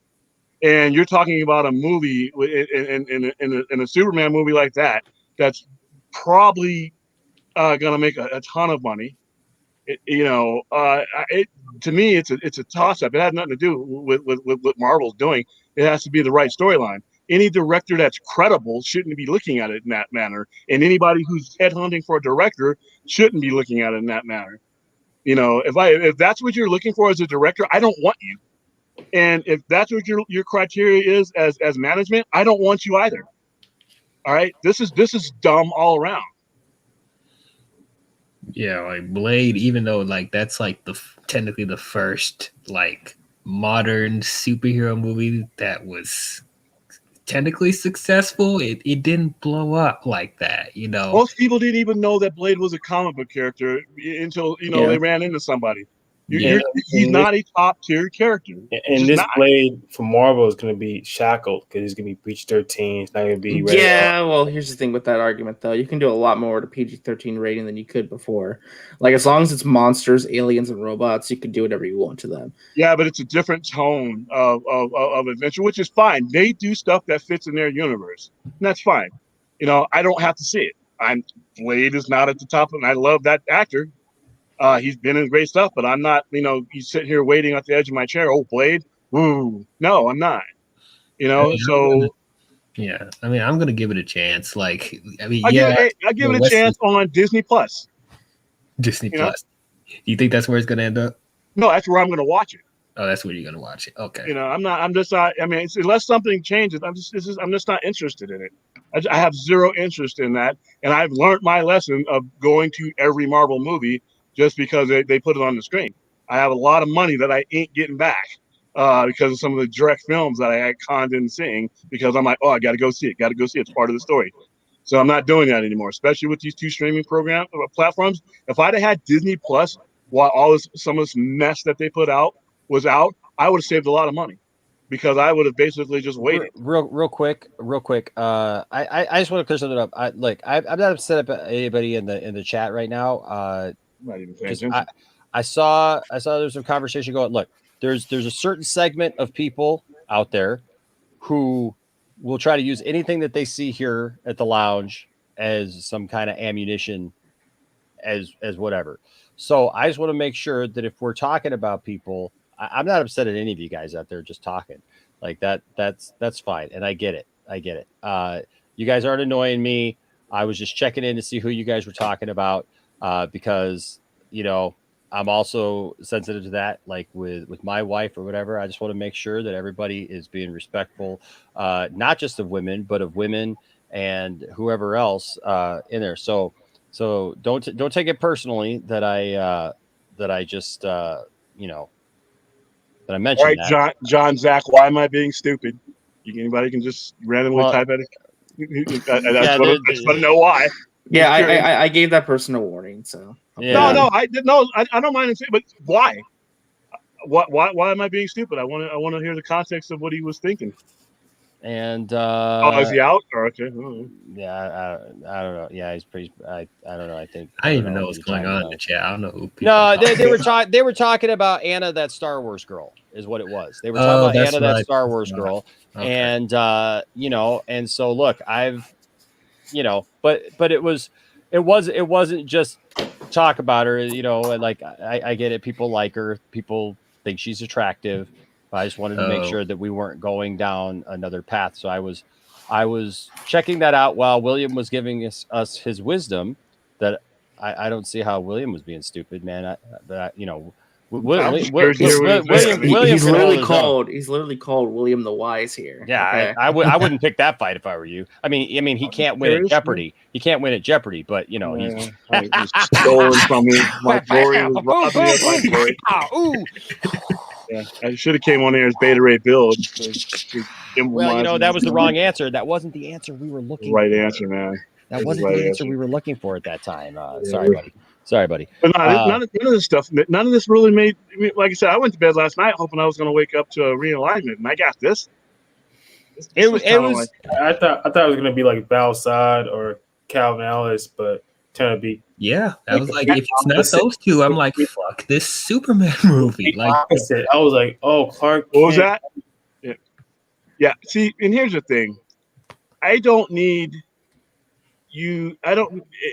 and you're talking about a movie in a Superman movie like that. That's probably gonna make a ton of money. To me, it's a toss up. It has nothing to do with what Marvel's doing. It has to be the right storyline. Any director that's credible shouldn't be looking at it in that manner, and anybody who's headhunting for a director shouldn't be looking at it in that manner. If that's what you're looking for as a director, I don't want you. And if that's what your criteria is as management, I don't want you either. All right, this is dumb all around. Yeah, like Blade, even though like that's like technically the first like modern superhero movie that was technically successful, it didn't blow up like that, Most people didn't even know that Blade was a comic book character until they ran into somebody. He's not a top tier character. And this Blade for Marvel is going to be shackled because he's going to be PG-13. It's not going to be rated. Yeah, well, here's the thing with that argument, though. You can do a lot more with a PG-13 rating than you could before. Like, as long as it's monsters, aliens, and robots, you can do whatever you want to them. Yeah, but it's a different tone of adventure, which is fine. They do stuff that fits in their universe, and that's fine. I don't have to see it. Blade is not at the top, and I love that actor. He's been in great stuff, but I'm not, he's sitting here waiting at the edge of my chair. Oh, Blade. Woo. No, I'm not, so. Yeah. I mean, I'm going to give it a chance. Like, I mean, I give it a chance on Disney Plus. Disney Plus. You think that's where it's going to end up? No, that's where I'm going to watch it. Oh, that's where you're going to watch it. Okay. I'm just not, I mean, unless something changes, I'm just not interested in it. I have zero interest in that. And I've learned my lesson of going to every Marvel movie just because they put it on the screen. I have a lot of money that I ain't getting back because of some of the direct films that I had conned in seeing, because I'm like, oh, I got to go see it. It's part of the story. So I'm not doing that anymore, especially with these two streaming platforms. If I'd have had Disney Plus while some of this mess that they put out was out, I would have saved a lot of money because I would have basically just waited. Real quick. I just want to clear something up. I'm not upset at anybody in the chat right now. Not even paying attention. I saw there's some conversation going. Look, there's a certain segment of people out there who will try to use anything that they see here at the lounge as some kind of ammunition, as whatever. So I just want to make sure that if we're talking about people, I'm not upset at any of you guys out there just talking like that. That's fine, and I get it. You guys aren't annoying me. I was just checking in to see who you guys were talking about. Because I'm also sensitive to that, like with my wife or whatever. I just want to make sure that everybody is being respectful, not just of women, but of women and whoever else in there. So don't take it personally that I just that I mentioned. All right, that. John, Zach, why am I being stupid? Anybody can just randomly type at it. I just want to know why. Yeah, I gave that person a warning. So yeah. No, I don't mind saying, but why? Why am I being stupid? I want to hear the context of what he was thinking. And is he out? Or okay. Yeah, I don't know. Yeah, he's pretty. I don't know. I think I don't even know what's going on in the chat. I don't know who. No, they were talking about Anna, that Star Wars girl, is what it was. They were talking about Anna, that Star Wars girl, okay. And and so look, but it wasn't just talk about her, and like I get it. People like her. People think she's attractive. I just wanted to make sure that we weren't going down another path. So I was I was checking that out while William was giving us his wisdom. That I don't see how William was being stupid, man. William he's can hold literally his own. called. He's literally called William the Wise here. Yeah, okay? I wouldn't pick that fight if I were you. I mean, he can't win at Jeopardy. He can't win at Jeopardy, but he's stolen from me. My glory was robbed me of my glory. Yeah, I should have came on there as Beta Ray build. Well, that was the wrong answer. That wasn't the answer we were looking for. Right answer, man. That wasn't the answer we were looking for at that time. Sorry, buddy. But none of this stuff. None of this really made. Like I said, I went to bed last night hoping I was going to wake up to a realignment, and I got this. It was. I thought it was going to be like Valsad or Calvin Ellis, but turned to be. Yeah, I was like, if it's not those two, I'm like, fuck this Superman movie. Like I was like, oh, Clark. What was that? Yeah. See, and here's the thing. I don't need you.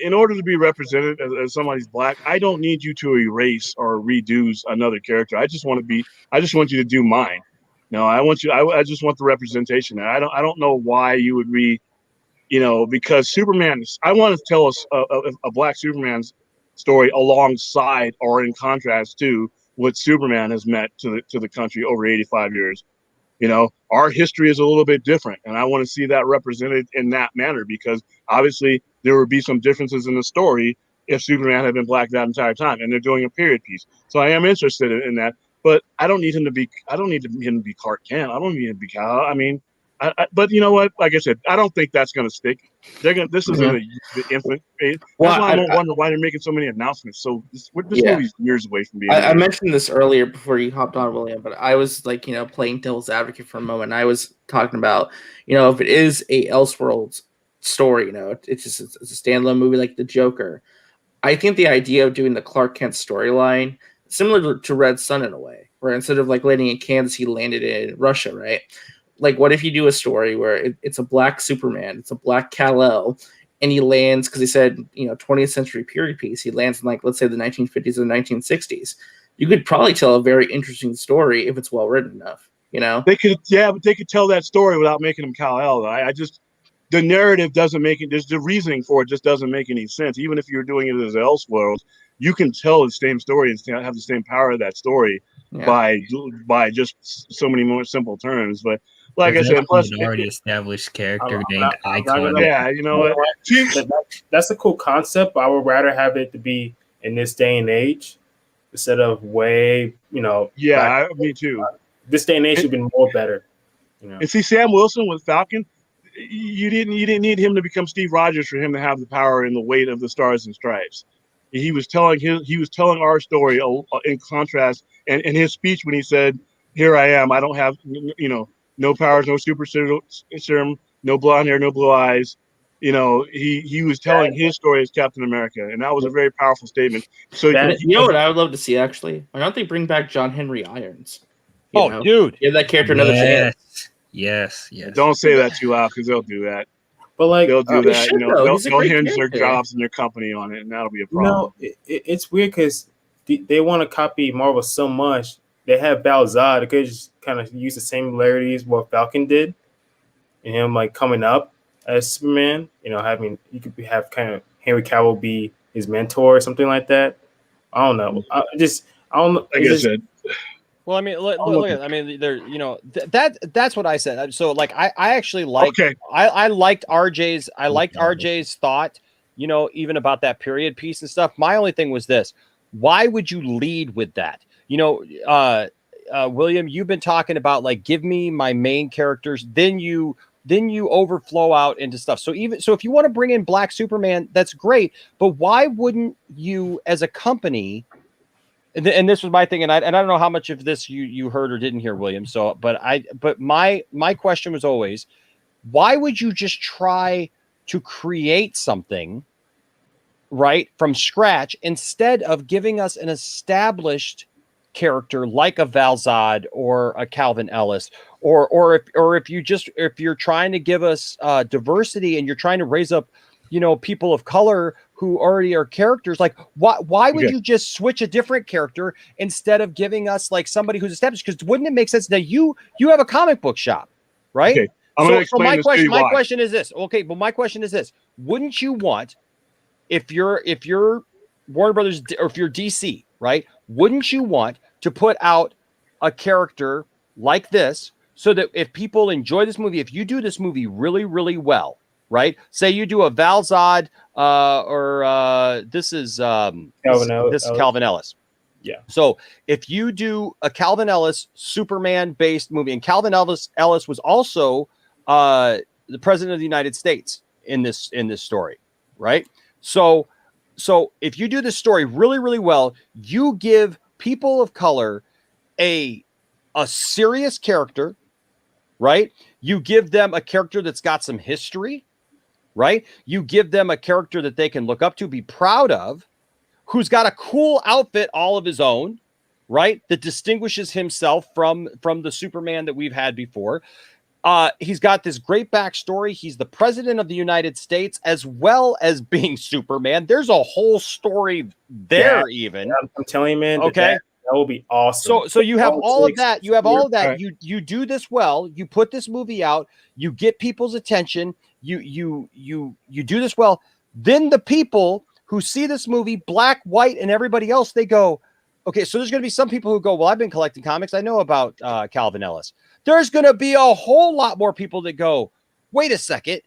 In order to be represented as somebody's black, I don't need you to erase or redo another character. I just want you to do mine. No, I just want the representation. I don't know why you would because Superman. I want to tell us a black Superman's story alongside or in contrast to what Superman has meant to the country over 85 years. Our history is a little bit different, and I want to see that represented in that manner because obviously there would be some differences in the story if Superman had been black that entire time, and they're doing a period piece. So I am interested in that, but I don't need him to be Clark Kent. I don't need him to be Kal. I mean, but you know what? Like I said, I don't think that's going to stick. This is the infant phase. That's why I don't wonder why they're making so many announcements. So this movie's years away from being. I mentioned this earlier before you hopped on, William, but I was like, playing devil's advocate for a moment. I was talking about, if it is a Elseworlds story, it's a standalone movie like The Joker. I think the idea of doing the Clark Kent storyline similar to Red Sun in a way, where instead of like landing in Kansas, he landed in Russia, right? Like, what if you do a story where it's a black Superman, it's a black Kal-El, and he lands, because he said, 20th century period piece, he lands in, like, let's say the 1950s or the 1960s. You could probably tell a very interesting story if it's well written enough, They could tell that story without making him Kal-El. The narrative doesn't make it, the reasoning for it just doesn't make any sense. Even if you're doing it as Elseworlds, you can tell the same story and have the same power of that story by just so many more simple terms. But like I said, plus an already established character named Icon. Yeah, you know what? That's a cool concept. But I would rather have it to be in this day and age instead of way, Yeah, me too. This day and age should be more better. And see, Sam Wilson with Falcon, you didn't need him to become Steve Rogers for him to have the power and the weight of the Stars and Stripes. He was telling our story in contrast, and in his speech when he said, "Here I am. I don't have no powers, no super serum, no blonde hair, no blue eyes." He was telling his story as Captain America, and that was a very powerful statement. So you know what I would love to see actually? Why don't they bring back John Henry Irons? Dude, give that character another chance. Yes. Don't say that too loud because they'll do that. But like they'll do that, they'll hinge their jobs and their company on it, and that'll be a problem. It's weird because they want to copy Marvel so much. They have Balzad. They could just kind of use the similarities what Falcon did, and him like coming up as Superman. You could have kind of Henry Cavill be his mentor or something like that. I don't know. I don't know. Like I said. Well, I mean, that's what I said. So, like, I actually liked. Okay. I liked RJ's thought. Even about that period piece and stuff. My only thing was this: why would you lead with that? William, you've been talking about like, give me my main characters, then you overflow out into stuff. So if you want to bring in Black Superman, that's great. But why wouldn't you, as a company? And this was my thing, and I don't know how much of this you heard or didn't hear, William. So, but my question was always, why would you just try to create something right from scratch instead of giving us an established character like a Valzad or a Calvin Ellis, or if you're trying to give us diversity and you're trying to raise up people of color who already are characters, like why would you just switch a different character instead of giving us like somebody who's established? Because wouldn't it make sense that you have a comic book shop, right? I'm going to explain my this to you my why. question is this. Okay, but my question is this: wouldn't you want, if you're Warner Brothers or if you're DC, right? Wouldn't you want to put out a character like this so that if people enjoy this movie, if you do this movie really, really well, right? Say you do a Val Zod, this is Calvin Ellis. Yeah. So if you do a Calvin Ellis Superman based movie, and Calvin Ellis was also the president of the United States in this story, right? So if you do this story really, really well, you give people of color a serious character, right? You give them a character that's got some history, right? You give them a character that they can look up to, be proud of, who's got a cool outfit all of his own, right? That distinguishes himself from the Superman that we've had before. He's got this great backstory. He's the president of the United States, as well as being Superman. There's a whole story there, even. I'm telling you, man. Okay. That will be awesome. So you have all of that. You have all of that. Right. You do this well. You put this movie out. You get people's attention. You do this well. Then the people who see this movie, black, white, and everybody else, they go, okay, so there's going to be some people who go, well, I've been collecting comics. I know about Calvin Ellis. There's going to be a whole lot more people that go, wait a second.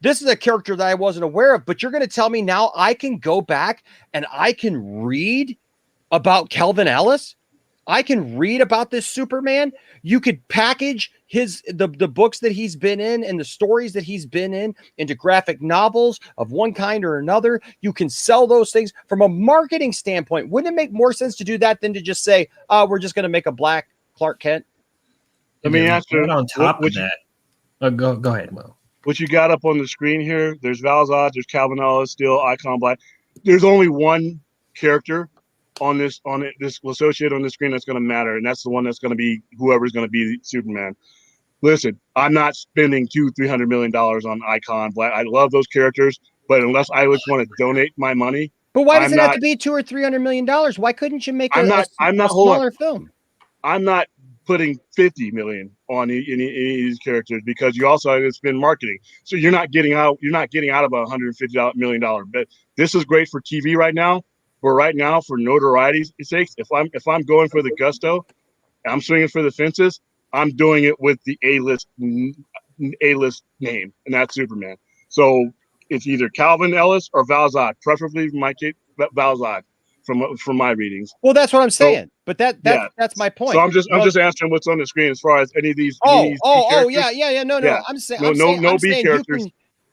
This is a character that I wasn't aware of, but you're going to tell me now I can go back and I can read about Calvin Ellis? I can read about this Superman. You could package the books that he's been in and the stories that he's been in into graphic novels of one kind or another. You can sell those things from a marketing standpoint. Wouldn't it make more sense to do that than to just say, we're just going to make a black Clark Kent? Let me ask you. On top of that, go ahead, Mo. What you got up on the screen here? There's Val Zod, there's Calvin Ellis, still Icon Black. There's only one character this associated on the screen that's going to matter, and that's the one that's going to be whoever's going to be Superman. Listen, I'm not spending $200-300 million on Icon Black. I love those characters, but unless I just want to donate my money, but why does it have to be $200 or $300 million? Why couldn't you make a smaller film? I'm not putting $50 million on any of these characters because you also have to spend marketing. So you're not getting out of a $150 million bet. This is great for TV right now. But right now, for notoriety's sakes, if I'm going for the gusto, I'm swinging for the fences. I'm doing it with the A-list name, and that's Superman. So it's either Calvin Ellis or Val Zod, preferably in my case, Val Zod from my readings. Well, that's what I'm saying. But that's my point. So I'm just answering what's on the screen as far as any of these. Yeah. No. Yeah. I'm saying no B characters.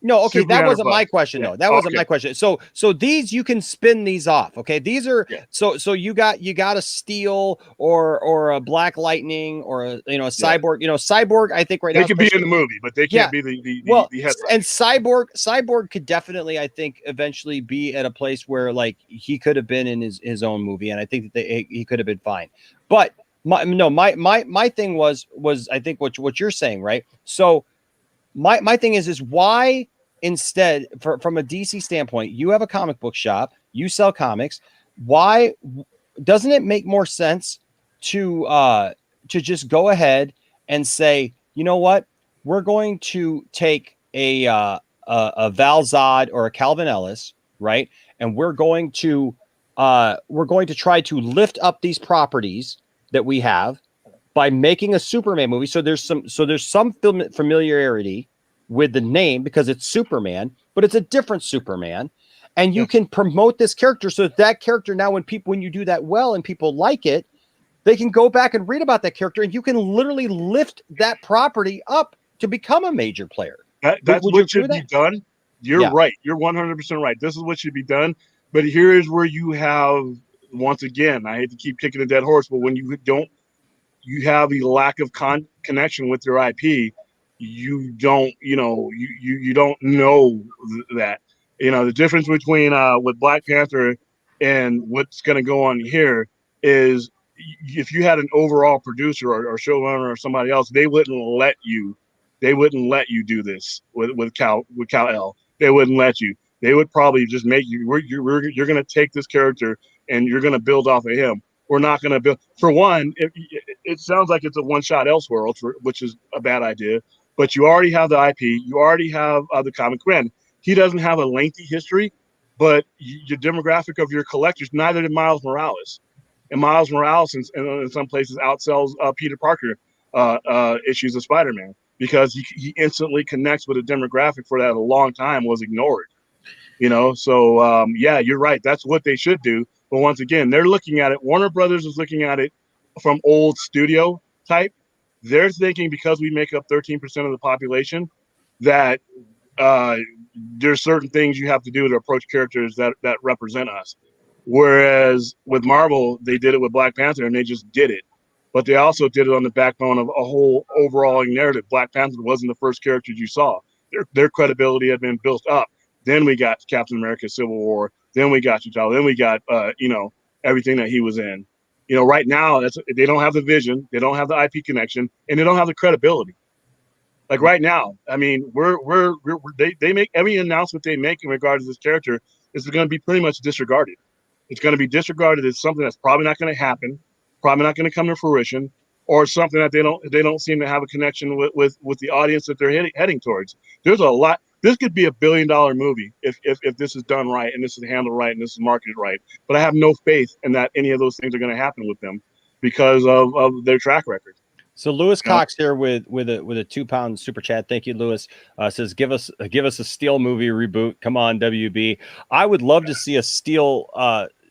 No, okay, Superman that wasn't my question, though. That wasn't my question. So these, you can spin these off. Okay, these are so you got a Steel or a Black Lightning or a Cyborg. Cyborg. I think right now they could be in the movie, but they can't be the headline. And Cyborg could definitely, I think, eventually be at a place where like he could have been in his own movie, and I think that he could have been fine. But my thing was I think what you're saying, right? So my thing is why. Instead, from a DC standpoint, you have a comic book shop, you sell comics. Why doesn't it make more sense to just go ahead and say, you know what, we're going to take a Val Zod or a Calvin Ellis, right, and we're going to try to lift up these properties that we have by making a Superman movie. So there's some familiarity with the name because it's Superman, but it's a different Superman, and you can promote this character so that character now, when you do that well and people like it, they can go back and read about that character, and you can literally lift that property up to become a major player. That's what should be done. You're right. You're 100% right. This is what should be done. But here is where you have, once again, I hate to keep kicking a dead horse, but when you have a lack of connection with your IP. You don't know that. The difference between with Black Panther and what's going to go on here is if you had an overall producer or showrunner or somebody else, they wouldn't let you do this with Cal El. They wouldn't let you. They would probably just make you. You're going to take this character and you're going to build off of him. We're not going to build. For one, it sounds like it's a one-shot Elseworlds, which is a bad idea. but you already have the IP. You already have the comic brand. He doesn't have a lengthy history, but your demographic of your collectors, neither did Miles Morales. And Miles Morales, in some places, outsells Peter Parker issues of Spider-Man because he instantly connects with a demographic for that a long time was ignored. So yeah, you're right. That's what they should do. But once again, they're looking at it. Warner Brothers is looking at it from old studio type. They're thinking because we make up 13% of the population that there's certain things you have to do to approach characters that represent us. Whereas with Marvel, they did it with Black Panther and they just did it. But they also did it on the backbone of a whole overall narrative. Black Panther wasn't the first characters you saw. Their credibility had been built up. Then we got Captain America: Civil War. Then we got T'Challa. Then we got everything that he was in. Right now they don't have the vision, they don't have the IP connection, and they don't have the credibility. Like right now, I mean, they make every announcement they make in regards to this character is going to be pretty much disregarded. It's going to be disregarded as something that's probably not going to happen, probably not going to come to fruition, or something that they don't seem to have a connection with the audience that they're heading towards. There's a lot. This could be $1 billion movie if this is done right and this is handled right and this is marketed right. But I have no faith in that any of those things are going to happen with them because of their track record. So Lewis Cox here with a £2 super chat. Thank you, Lewis. Says give us a Steel movie reboot. Come on, WB. I would love to see a Steel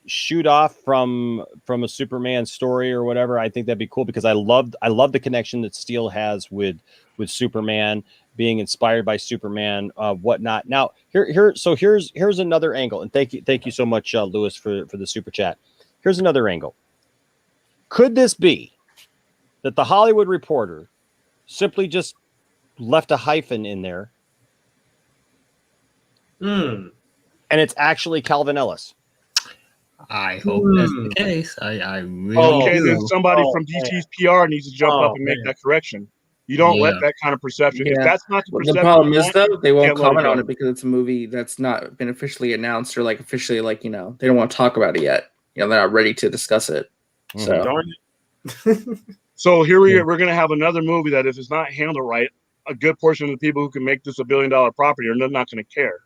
shoot off from a Superman story or whatever. I think that'd be cool because I love the connection that Steel has with Superman, being inspired by Superman, whatnot. Now here's another angle, and thank you so much, Lewis, for the super chat. Here's another angle. Could this be that the Hollywood Reporter simply just left a hyphen in there, and it's actually Calvin Ellis? I hope that's the case. I really okay. do. Then somebody from DC's PR needs to jump up and make that correction. You don't let that kind of perception. Yeah. If that's not the perception, the problem is though they won't can't let it comment go. on it because it's a movie that's not been officially announced or officially they don't want to talk about it yet. They're not ready to discuss it. So Darn it. So here we're going to have another movie that if it's not handled right, a good portion of the people who can make this $1 billion property are not going to care.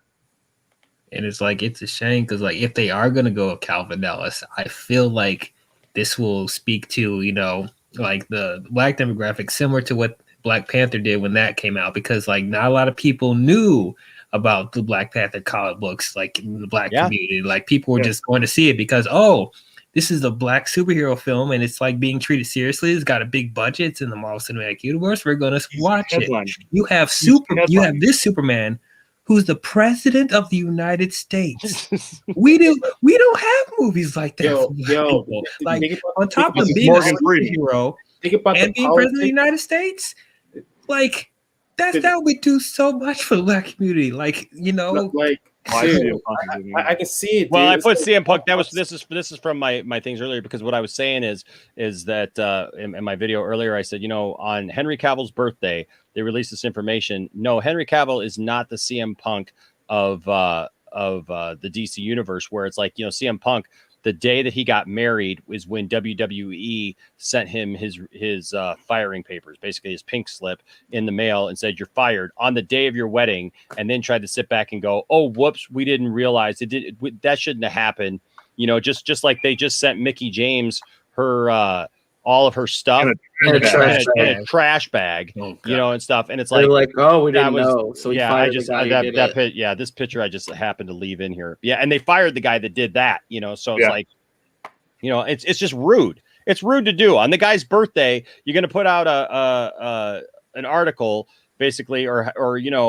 And it's a shame because if they are going to go with Calvin Ellis, I feel like this will speak to, the Black demographic, similar to what Black Panther did when that came out, because not a lot of people knew about the Black Panther comic books, in the Black community. People were just going to see it because, this is a Black superhero film and it's being treated seriously. It's got a big budget. It's in the Marvel Cinematic Universe. We're going to watch it. You have this Superman who's the president of the United States. we don't have movies like that. On top of being a superhero and being president of the United States, that would do so much for the Black community. I can see it. Well, I put CM Punk. This is from my things earlier, because what I was saying is that in my video earlier I said, on Henry Cavill's birthday they released this information. No, Henry Cavill is not the CM Punk of the DC universe, where it's CM Punk, the day that he got married was when WWE sent him his firing papers, basically his pink slip, in the mail and said, "You're fired," on the day of your wedding, and then tried to sit back and go, "Oh, whoops, we didn't realize that shouldn't have happened." Just like they just sent Mickey James her all of her stuff in a trash bag, and stuff. And it's we didn't know. So this picture I just happened to leave in here. Yeah, and they fired the guy that did that. So it's it's just rude. It's rude to do on the guy's birthday. You're going to put out an article, basically, or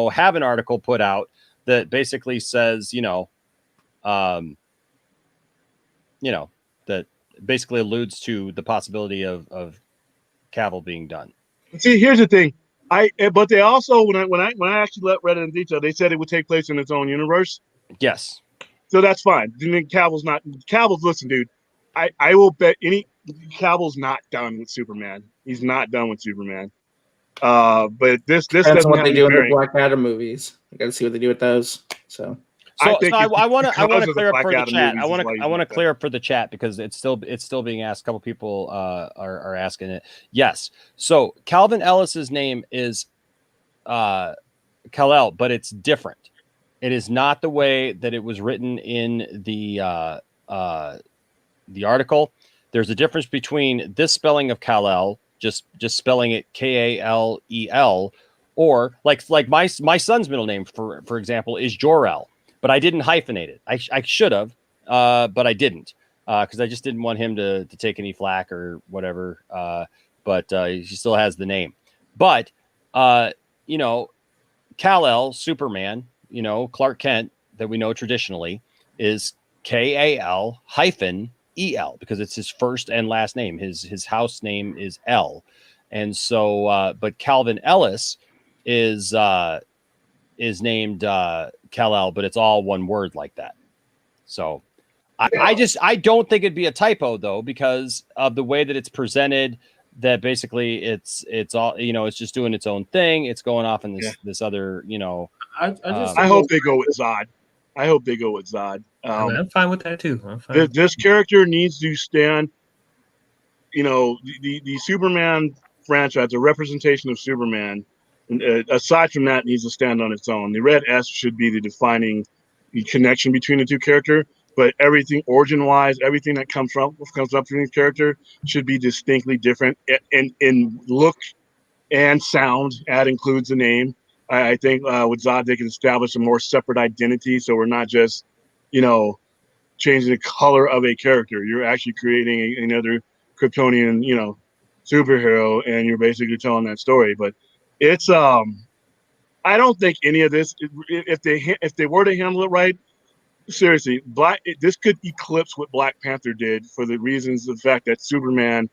have an article put out that basically says that basically alludes to the possibility of Cavill being done. See, here's the thing. But they also, when I actually read it in detail, they said it would take place in its own universe. Yes. So that's fine. Cavill's, listen, dude, I will bet Cavill's not done with Superman. He's not done with Superman. But this depends on what they do in the Black Adam movies. I got to see what they do with those. So I want to clear up for the chat. I want to clear up for the chat because it's still being asked. A couple people are asking it. Yes. So Calvin Ellis's name is Kal-El, but it's different. It is not the way that it was written in the article. There's a difference between this spelling of Kal-El, just spelling it Kalel, or like my son's middle name, for example, is Jor-El, but I didn't hyphenate it. I should have, but I didn't, because I just didn't want him to take any flack or whatever. But he still has the name. But you know, Kal-El, Superman, you know, Clark Kent that we know traditionally is Kal-El, because it's his first and last name. His house name is L. And so but Calvin Ellis is named Kal-El, but it's all one word like that. So I don't think it'd be a typo though, because of the way that it's presented, that basically it's all, you know, it's just doing its own thing. It's going off in this other, you know. I hope they go with Zod. I'm fine with that too. I'm fine. This character needs to stand, you know, the Superman franchise, a representation of Superman. And, aside from that, needs to stand on its own. The red S should be the defining connection between the two characters. But everything origin-wise, everything that comes up from the character should be distinctly different in look and sound. That includes the name. I think with Zod, they can establish a more separate identity, so we're not just, you know, changing the color of a character. You're actually creating another Kryptonian, you know, superhero, and you're basically telling that story. But it's I don't think any of this, if they were to handle it right. Seriously, this could eclipse what Black Panther did, for the reasons of the fact that Superman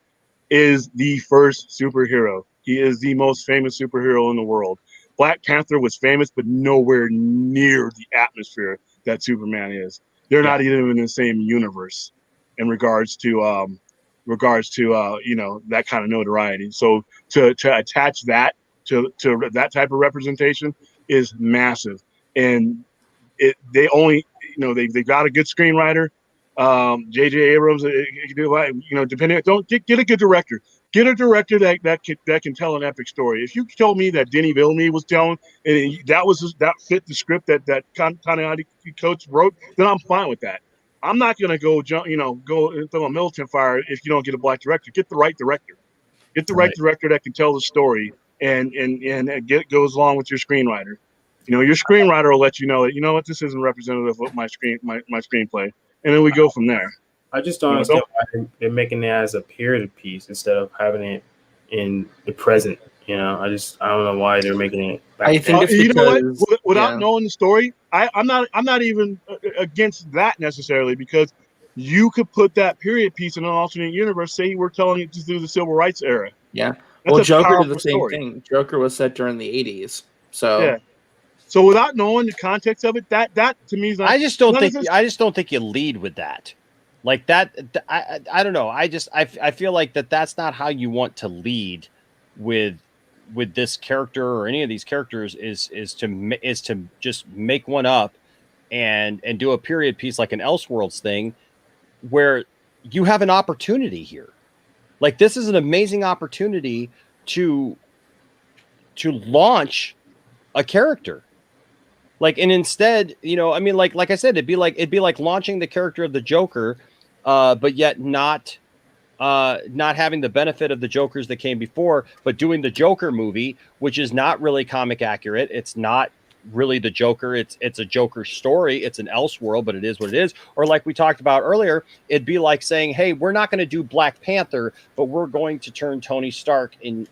is the first superhero. He is the most famous superhero in the world. Black Panther was famous, but nowhere near the atmosphere that Superman is. They're not even in the same universe in regards to you know, that kind of notoriety. So to attach that to that type of representation is massive. And they only, you know, they got a good screenwriter, J.J. Abrams. You know, depending, don't get a good director. Get a director that can tell an epic story. If you told me that Denny Villeneuve was telling, and that fit the script that Tanahadi coach wrote, then I'm fine with that. I'm not gonna go and throw a militant fire if you don't get a black director. Get the right director. Get the right director that can tell the story and goes along with your screenwriter. You know, your screenwriter will let you know that, you know what, this isn't representative of my screenplay, and then we go from there. I just don't understand why they're making it as a period piece instead of having it in the present. You know, I don't know why they're making it. I think it's you because, know what? Without knowing the story, I'm not even against that necessarily, because you could put that period piece in an alternate universe. Say we're telling it through the civil rights era. Yeah. That's Well, Joker did the same story. thing. Joker was set during the 80s. So yeah. So without knowing the context of it, that to me is not, I just don't think you lead with that. Like that, I don't know. I feel like that's not how you want to lead with this character or any of these characters. Is to just make one up and do a period piece like an Elseworlds thing, where you have an opportunity here. Like, this is an amazing opportunity to launch a character. Like, and instead, you know, I mean, like I said, it'd be like launching the character of the Joker, but yet not having the benefit of the Jokers that came before, but doing the Joker movie, which is not really comic accurate. It's not really the Joker. It's a Joker story. It's an Elseworld, but it is what it is. Or like we talked about earlier, it'd be like saying, hey, we're not going to do Black Panther, but we're going to turn Tony Stark in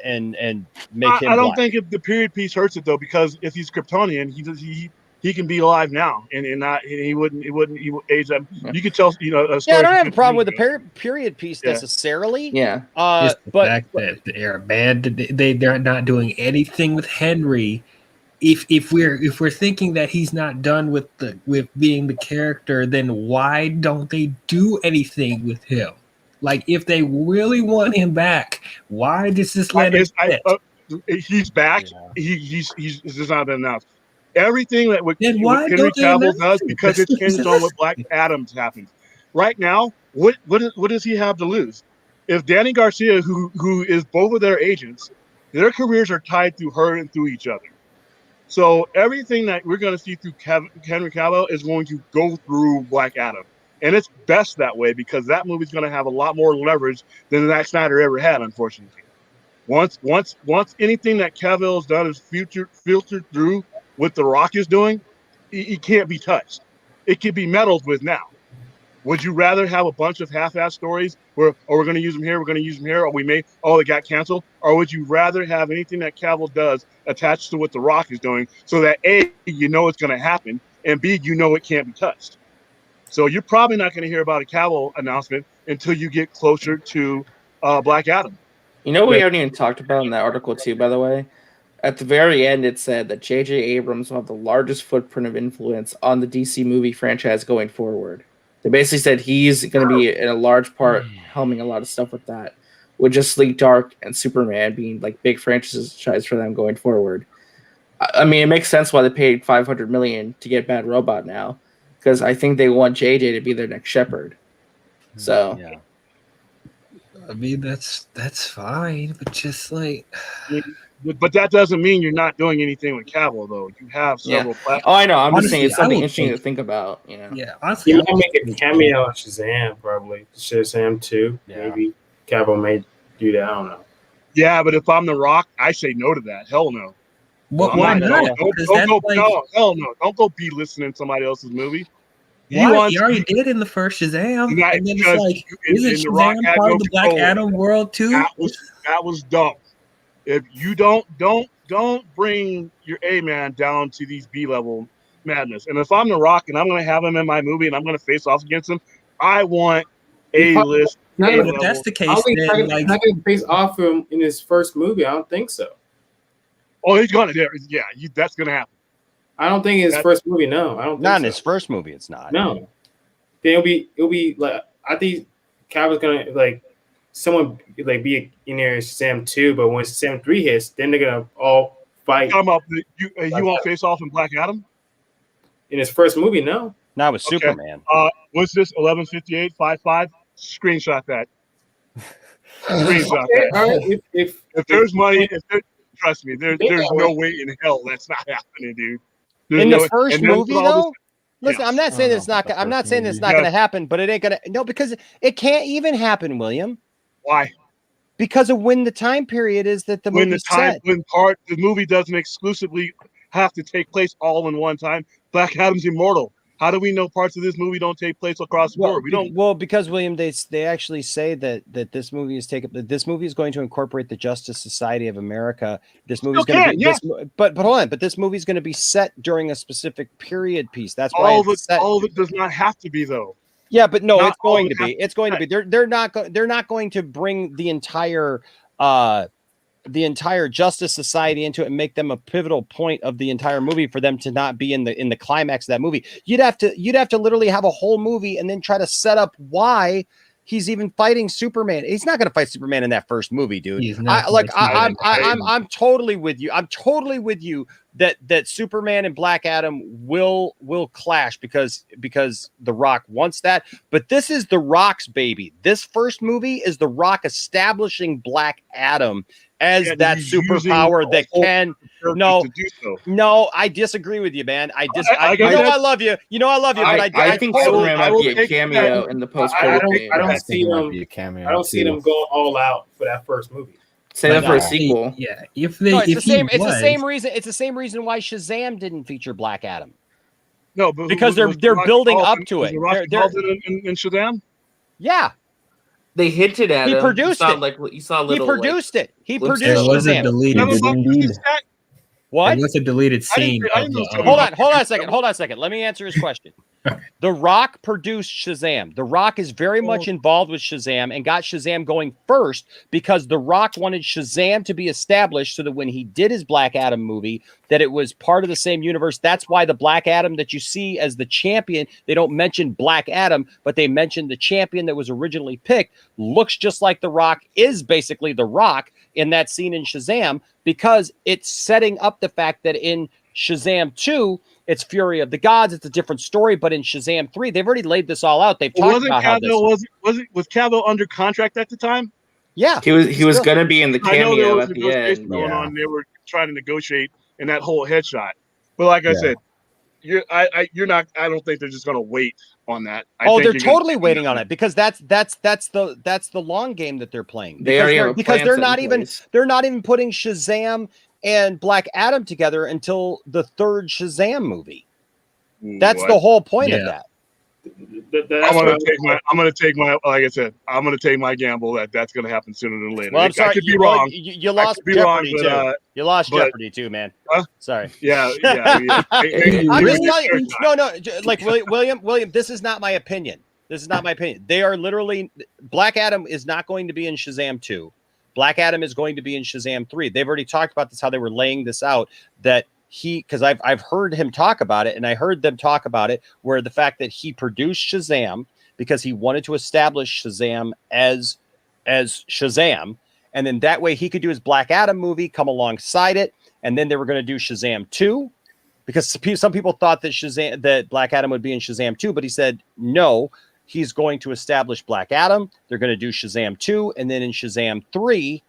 and make him. I don't black. think if the period piece hurts it though, because if he's Kryptonian, he can be alive now, and he wouldn't age up. You could tell, you know. A story I don't have a problem with the period piece necessarily. Yeah, Just the but fact that they're bad, they're not doing anything with Henry. If we're thinking that he's not done with being the character, then why don't they do anything with him? Like, if they really want him back, why does this let him sit? He's back. Yeah. He's just not been announced. Everything that what Henry Cavill does, because it's hinged on what Black Adams happens. Right now, what does he have to lose? If Danny Garcia, who is both of their agents, Their careers are tied through her and through each other. So everything that we're going to see through Henry Cavill is going to go through Black Adam. And it's best that way because that movie's going to have a lot more leverage than Zack Snyder ever had, unfortunately. Once anything that Cavill's done is filtered through what The Rock is doing, he can't be touched. It can be meddled with now. Would you rather have a bunch of half-assed stories where, oh, we're going to use them here, we're going to use them here, or it got canceled? Or would you rather have anything that Cavill does attached to what The Rock is doing so that A, you know it's going to happen, and B, you know it can't be touched? So you're probably not going to hear about a Cavill announcement until you get closer to Black Adam. You know what we haven't even talked about in that article too, by the way? At the very end, it said that J.J. Abrams will have the largest footprint of influence on the DC movie franchise going forward. They basically said he's going to be in a large part helming a lot of stuff with that, with Justice League Dark and Superman being like big franchises for them going forward. I mean, it makes sense why they paid $500 million to get Bad Robot now, because I think they want JJ to be their next Shepherd. So, yeah. I mean, that's fine, but just like. But that doesn't mean you're not doing anything with Cavill, though. You have several platforms. Oh, I know. I'm just saying it's Honestly, something interesting to think about. You know? Yeah, honestly, He might make a cameo on Shazam, probably. Shazam 2. Yeah. Maybe Cavill may do that. I don't know. Yeah, but if I'm The Rock, I say no to that. Hell no. why not? Hell no. Don't go be listening to somebody else's movie. He already did in the first Shazam. And then it's like, isn't Shazam part of the Black Adam world too? That was dumb. If you don't bring your A-man down to these B-level madness. And if I'm The Rock and I'm going to have him in my movie and I'm going to face off against him, I want A-list. If that's the case, I don't think then he's not going to face off him in his first movie. I don't think so. Oh, he's going to. Yeah, that's going to happen. I don't think his first movie. No, I don't. Think Not in so. his first movie. It's not. No. Then it'll be like I think Cavill's gonna like someone like be in there in Shazam 2, but when Shazam 3 hits, then they're gonna all fight. You won't face off in Black Adam? In his first movie, no. Not with Superman. What's this? 11/58/55. Screenshot that. Screenshot Okay, that. all right. If there's money, trust me, there's no way in hell that's not happening, dude. There's in no the first movie, though. Listen, Yes. I'm not saying it's not. I'm not saying it's not going to happen, but it ain't going to. No, because it can't even happen, William. Why? Because of when the time period is that the movie's set. The movie doesn't exclusively have to take place all in one time. Black Adam's immortal. How do we know parts of this movie don't take place across the board? We don't. Well, because William, they actually say that this movie is this movie is going to incorporate the Justice Society of America. This movie is going to be, but hold on, but this movie is going to be set during a specific period piece. That's why all of it does not have to be though. Yeah, but no, Not it's going to be. It's going to be. They're not going to bring the entire Justice Society into it and make them a pivotal point of the entire movie for them to not be in the climax of that movie. You'd have to literally have a whole movie and then try to set up why he's even fighting Superman. He's not going to fight Superman in that first movie, dude. I'm totally with you. I'm totally with you that Superman and Black Adam will clash because The Rock wants that. But this is The Rock's baby. This first movie is The Rock establishing Black Adam as that superpower that can. No, I disagree with you, man. I love you. You know I love you, but I think Superman might be a cameo in the post-credit scene. I don't see them. I don't see them going all out for that first movie. Say that for a sequel. Yeah, it's the same reason why Shazam didn't feature Black Adam. No, but because they're building up to it. In Shazam. Yeah. They hinted at he him. produced it. He produced it. He produced it. It was a deleted. What? It was a deleted scene. Hold on a second. Let me answer his question. The Rock produced Shazam. The Rock is very much involved with Shazam and got Shazam going first because The Rock wanted Shazam to be established so that when he did his Black Adam movie, that it was part of the same universe. That's why the Black Adam that you see as the champion, they don't mention Black Adam, but they mention the champion that was originally picked, looks just like The Rock, is basically The Rock in that scene in Shazam, because it's setting up the fact that in Shazam 2, it's Fury of the Gods. It's a different story, but in Shazam 3, they've already laid this all out. They've talked about how this... Was Cavill under contract at the time? Yeah, he was gonna be in the I know there cameo was at the negotiation end. going on. They were trying to negotiate in that whole headshot. But like I said, you're not. I don't think they're just gonna wait on that. They're totally waiting on it because that's the long game that they're playing. They already have a plan they're set not in even place. they're not even putting Shazam and Black Adam together until the third Shazam movie. That's the whole point of that. I'm gonna take my like I said, I'm gonna take my gamble that that's gonna happen sooner than later. Well, I'm sorry, I could be wrong. You lost Jeopardy too. You lost Jeopardy too, man. Huh? Sorry. Yeah. I'm just telling you. No. Like William. This is not my opinion. They are literally. Black Adam is not going to be in Shazam 2. Black Adam is going to be in Shazam 3. They've already talked about this. How they were laying this out. Because I've heard him talk about it, and I heard them talk about it, where the fact that he produced Shazam because he wanted to establish Shazam as Shazam, and then that way he could do his Black Adam movie, come alongside it, and then they were going to do Shazam 2, because some people thought that Black Adam would be in Shazam 2, but he said no, he's going to establish Black Adam. They're going to do Shazam 2, and then in Shazam 3.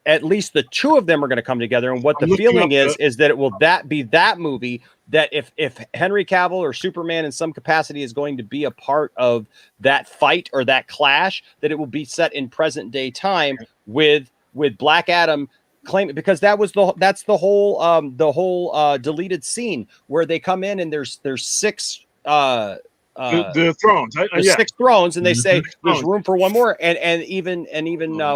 At least the two of them are going to come together, and what the feeling is that it will be that movie that if Henry Cavill or Superman in some capacity is going to be a part of that fight or that clash, that it will be set in present day time with Black Adam claiming, because that's the whole deleted scene where they come in and there's 6 the thrones. There's 6 thrones, and they say there's room for one more. And even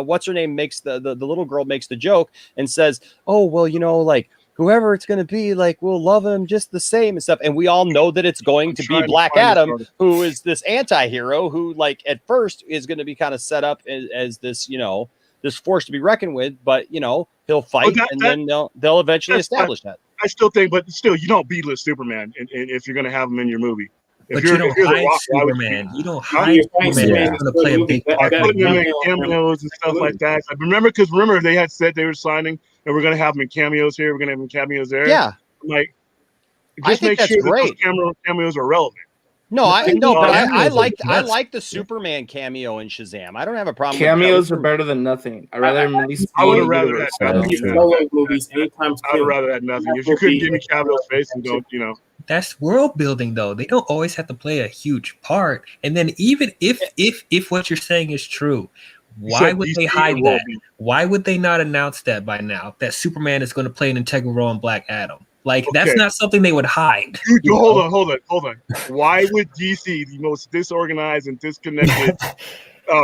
what's her name makes the little girl makes the joke and says, "Oh, well, like whoever it's going to be, like we'll love him just the same and stuff." And we all know that it's going to be Black Adam, who is this anti-hero who, like, at first is going to be kind of set up as this, this force to be reckoned with, but he'll fight, then they'll eventually establish that. I still think, but still, you don't B-list Superman if you're going to have him in your movie. But you don't hide Superman. You don't hide Superman. He's going to play a big part. Cameos and stuff like that. Remember they had said they were signing and we're going to have them in cameos here. We're going to have them in cameos there. Yeah. Like, just make sure that those cameos are relevant. No, I like the Superman cameo in Shazam. I don't have a problem. Cameos are better than nothing. I would have rather had nothing. Movies anytime. I would rather had nothing. If you couldn't give me Cavill's face and don't, That's world building, though. They don't always have to play a huge part. And then even if what you're saying is true, why would they hide that? Why would they not announce that by now? That Superman is going to play an integral role in Black Adam. Like, that's not something they would hide. Hold on. Why would DC, the most disorganized and disconnected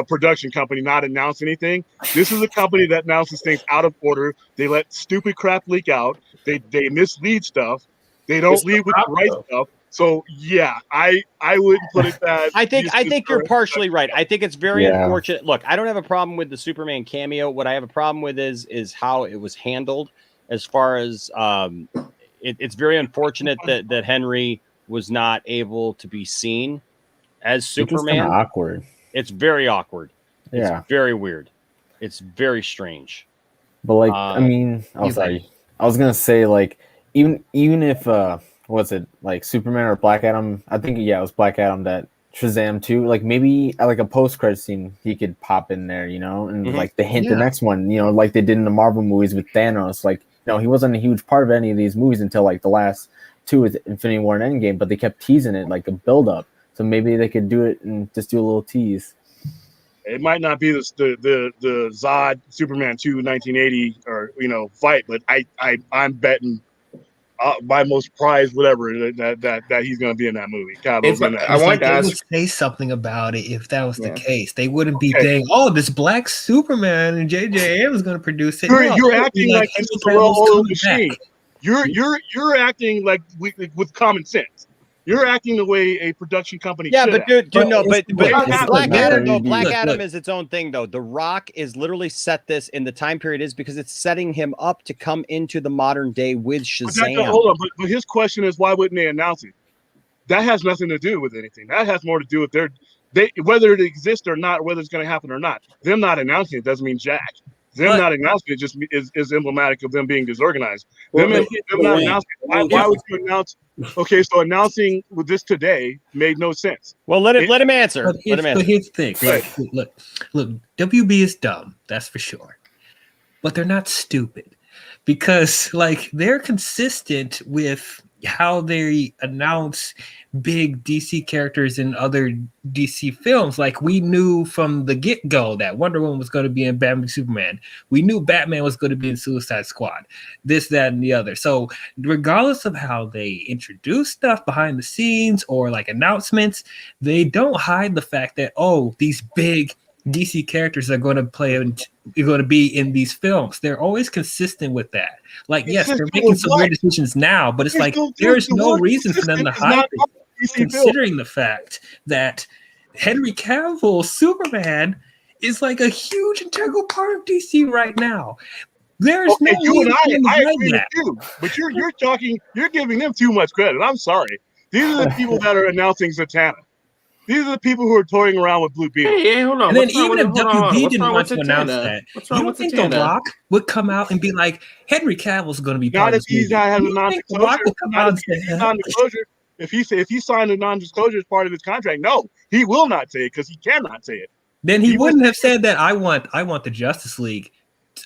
production company, not announce anything? This is a company that announces things out of order. They let stupid crap leak out. They mislead stuff. They don't lead with the right stuff. So yeah, I wouldn't put it that. I think you're partially right. I think it's very unfortunate. Look, I don't have a problem with the Superman cameo. What I have a problem with is how it was handled. As far as it's very unfortunate that Henry was not able to be seen as Superman. It's awkward. It's very awkward. Yeah. It's very weird. It's very strange. But like, I mean, sorry. I was gonna say, like, even if was it like Superman or Black Adam? I think it was Black Adam that Shazam 2. Like, maybe at like a post-credit scene he could pop in there, and like the hint the next one, like they did in the Marvel movies with Thanos. Like, he wasn't a huge part of any of these movies until like the last 2 with Infinity War and Endgame, but they kept teasing it like a build-up. So maybe they could do it and just do a little tease. It might not be the Zod Superman 2 1980 or fight, but I'm betting my most prized whatever that he's going to be in that movie. I want to say something about it if that was the case. They wouldn't be saying, "Oh, this Black Superman and J.J. Abrams is going to produce it." You're acting like this is a well-oiled machine. You're acting like with common sense. You're acting the way a production company. Yeah, should but Black Adam, though. Black Adam is its own thing, though. The Rock is literally set this in the time period is because it's setting him up to come into the modern day with Shazam. Hold on, but his question is, why wouldn't they announce it? That has nothing to do with anything. That has more to do with whether it exists or not, whether it's going to happen or not. Them not announcing it doesn't mean jack. Them not announcing it just is emblematic of them being disorganized. Them not announcing it. Why would you announce? Okay, so announcing with this today made no sense. Well, let him answer. But here's the thing. Look, WB is dumb. That's for sure. But they're not stupid, because like they're consistent with how they announce big DC characters in other DC films. Like we knew from the get-go that Wonder Woman was going to be in Batman v Superman. We knew Batman was going to be in Suicide Squad. This, that, and the other. So regardless of how they introduce stuff behind the scenes or like announcements, they don't hide the fact that, oh, these big DC characters are going to be in these films. They're always consistent with that. Like, yes, they're making some weird decisions now, but it's like there's no reason for them to hide it, considering the fact that Henry Cavill's Superman is like a huge integral part of DC right now. There's no you and I agree that. with you, but you're giving them too much credit. I'm sorry. These are the people that are announcing Zatanna. These are the people who are toying around with Blue Beetle. Hey, hold on. And then even if WB didn't want to announce that, you don't think The Rock would come out and be like, Henry Cavill's going to be part of this movie? Not if he's non-disclosure. If he signed a non-disclosure as part of his contract, no, he will not say it because he cannot say it. Then he wouldn't have said that. I want the Justice League.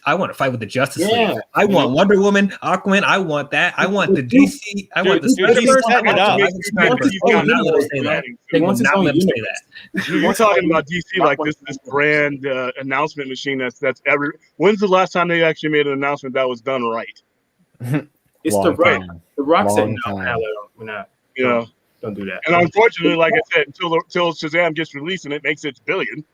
I want to fight with the Justice League. I want Wonder Woman, Aquaman. I want that. I want the DC. I want the You're talking about DC like this brand announcement machine. That's every. When's the last time they actually made an announcement that was done right? It's The Rock said no. We're not. You know, don't do that. And unfortunately, like I said, until Shazam gets released and it makes its billion.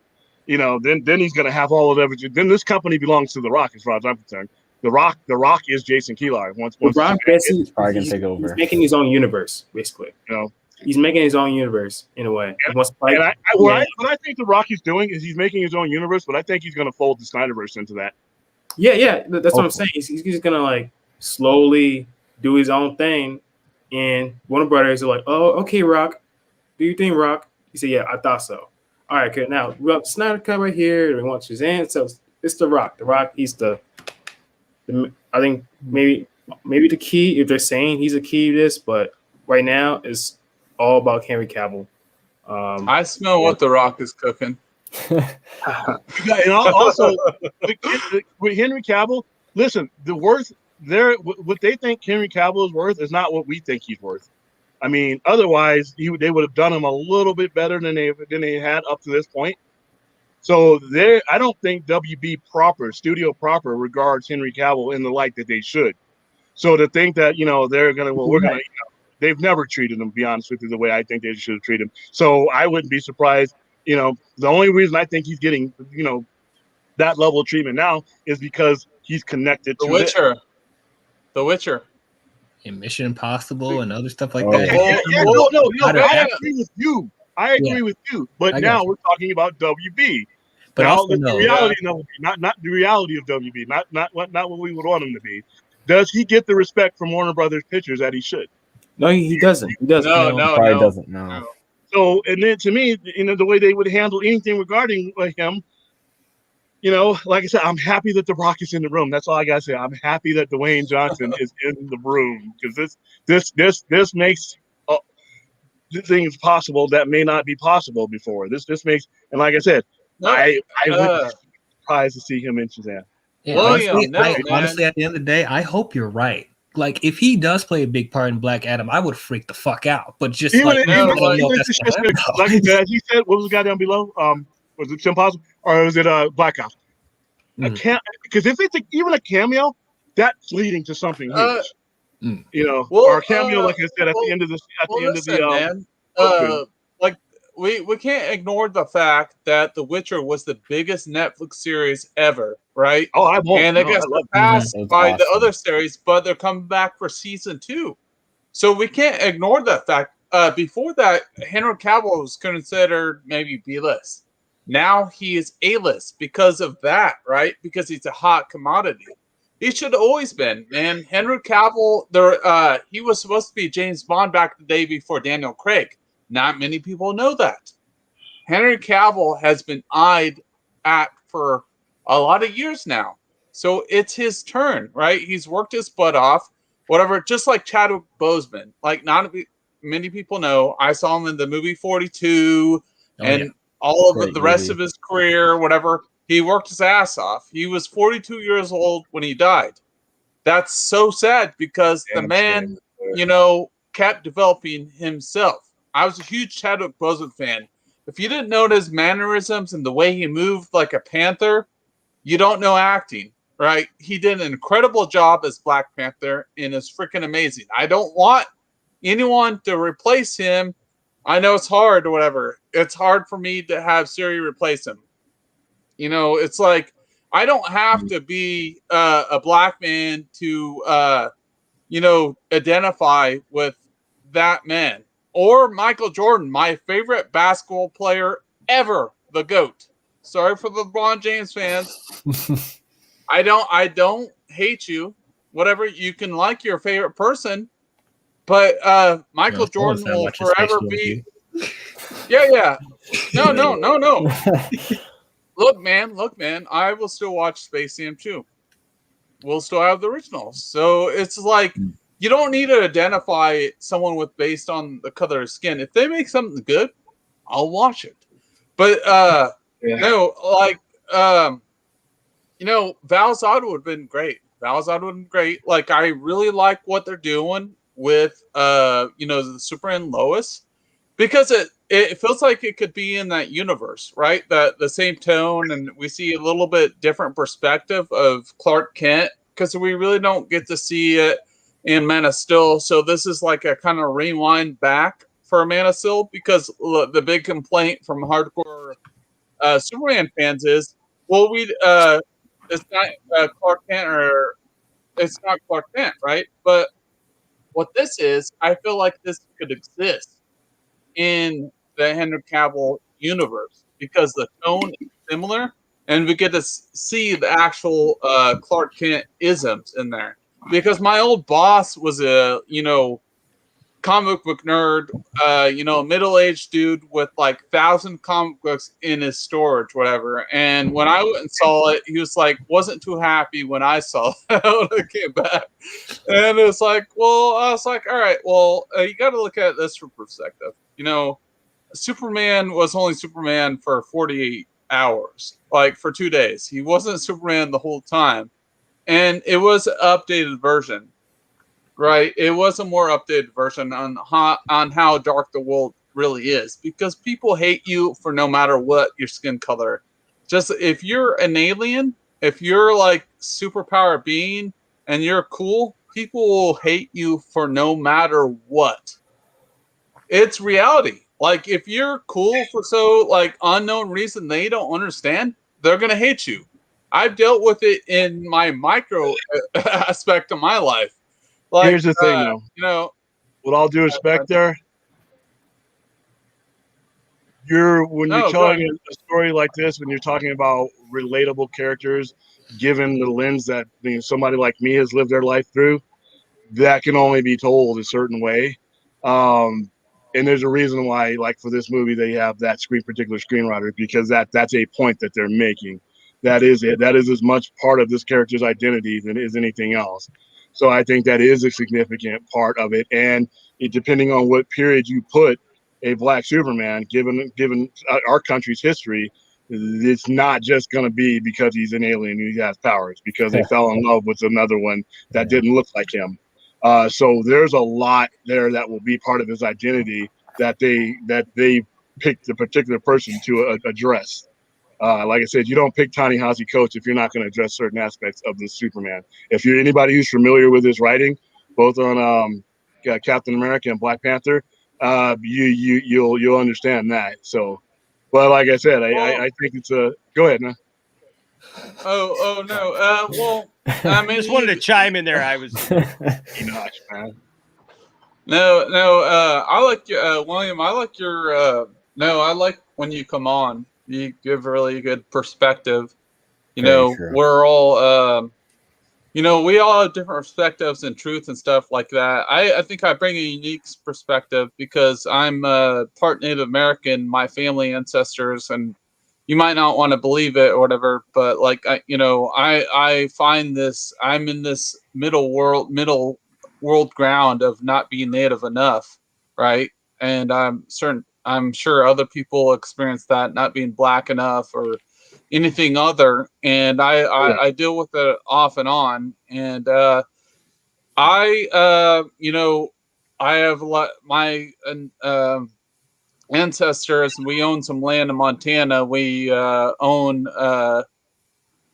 You know, then he's going to have all of everything. Then this company belongs to The Rock, as far as I'm concerned. The Rock is Jason Kilar. The Rock basically probably going to take over. He's making his own universe, basically. You know, he's making his own universe in a way. What I think The Rock is doing is he's making his own universe, but I think he's going to fold the SnyderVerse into that. Yeah, that's what I'm saying. He's just going to like slowly do his own thing, and Warner Brothers are like, "Oh, okay, Rock, do your thing, Rock." He said, "Yeah, I thought so." All right, good. Now we have Snyder Cut right here. We want Shazam. So it's The Rock. The Rock. He's the I think maybe the key. If they're saying he's a key to this, but right now it's all about Henry Cavill. I smell what The Rock is cooking. And also with Henry Cavill, listen, what they think Henry Cavill is worth is not what we think he's worth. I mean, otherwise they would have done him a little bit better than they had up to this point. So I don't think WB studio proper regards Henry Cavill in the light that they should. So to think that they've never treated him, to be honest with you, the way I think they should have treated him. So I wouldn't be surprised. You know, the only reason I think he's getting that level of treatment now is because he's connected to The Witcher. And Mission Impossible and other stuff like that. I agree with you. But now we're talking about WB. But now the reality of WB, not the reality of WB, not what we would want him to be. Does he get the respect from Warner Brothers Pictures that he should? No, he doesn't. He doesn't. Probably doesn't. No. So, and then to me, the way they would handle anything regarding him. Like I said, I'm happy that The Rock is in the room. That's all I gotta say. I'm happy that Dwayne Johnson is in the room because this makes things possible that may not be possible before. This makes, and like I said, I would be surprised to see him in Shazam. Yeah, honestly, at the end of the day, I hope you're right. Like, if he does play a big part in Black Adam, I would freak the fuck out. But just like he said, what was the guy down below? Was it Kim Possible or was it Black Ops? I can't, because if it's even a cameo, that's leading to something huge. Or a cameo, like I said, at the end of the like we can't ignore the fact that The Witcher was the biggest Netflix series ever, right? Oh, I won't. And it gets surpassed by the other series, but they're coming back for season 2. So we can't ignore that fact. Before that, Henry Cavill was considered maybe B-list. Now he is A-list because of that, right? Because he's a hot commodity. He should have always been. And Henry Cavill, he was supposed to be James Bond back the day before Daniel Craig. Not many people know that. Henry Cavill has been eyed at for a lot of years now. So it's his turn, right? He's worked his butt off, whatever. Just like Chadwick Boseman, like not many people know. I saw him in the movie 42 and all of the rest of his career, whatever. He worked his ass off. He was 42 years old when he died. That's so sad because the man, kept developing himself. I was a huge Chadwick Boseman fan. If you didn't notice his mannerisms and the way he moved like a panther, you don't know acting, right? He did an incredible job as Black Panther and is freaking amazing. I don't want anyone to replace him. I know it's hard or whatever. It's hard for me to have Siri replace him. It's like I don't have to be a black man to, identify with that man. Or Michael Jordan, my favorite basketball player ever, the GOAT. Sorry for the LeBron James fans. I don't hate you. Whatever, you can like your favorite person, but Michael Jordan will forever be. Yeah. No. Look, man. I will still watch Space Jam 2. We'll still have the originals. So it's like you don't need to identify someone based on the color of skin. If they make something good, I'll watch it. But no, like Val Zod would have been great. Like I really like what they're doing with the Superman Lois, because it feels like it could be in that universe, right? The same tone, and we see a little bit different perspective of Clark Kent, because we really don't get to see it in Man of Steel. So this is like a kind of rewind back for Man of Steel, because the big complaint from hardcore Superman fans is, well, it's not Clark Kent, or it's not Clark Kent, right? But what this is, I feel like this could exist in the Henry Cavill universe, because the tone is similar, and we get to see the actual Clark Kent isms in there. Because my old boss was a comic book nerd, middle-aged dude with like 1,000 comic books in his storage, whatever. And when I went and saw it, he was like, wasn't too happy when I saw it when it came back. And it's like, well, I was like, all right, well, you got to look at this from perspective. Superman was only Superman for 48 hours, like for 2 days. He wasn't Superman the whole time. And it was an updated version. Right, it was a more updated version on how dark the world really is, because people hate you for no matter what your skin color. Just if you're an alien, if you're like superpower being and you're cool, people will hate you for no matter what. It's reality. Like if you're cool for unknown reason they don't understand, they're gonna hate you. I've dealt with it in my micro aspect of my life. Like, here's the thing, though. With all due respect, when you're telling a story like this, when you're talking about relatable characters, given the lens that somebody like me has lived their life through, that can only be told a certain way. And there's a reason why, like for this movie, they have that particular screenwriter, because that's a point that they're making. That is it. That is as much part of this character's identity than is anything else. So I think that is a significant part of it. And depending on what period you put a Black Superman, given our country's history, it's not just going to be because he's an alien and he has powers, because they fell in love with another one that didn't look like him. So there's a lot there that will be part of his identity that they picked the particular person to address. Like I said, you don't pick Ta-Nehisi Coates if you're not going to address certain aspects of this Superman. If you're anybody who's familiar with his writing, both on Captain America and Black Panther, you'll understand that. So, but like I said, I think it's a go ahead now. Oh no. Well, I mean, just wanted to chime in there. I was man. No. I like you, William. I like your. No, I like when you come on. You give really good perspective. We're all, we all have different perspectives and truth and stuff like that. I think I bring a unique perspective because I'm part Native American, my family ancestors, and, you might not want to believe it or whatever, but like I find this, I'm in this middle world ground of not being native enough, right? And I'm sure other people experience that, not being black enough or anything other, and I deal with it off and on, and I have my ancestors. We own some land in Montana. We own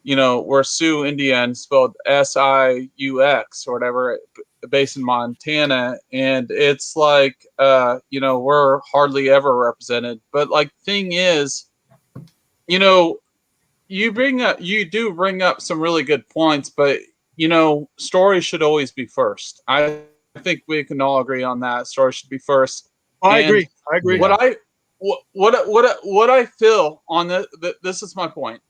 we're Sioux Indian, spelled Siux or whatever, based in Montana, and it's like we're hardly ever represented. But like, thing is, you do bring up some really good points, but story should always be first. I think we can all agree on that. Story should be first. I agree. What I feel on this is my point.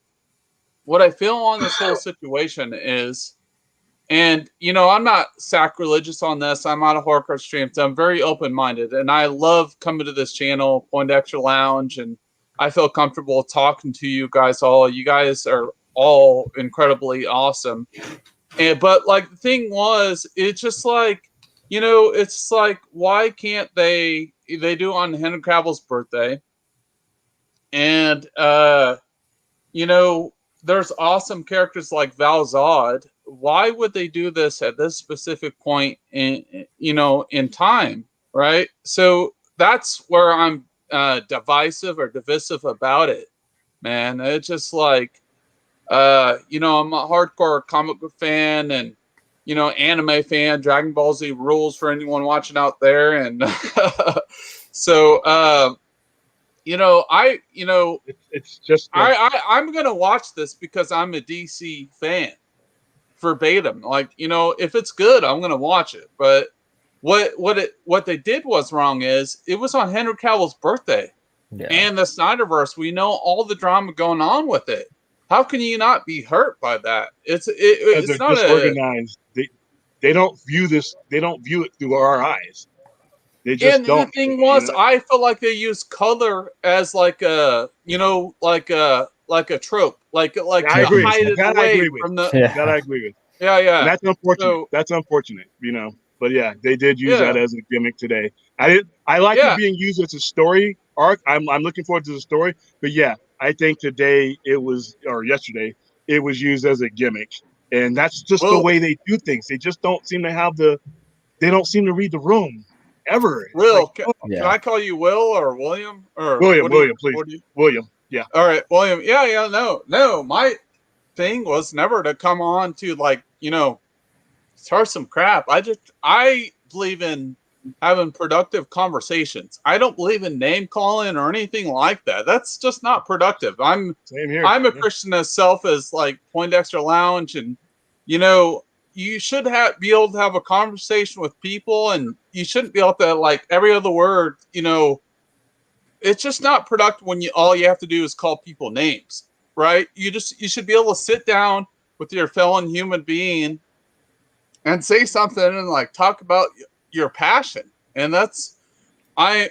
What I feel on this whole situation is, and I'm not sacrilegious on this. I'm on a horror stream, so I'm very open-minded, and I love coming to this channel, Point Extra Lounge, and I feel comfortable talking to you guys all. You guys are all incredibly awesome. But like, the thing was, it's just like, it's like, why can't they do on Henry Cavill's birthday? And, there's awesome characters like Val Zod. Why would they do this at this specific point in time? Right. So that's where I'm divisive about it, man. It's just like, I'm a hardcore comic book fan and, anime fan. Dragon Ball Z rules for anyone watching out there. And so, it's just I'm gonna watch this because I'm a DC fan, verbatim. Like, if it's good, I'm gonna watch it. But what they did was wrong is it was on Henry Cavill's birthday, and the SnyderVerse. We know all the drama going on with it. How can you not be hurt by that? It's not disorganized. They don't view this. They don't view it through our eyes. They just don't. The thing was, I feel like they use color as like a like a trope, like I agree. hide it That away I agree with. from the. That I agree with. Yeah. And that's unfortunate. So, that's unfortunate, But yeah, they did use that as a gimmick today. I like it being used as a story arc. I'm looking forward to the story. But yeah, I think today yesterday it was used as a gimmick, and that's just the way they do things. They just don't seem to have they don't seem to read the room ever. Will, can I call you Will or William or William? Please, William. Yeah. All right, William. Yeah. No. My thing was never to come on to start some crap. I believe in having productive conversations. I don't believe in name calling or anything like that. That's just not productive. Same here. I'm a Christian myself, as like Point Extra Lounge, and you should be able to have a conversation with people, and you shouldn't be able to, like, every other word, it's just not productive when all you have to do is call people names, right? You should be able to sit down with your fellow human being and say something and like talk about your passion. And that's, Enosh,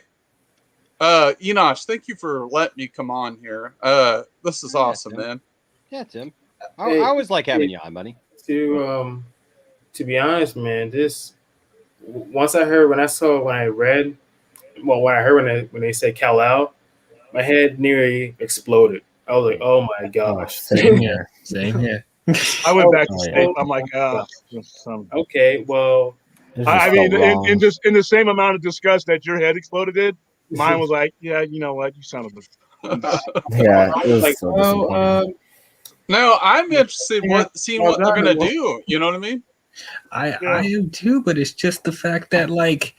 thank you for letting me come on here. This is awesome, Tim. Man. Yeah, Tim. I always like having you on, buddy. To be honest, man, when I read when they said Kal-El, my head nearly exploded. I was like, oh my gosh. Same here. I went back to sleep. I'm like, okay, well, I mean, in the same amount of disgust that your head exploded in, mine was like, yeah, you know what, you son of a. Yeah, it was like, so disappointing. No, I'm interested in seeing what they're gonna do. You know what I mean? I am too, but it's just the fact that, like,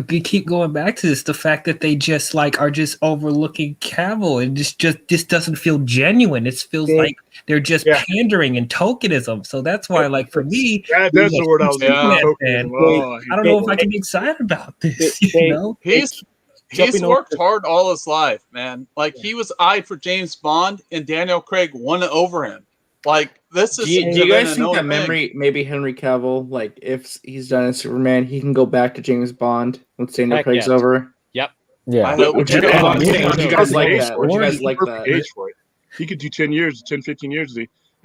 we keep going back to this, the fact that they just are just overlooking Cavill, and just doesn't feel genuine. It feels like they're just pandering and tokenism. So that's why, like, for me, that's the word I was I don't know if I can be excited about this. He's worked hard all his life, man. Like, he was eyed for James Bond, and Daniel Craig won over him. Like, this is. Do you guys think that maybe Henry Cavill, like, if he's done as Superman, he can go back to James Bond when Daniel Craig's over? Yep. Yeah. I hope Would we you get guys like age that? for it? Would you guys He's the like perfect that? age for it. He could do 10 years, 10, 15 years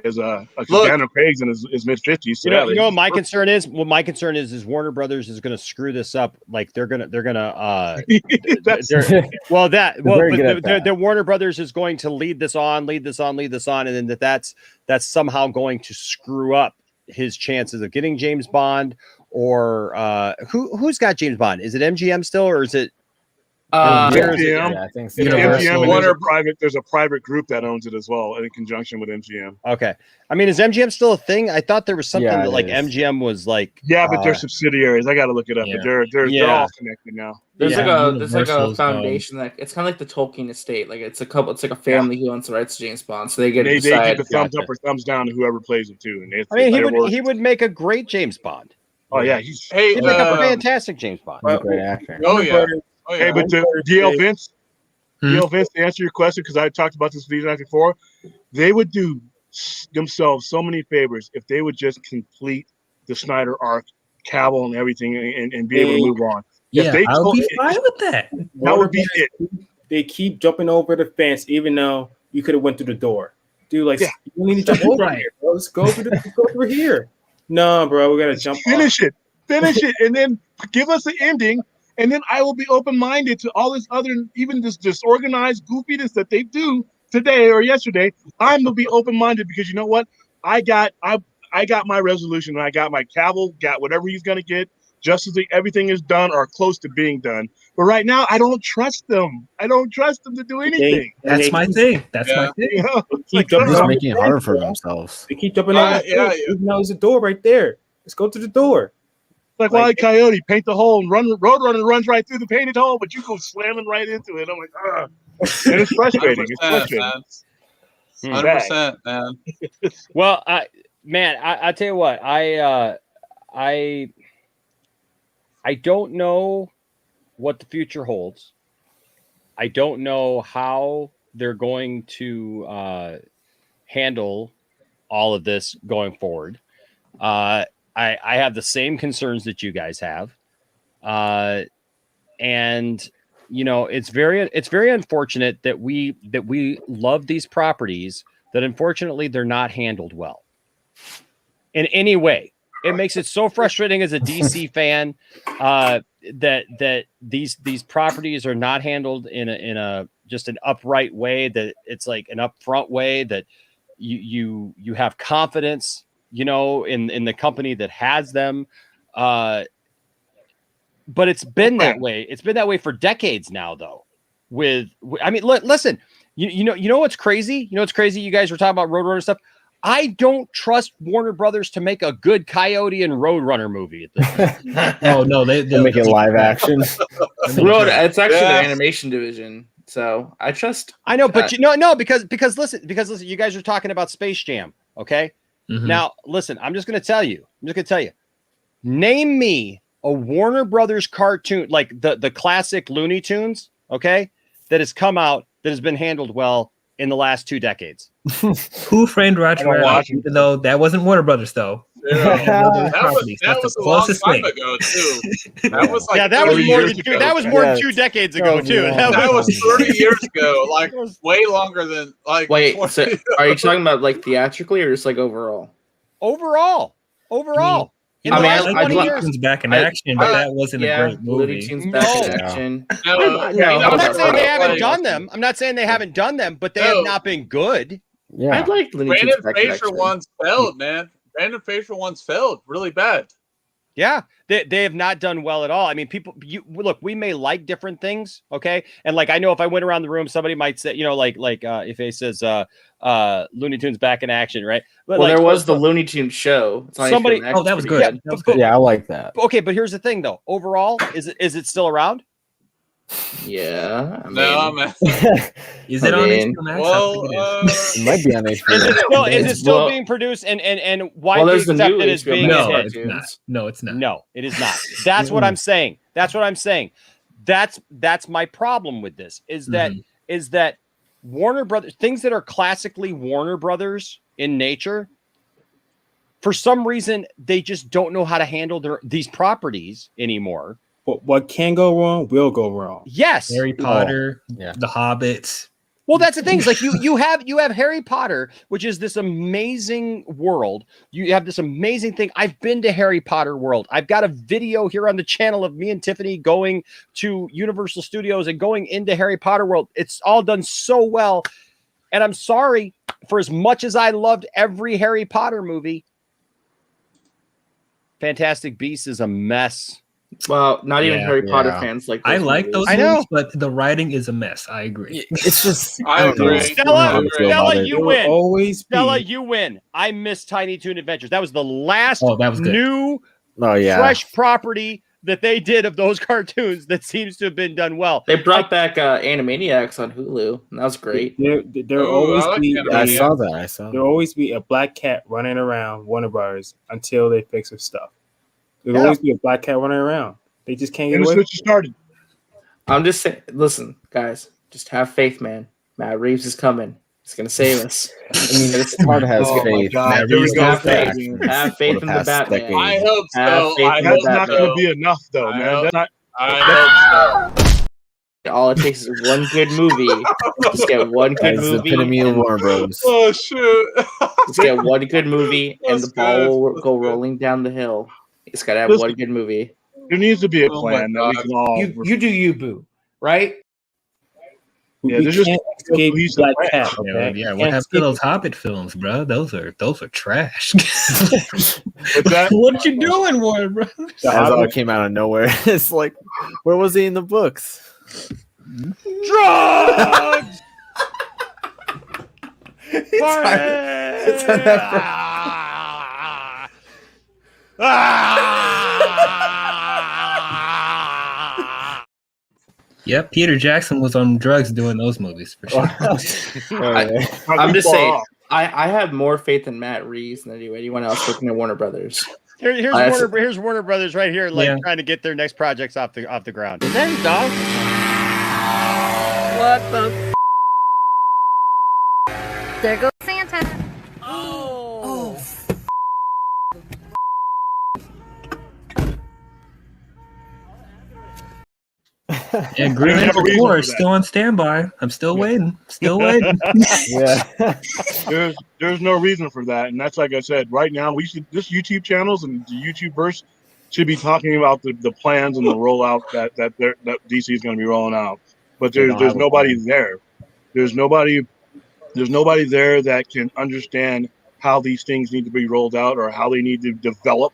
as Look. Daniel Craig's in his mid 50s. So You know what my concern is? What my concern is Warner Brothers is going to screw this up. Like they're gonna They're very good at that. the Warner Brothers is going to lead this on, and then that's somehow going to screw up his chances of getting James Bond. Or who's got James Bond? Is it MGM still, or is it? MGM. Yeah, I think so. It's Universal. MGM, and there's a private group that owns it as well, in conjunction with MGM. Okay, I mean, is MGM still a thing? I thought there was something Yeah, that it like is. MGM was like. Yeah, but they're subsidiaries. I got to look it up, but they're all connected now. There's like a Universal's, foundation that it's kind of like the Tolkien estate. Like it's like a family who owns the rights to James Bond, so they get to They decide. give the thumbs up or thumbs down to whoever plays it too. And I mean, he would make a great James Bond. Oh yeah, He'd make a fantastic James Bond. He's a great actor. Oh yeah. Hey, but DL Vince, DL Vince, to answer your question, because I talked about this video before, they would do themselves so many favors if they would just complete the Snyder arc, Cavill and everything, and be able to move on. Yeah, I would be fine with that. That would be it. They keep jumping over the fence, even though you could have went through the door. Dude, like, you don't need to jump over here, bro. Let's go through here. No, bro, we gotta jump. Finish it, and then give us an ending, and then I will be open-minded to all this other, even this disorganized goofiness that they do today or yesterday. I'm gonna be open-minded because you know what? I got my resolution. I got my Cavill, got whatever he's gonna get. Justice League, everything is done or close to being done. But right now, I don't trust them. I don't trust them to do anything. That's my thing. That's my thing. You know? They're just making it harder for themselves. They keep jumping over. Even though there's a door right there. Let's go to the door. Like Wild Coyote, paint the hole and Roadrunner runs right through the painted hole, but you go slamming right into it. I'm like, ah. And it's frustrating. It's frustrating. 100%, man. Well, I tell you what, I don't know what the future holds. I don't know how they're going to handle all of this going forward. I have the same concerns that you guys have. And you know, it's very unfortunate that we love these properties, that unfortunately they're not handled well in any way. It makes it so frustrating as a DC fan that these properties are not handled in a just an upright way, that it's like an upfront way, that you have confidence, you know, in the company that has them. But it's been that way. It's been that way for decades now, though. I mean, listen, you know what's crazy? You know what's crazy? You guys were talking about Roadrunner stuff. I don't trust Warner Brothers to make a good Coyote and Roadrunner movie at this point. Oh no, they'll make it live action. It's actually their animation division, so I trust. I know, but no, because listen, you guys are talking about Space Jam, okay? Mm-hmm. Now, listen, I'm just going to tell you. Name me a Warner Brothers cartoon, like the classic Looney Tunes, okay, that has come out that has been handled well in the last 2 decades. Who Framed Roger Rabbit? Even though that wasn't Warner Brothers, though. That was a long time ago too. That was like that was more than 2 decades ago too. That was 30 years ago, like way longer than like. Wait, so are you talking about like theatrically or just like overall? Overall. I like Looney Tunes Back in Action, but that wasn't a great movie. Looney Tunes Back in Action. I'm not saying they haven't done them. I'm not saying they haven't done them, but they have not been good. Yeah, I like Looney Tunes Back in Action. Brandon Fraser ones failed, man. Brandon Fraser ones failed really bad. Yeah, they have not done well at all. I mean, look, we may like different things, okay? And like, I know if I went around the room, somebody might say, you know, like if he says Looney Tunes Back in Action, right? But well, there was the Looney Tunes show. Somebody, that was good. Yeah, I like that. Okay, but here's the thing, though. Overall, is it still around? Yeah. No, man. Is it on HBO Max? Well, it might be on HBO. Is it still being produced and why do you accept it as being a hit? No, it's not. No, it is not. That's what I'm saying. That's my problem with this is that Warner Brothers, things that are classically Warner Brothers in nature, for some reason they just don't know how to handle these properties anymore. what can go wrong will go wrong. Yes. Harry Potter, yeah. The Hobbits. Well, that's the thing. Is like you have Harry Potter, which is this amazing world. You have this amazing thing. I've been to Harry Potter World. I've got a video here on the channel of me and Tiffany going to Universal Studios and going into Harry Potter World. It's all done so well. And I'm sorry, for as much as I loved every Harry Potter movie, Fantastic Beasts is a mess. Well, not even Harry Potter fans like. I like those. I know, movies, but the writing is a mess. I agree. It's just I agree. Stella, you win. Always Stella, you win. I miss Tiny Toon Adventures. That was the last that was good. new fresh property that they did of those cartoons that seems to have been done well. They brought back Animaniacs on Hulu, and that was great. There'll always be. I saw that. There'll always be a black cat running around Warner Brothers until they fix their stuff. There'll always be a black cat running around. They just can't get away. What you started. I'm just saying. Listen, guys, just have faith, man. Matt Reeves is coming. He's gonna save us. I mean, it's hard to have faith. Have faith in the Batman. I hope so. That's not going to be enough, though, man. I hope so. All it takes is one good movie. Just get one good movie. The epitome of Warner Bros. Oh shoot! Just get one good movie, and the ball will go rolling down the hill. It's got to have one good movie. There needs to be a plan that we can all. You do you, boo, right? Yeah, there's just escape Black Cat. Yeah, what happened to those Hobbit films, bro? Those are trash. What you doing, Warner Bros? That all came out of nowhere. It's like, where was he in the books? Drugs. Yep, Peter Jackson was on drugs doing those movies for sure. I'm just saying, I have more faith in Matt Reeves than anyone else working at Warner Brothers. Here's Warner Brothers right here, trying to get their next projects off the ground. And then, dog. What the? There goes Santa. Oh. Yeah, Green Lantern 4 is still on standby. I'm still waiting. Still waiting. Yeah. There's no reason for that, and that's like I said. Right now, this YouTube channels and the YouTubeverse should be talking about the plans and the rollout that DC is going to be rolling out. But there's nobody there. There's nobody there that can understand how these things need to be rolled out or how they need to develop,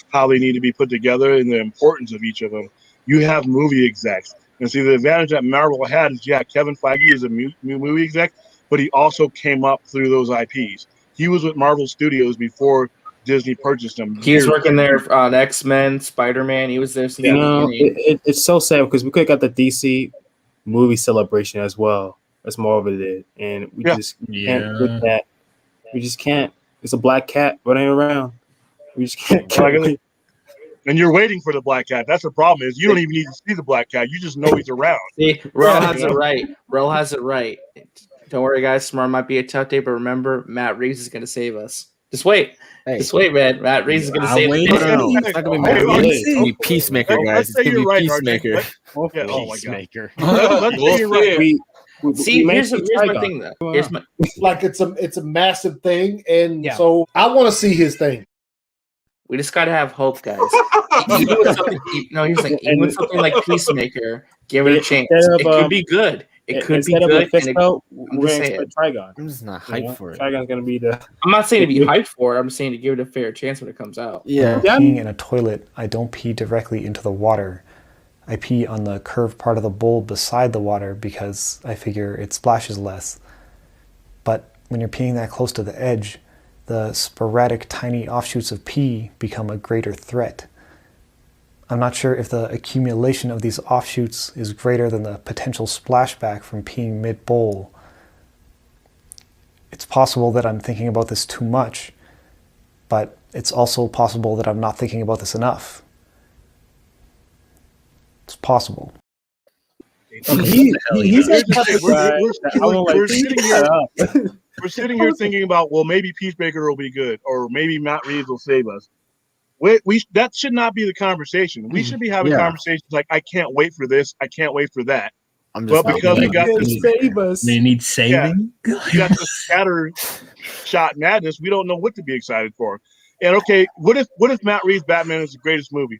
how they need to be put together, and the importance of each of them. You have movie execs. And see, the advantage that Marvel had is, Kevin Feige is a movie exec, but he also came up through those IPs. He was with Marvel Studios before Disney purchased him. He was working there on X-Men, Spider-Man. He was there since the beginning. It's so sad because we could have got the DC movie celebration as well, as Marvel did. And we just can't get that. We just can't. It's a black cat running around. We just can't. And you're waiting for the black cat. That's the problem. Is you don't even need to see the black cat. You just know he's around. See, Rel has it right. Rel has it right. Don't worry, guys. Tomorrow might be a tough day, but remember, Matt Reeves is going to save us. Just wait. Just wait, man. Matt Reeves is going to save us. No. It's not going to be Matt Reeves. It's going to be Peacemaker, guys. It's going to be Peacemaker. Oh my God. Let's say you're right. See, here's my thing, though. Like it's a massive thing, and so I want to see his thing. We just got to have hope, guys. Even with something like Peacemaker, give it a chance. It could be good. It could be good. I'm just not hyped for it. Trigon's going to be the. I'm not saying to be hyped for it. I'm saying to give it a fair chance when it comes out. Yeah. Peeing in a toilet, I don't pee directly into the water. I pee on the curved part of the bowl beside the water because I figure it splashes less. But when you're peeing that close to the edge, the sporadic tiny offshoots of pee become a greater threat. I'm not sure if the accumulation of these offshoots is greater than the potential splashback from peeing mid-bowl. It's possible that I'm thinking about this too much, but it's also possible that I'm not thinking about this enough. It's possible. We're sitting here thinking about, well, maybe Peacemaker will be good, or maybe Matt Reeves will save us. We that should not be the conversation. We should be having conversations like, I can't wait for this, I can't wait for that. But because we got this, save us. They need saving. we got this scatter shot madness. We don't know what to be excited for. And okay, what if Matt Reeves' Batman is the greatest movie?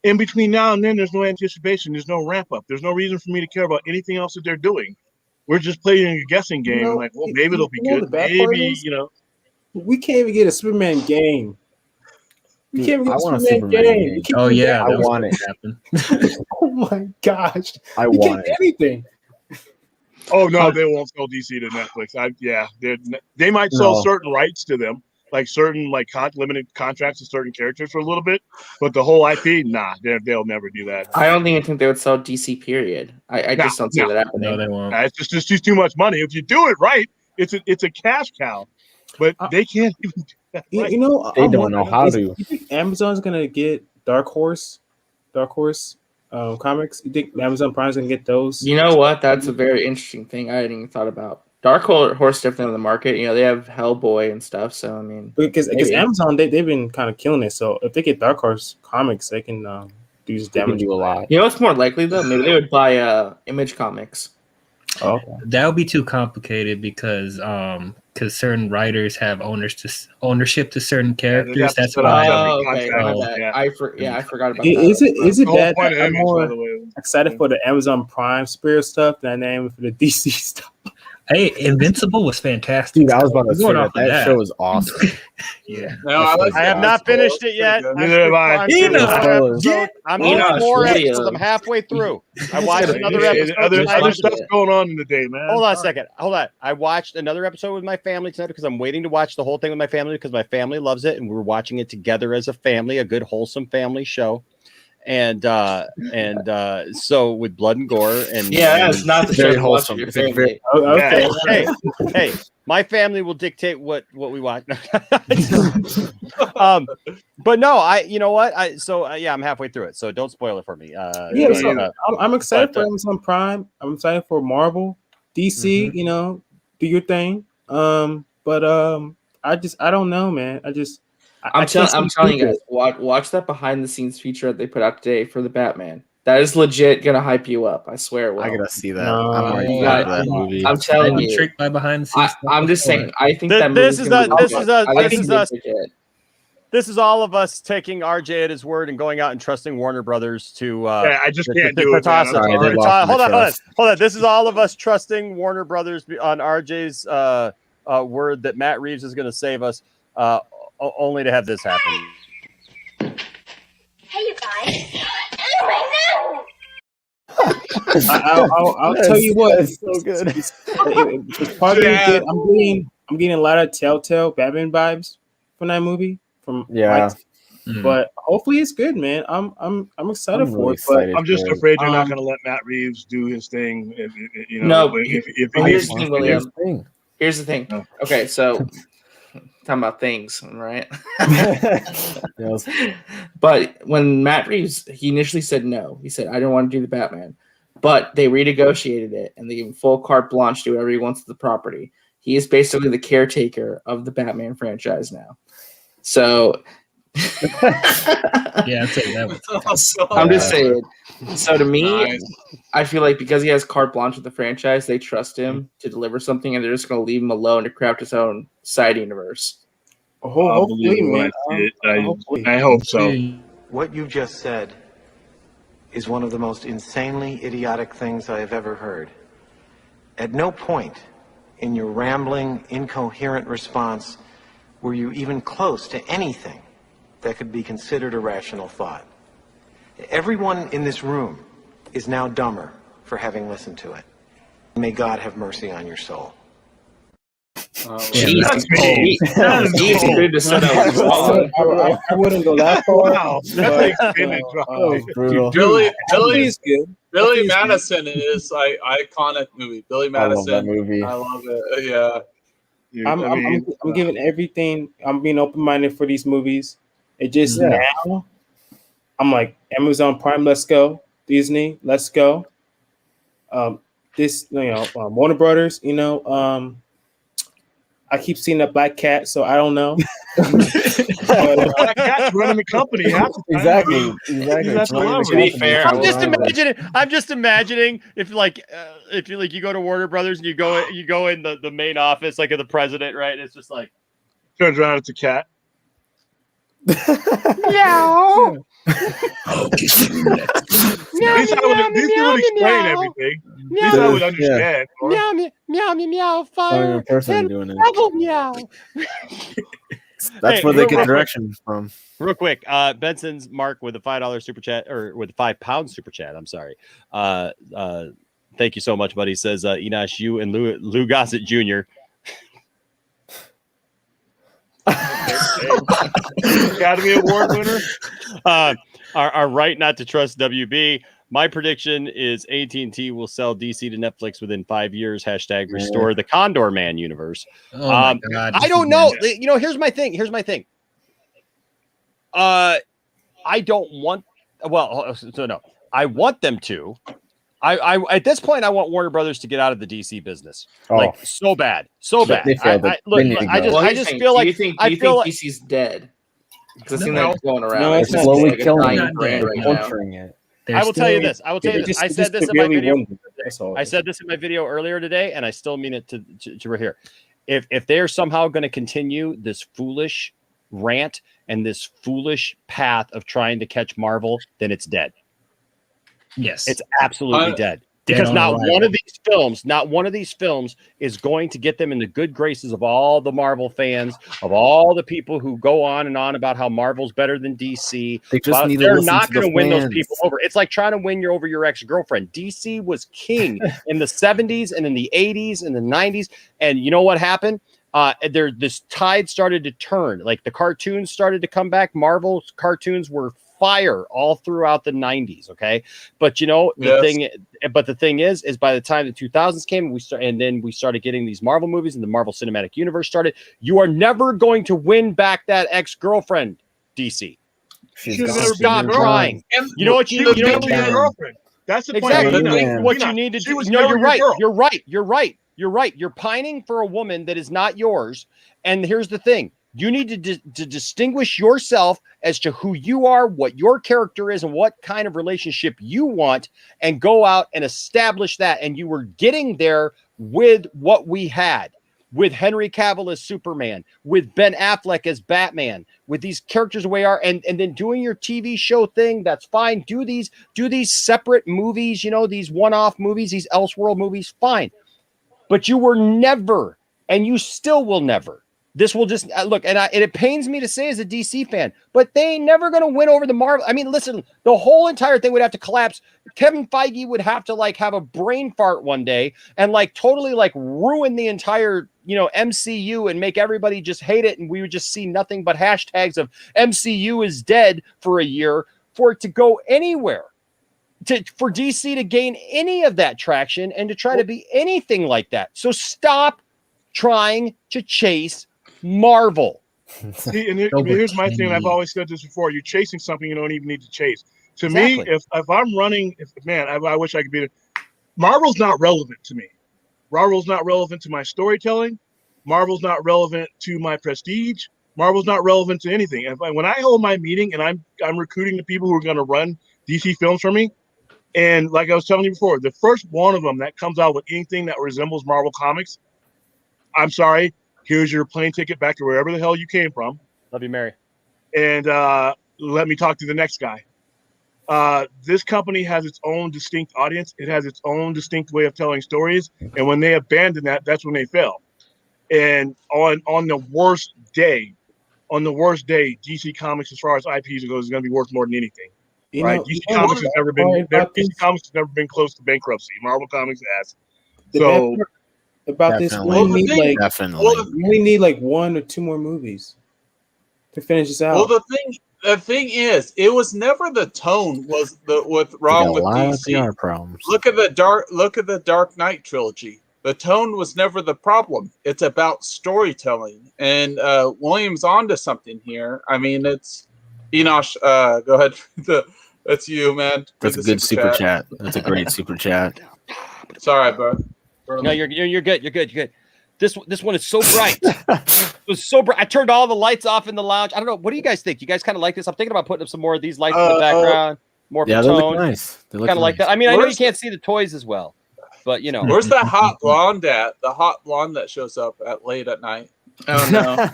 In between now and then, there's no anticipation. There's no ramp up. There's no reason for me to care about anything else that they're doing. We're just playing a guessing game. Like, well, maybe it'll be good. Maybe, we can't even get a Superman game. We can't even get a Superman game. Oh yeah, I want it. Oh my gosh, I we want can't get anything. Oh no, they won't sell DC to Netflix. They might sell certain rights to them, like certain limited contracts to certain characters for a little bit, but the whole IP, nah, they'll never do that. I don't even think they would sell DC. Period. I just don't see that happening. No, they won't. It's just too much money. If you do it right, it's a cash cow, but they can't even do that. Right. They don't know how to. You think Amazon's gonna get Dark Horse comics? You think Amazon Prime's gonna get those? You know what? That's a very interesting thing I hadn't even thought about. Dark Horse definitely on the market. They have Hellboy and stuff. So I mean, because Amazon they've been kind of killing it. So if they get Dark Horse comics, they can do damage. Do a lot. You know what's more likely though? Maybe they would buy Image Comics. Oh, that would be too complicated because certain writers have ownership to certain characters. That's why. I forgot about that. Is it that I'm more excited for the Amazon Prime Spirit stuff than I am for the DC stuff? Hey, Invincible was fantastic. Dude, I was about to say that show was awesome. Yeah. No, I have not finished it yet. I'm on 4 episodes. I'm halfway through. I watched another episode. Other stuff's going on in the day, man. Hold on a second. Hold on. I watched another episode with my family tonight because I'm waiting to watch the whole thing with my family because my family loves it and we're watching it together as a family, a good wholesome family show. And so with blood and gore and it's not the very show wholesome. Your family. Hey, my family will dictate what we watch. But no, you know what? I'm halfway through it, so don't spoil it for me. I'm excited for Amazon Prime. I'm excited for Marvel, DC. Mm-hmm. Do your thing. I don't know, man. I'm telling you guys, watch that behind the scenes feature that they put out today for the Batman. That is legit gonna hype you up. I swear it will. I gotta see that. I'm already excited for that movie. I'm telling you. Tricked by behind the scenes. I'm just saying. I think this is all of us taking RJ at his word and going out and trusting Warner Brothers to. I just can't do it. Hold on. This is all of us trusting Warner Brothers on RJ's word that Matt Reeves is going to save us, only to have this happen. Hey, you guys. I'll tell you what. It's so good. It's part of it. I'm getting a lot of Telltale Batman vibes from that movie. But hopefully it's good, man. I'm excited for it. But I'm just afraid you're not going to let Matt Reeves do his thing. Here's the thing. Okay, so talking about things, right? Yes. But when Matt Reeves, he initially said no. He said, I don't want to do the Batman. But they renegotiated it and they gave him full carte blanche to do whatever he wants with the property. He is basically the caretaker of the Batman franchise now. So yeah, I'd say that. I'm just saying. So to me, I feel like because he has carte blanche with the franchise, they trust him to deliver something, and they're just going to leave him alone to craft his own side universe. Hopefully, man. I hope so. What you just said is one of the most insanely idiotic things I have ever heard. At no point in your rambling, incoherent response were you even close to anything that could be considered a rational thought. Everyone in this room is now dumber for having listened to it. May God have mercy on your soul. I wouldn't go that far. Wow, that's brutal. Billy Madison is like iconic movie. Billy Madison. I love that movie. I love it. Yeah. I'm giving everything. I'm being open-minded for these movies. It just now, I'm like, Amazon Prime, let's go. Disney, let's go. Warner Brothers, I keep seeing a black cat, so I don't know. Black cat's running the company half the time. Exactly. That's To be fair, I'm just imagining if you go to Warner Brothers and you go in the main office like of the president, right? It's just like turns around, it's a cat. Meow. These would explain everything. These I would understand. Meow meow meow fire. Only person doing it. Meow. That's where they get directions from. Real quick, Benson's Mark with a $5 super chat, or with a £5 super chat. I'm sorry. Thank you so much, buddy. He says Enosh, you and Lou Gossett Jr. Academy Award winner are right not to trust WB. My prediction is AT&T will sell DC to Netflix within 5 years. # restore the Condor Man universe. Oh my God. I don't know. You know, here's my thing. I don't want. Well, so no, I want them to. I at this point I want Warner Brothers to get out of the DC business, like so bad. They failed it. I just feel like I feel like DC's dead. Because it seems like it's going around. No, it's slowly killing it. I will tell you this. I said this in my video. I said this in my video earlier today, and I still mean it to right here. If they're somehow going to continue this foolish rant and this foolish path of trying to catch Marvel, then it's dead. Yes, it's absolutely dead. Because not one of these films is going to get them in the good graces of all the Marvel fans, of all the people who go on and on about how Marvel's better than DC. They're not going to win those people over. It's like trying to win over your ex-girlfriend. DC was king in the 70s and in the 80s and the 90s. And you know what happened? This tide started to turn. Like the cartoons started to come back. Marvel's cartoons were fire all throughout the 90s. Okay. But you know, the thing is by the time the 2000s came, then we started getting these Marvel movies and the Marvel Cinematic Universe started. You are never going to win back that ex-girlfriend, DC. Stop trying. You know what you need? Girlfriend. That's the point. Exactly. What you need to do. No, you're right. You're right. You're pining for a woman that is not yours. And here's the thing. You need to distinguish yourself as to who you are, what your character is, and what kind of relationship you want, and go out and establish that. And you were getting there with what we had, with Henry Cavill as Superman, with Ben Affleck as Batman, with these characters the way they are, and then doing your TV show thing. That's fine. Do these separate movies, you know, these one-off movies, these Elseworld movies, fine. But you were never, and you still will never. This will just look, and it pains me to say as a DC fan, but they ain't never going to win over the Marvel. I mean, listen, the whole entire thing would have to collapse. Kevin Feige would have to have a brain fart one day and totally ruin the entire, MCU and make everybody just hate it. And we would just see nothing but hashtags of MCU is dead for a year for it to go anywhere. For DC to gain any of that traction and to try to be anything like that. So stop trying to chase Marvel. See, and here's my thing. I've always said this before. You're chasing something you don't even need to chase. To me, if I'm running, I wish I could be. Marvel's not relevant to me. Marvel's not relevant to my storytelling. Marvel's not relevant to my prestige. Marvel's not relevant to anything. When I hold my meeting and I'm recruiting the people who are going to run DC films for me, and like I was telling you before, the first one of them that comes out with anything that resembles Marvel Comics, I'm sorry. Here's your plane ticket back to wherever the hell you came from. Love you, Mary. And let me talk to the next guy. This company has its own distinct audience. It has its own distinct way of telling stories. And when they abandon that, that's when they fail. And on the worst day, DC Comics, as far as IPs goes, is going to be worth more than anything. DC Comics has never been close to bankruptcy. Marvel Comics has. So. About this, we only need like 1 or 2 more movies to finish this out. Well, the thing is, it was never the tone what's wrong with DC. Look at the Dark Knight trilogy. The tone was never the problem. It's about storytelling, and William's onto something here. I mean, it's Enosh. Go ahead. That's you, man. That's a good super chat. That's a great super chat. Sorry, bro. No, you're good. You're good. This one is so bright. It was so bright. I turned all the lights off in the lounge. I don't know. What do you guys think? You guys kind of like this? I'm thinking about putting up some more of these lights in the background. More for they tone. look nice. They look kind of like nice. that. I mean, I know you can't see the toys as well, but you know. Where's that hot blonde at? The hot blonde that shows up at late at night. Oh no.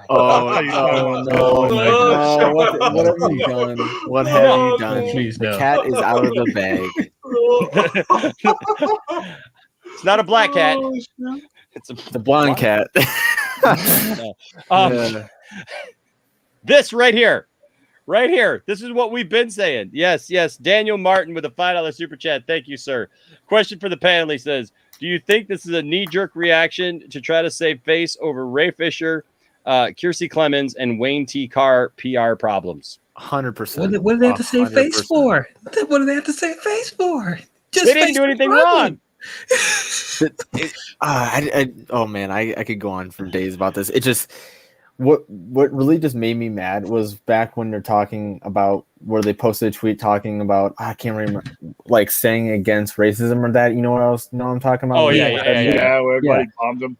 Oh no! What have you done? What have you done? Please, The no. cat is out of the bag. It's not a black cat. It's The blonde cat. Yeah. This right here. Right here. This is what we've been saying. Yes. Daniel Martin with a $5 super chat. Thank you, sir. Question for the panel. He says, do you think this is a knee-jerk reaction to try to save face over Ray Fisher, Kiersey Clemens, and Wayne T. Carr PR problems? 100%. What do they have to save face for? What do they have to save face for? They didn't do anything wrong. Oh man, I could go on for days about this. It just what really just made me mad was back when they're talking about where they posted a tweet talking about I can't remember, like saying against racism or that. You know what else? Know what I'm talking about? Oh yeah. Where everybody bombed them.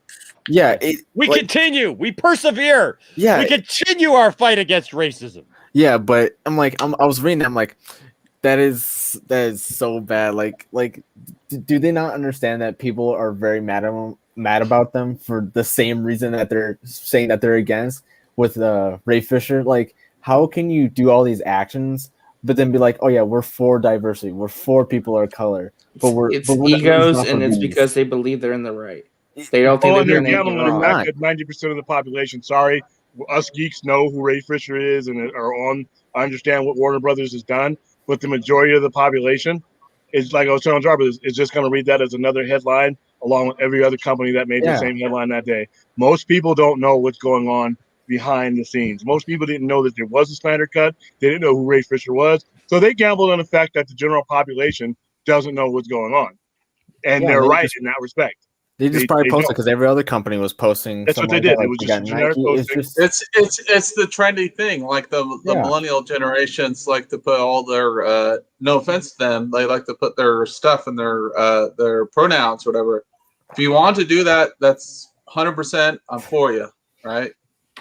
Yeah, we continue. We persevere. Yeah, we continue our fight against racism. Yeah, but I was reading. I'm like, that is so bad. Like, do they not understand that people are very mad about them for the same reason that they're saying that they're against with Ray Fisher? Like, how can you do all these actions, but then be like, oh yeah, we're for diversity, we're for people of color, but we're egos, and it's because they believe they're in the right. They don't think they're doing anything wrong. 90% of the population. Sorry, us geeks know who Ray Fisher is and are on. I understand what Warner Brothers has done, but the majority of the population is, like I was telling Jarvis, is just going to read that as another headline along with every other company that made the same headline that day. Most people don't know what's going on behind the scenes. Most people didn't know that there was a Snyder Cut. They didn't know who Ray Fisher was. So they gambled on the fact that the general population doesn't know what's going on. And they're right in that respect. They just probably posted because every other company was posting. That's what they did. It was just generic posting. It's the trendy thing. Like the millennial generations like to put all their no offense to them, they like to put their stuff in their pronouns, whatever. If you want to do that, that's 100%. I'm for you, right?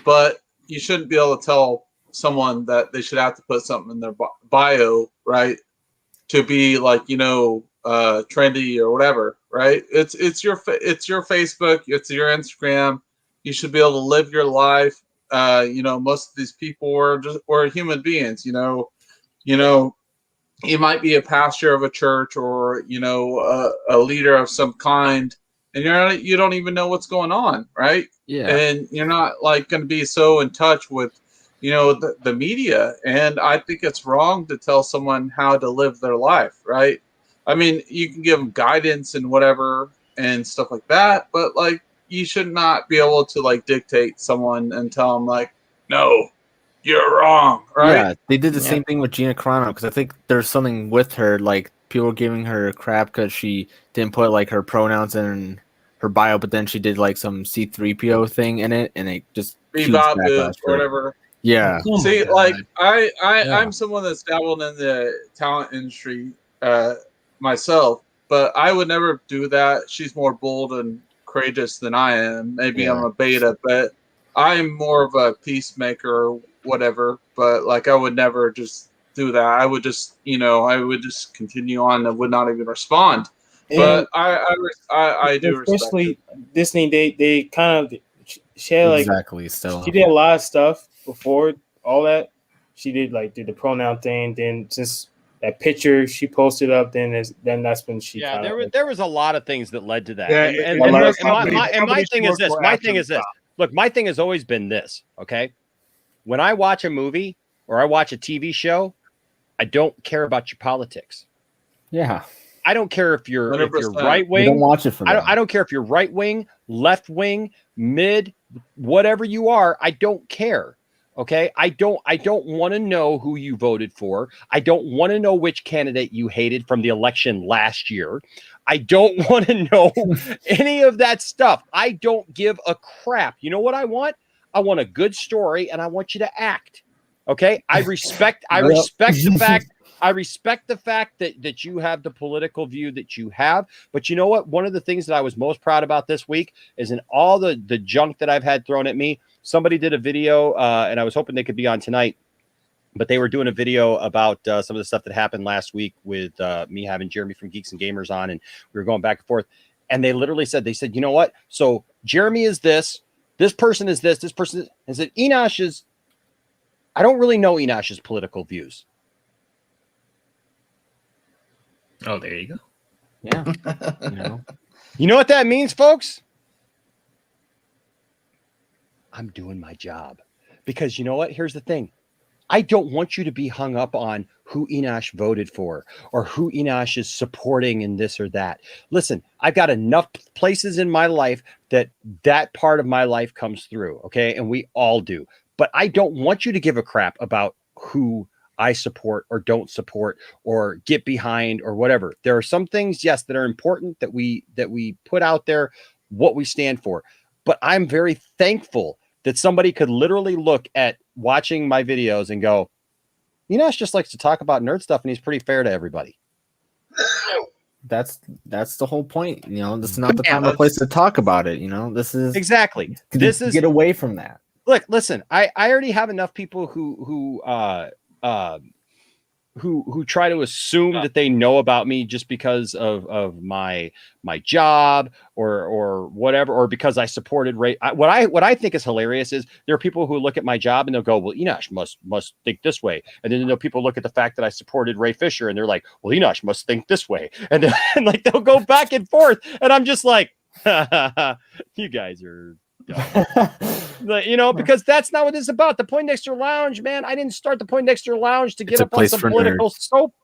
But you shouldn't be able to tell someone that they should have to put something in their bio, right? To be like, trendy or whatever, right? It's your Facebook, it's your Instagram. You should be able to live your life. Most of these people are human beings. You might be a pastor of a church or a leader of some kind, and you don't even know what's going on, right? Yeah, and you're not like going to be so in touch with the media, and I think it's wrong to tell someone how to live their life, right? I mean, you can give them guidance and whatever and stuff like that, but like you should not be able to like dictate someone and tell them like, no, you're wrong, right? Yeah, they did the same thing with Gina Carano because I think there's something with her, like people were giving her crap because she didn't put like her pronouns in her bio, but then she did like some C-3PO thing in it, and it just Bebop or whatever. Yeah. See, like I'm someone that's dabbled in the talent industry myself, but I would never do that. She's more bold and courageous than I am. Maybe I'm a beta, but I'm more of a peacemaker or whatever. But like I would never just do that. I would just continue on and would not even respond. And but I do especially Disney. They kind of she had like exactly still she did a lot of stuff before all that. She did the pronoun thing. Then just that picture she posted up, then that's when she there was a lot of things that led to that. Yeah, My thing is this. Look, my thing has always been this. Okay, when I watch a movie or I watch a TV show, I don't care about your politics. Yeah. I don't care if you're 100%. right wing. Don't watch it for that. I don't care if you're right wing, left wing, mid, whatever you are. I don't care. Okay. I don't want to know who you voted for. I don't want to know which candidate you hated from the election last year. I don't want to know any of that stuff. I don't give a crap. You know what I want? I want a good story and I want you to act. Okay. I respect the fact I respect the fact that you have the political view that you have, but you know what? One of the things that I was most proud about this week is in all the junk that I've had thrown at me, somebody did a video, and I was hoping they could be on tonight, but they were doing a video about some of the stuff that happened last week with me having Jeremy from Geeks and Gamers on, and we were going back and forth. And they literally said, you know what? So Jeremy is this person is this person is it. Enosh is, I don't really know Enosh's political views. Oh, there you go. Yeah. You know what that means, folks? I'm doing my job. Because you know what? Here's the thing. I don't want you to be hung up on who Enosh voted for or who Enosh is supporting in this or that. Listen, I've got enough places in my life that part of my life comes through, okay? And we all do. But I don't want you to give a crap about who I support or don't support or get behind or whatever. There are some things, yes, that are important that we put out there, what we stand for. But I'm very thankful that somebody could literally look at watching my videos and go, Enosh just likes to talk about nerd stuff and he's pretty fair to everybody. That's the whole point. You know, this is not the time or place to talk about it. You know, this is exactly. This is get away from that. Look, listen, I already have enough people who try to assume that they know about me just because of my job or whatever, or because I supported Ray. What I think is hilarious is there are people who look at my job and they'll go, well, Enosh must think this way. And then there'll people look at the fact that I supported Ray Fisher and they're like, well, Enosh must think this way. And then like they'll go back and forth. And I'm just like, you guys are you know, because that's not what it's about. The Poindexter Lounge, man. I didn't start the Poindexter Lounge to get up on some political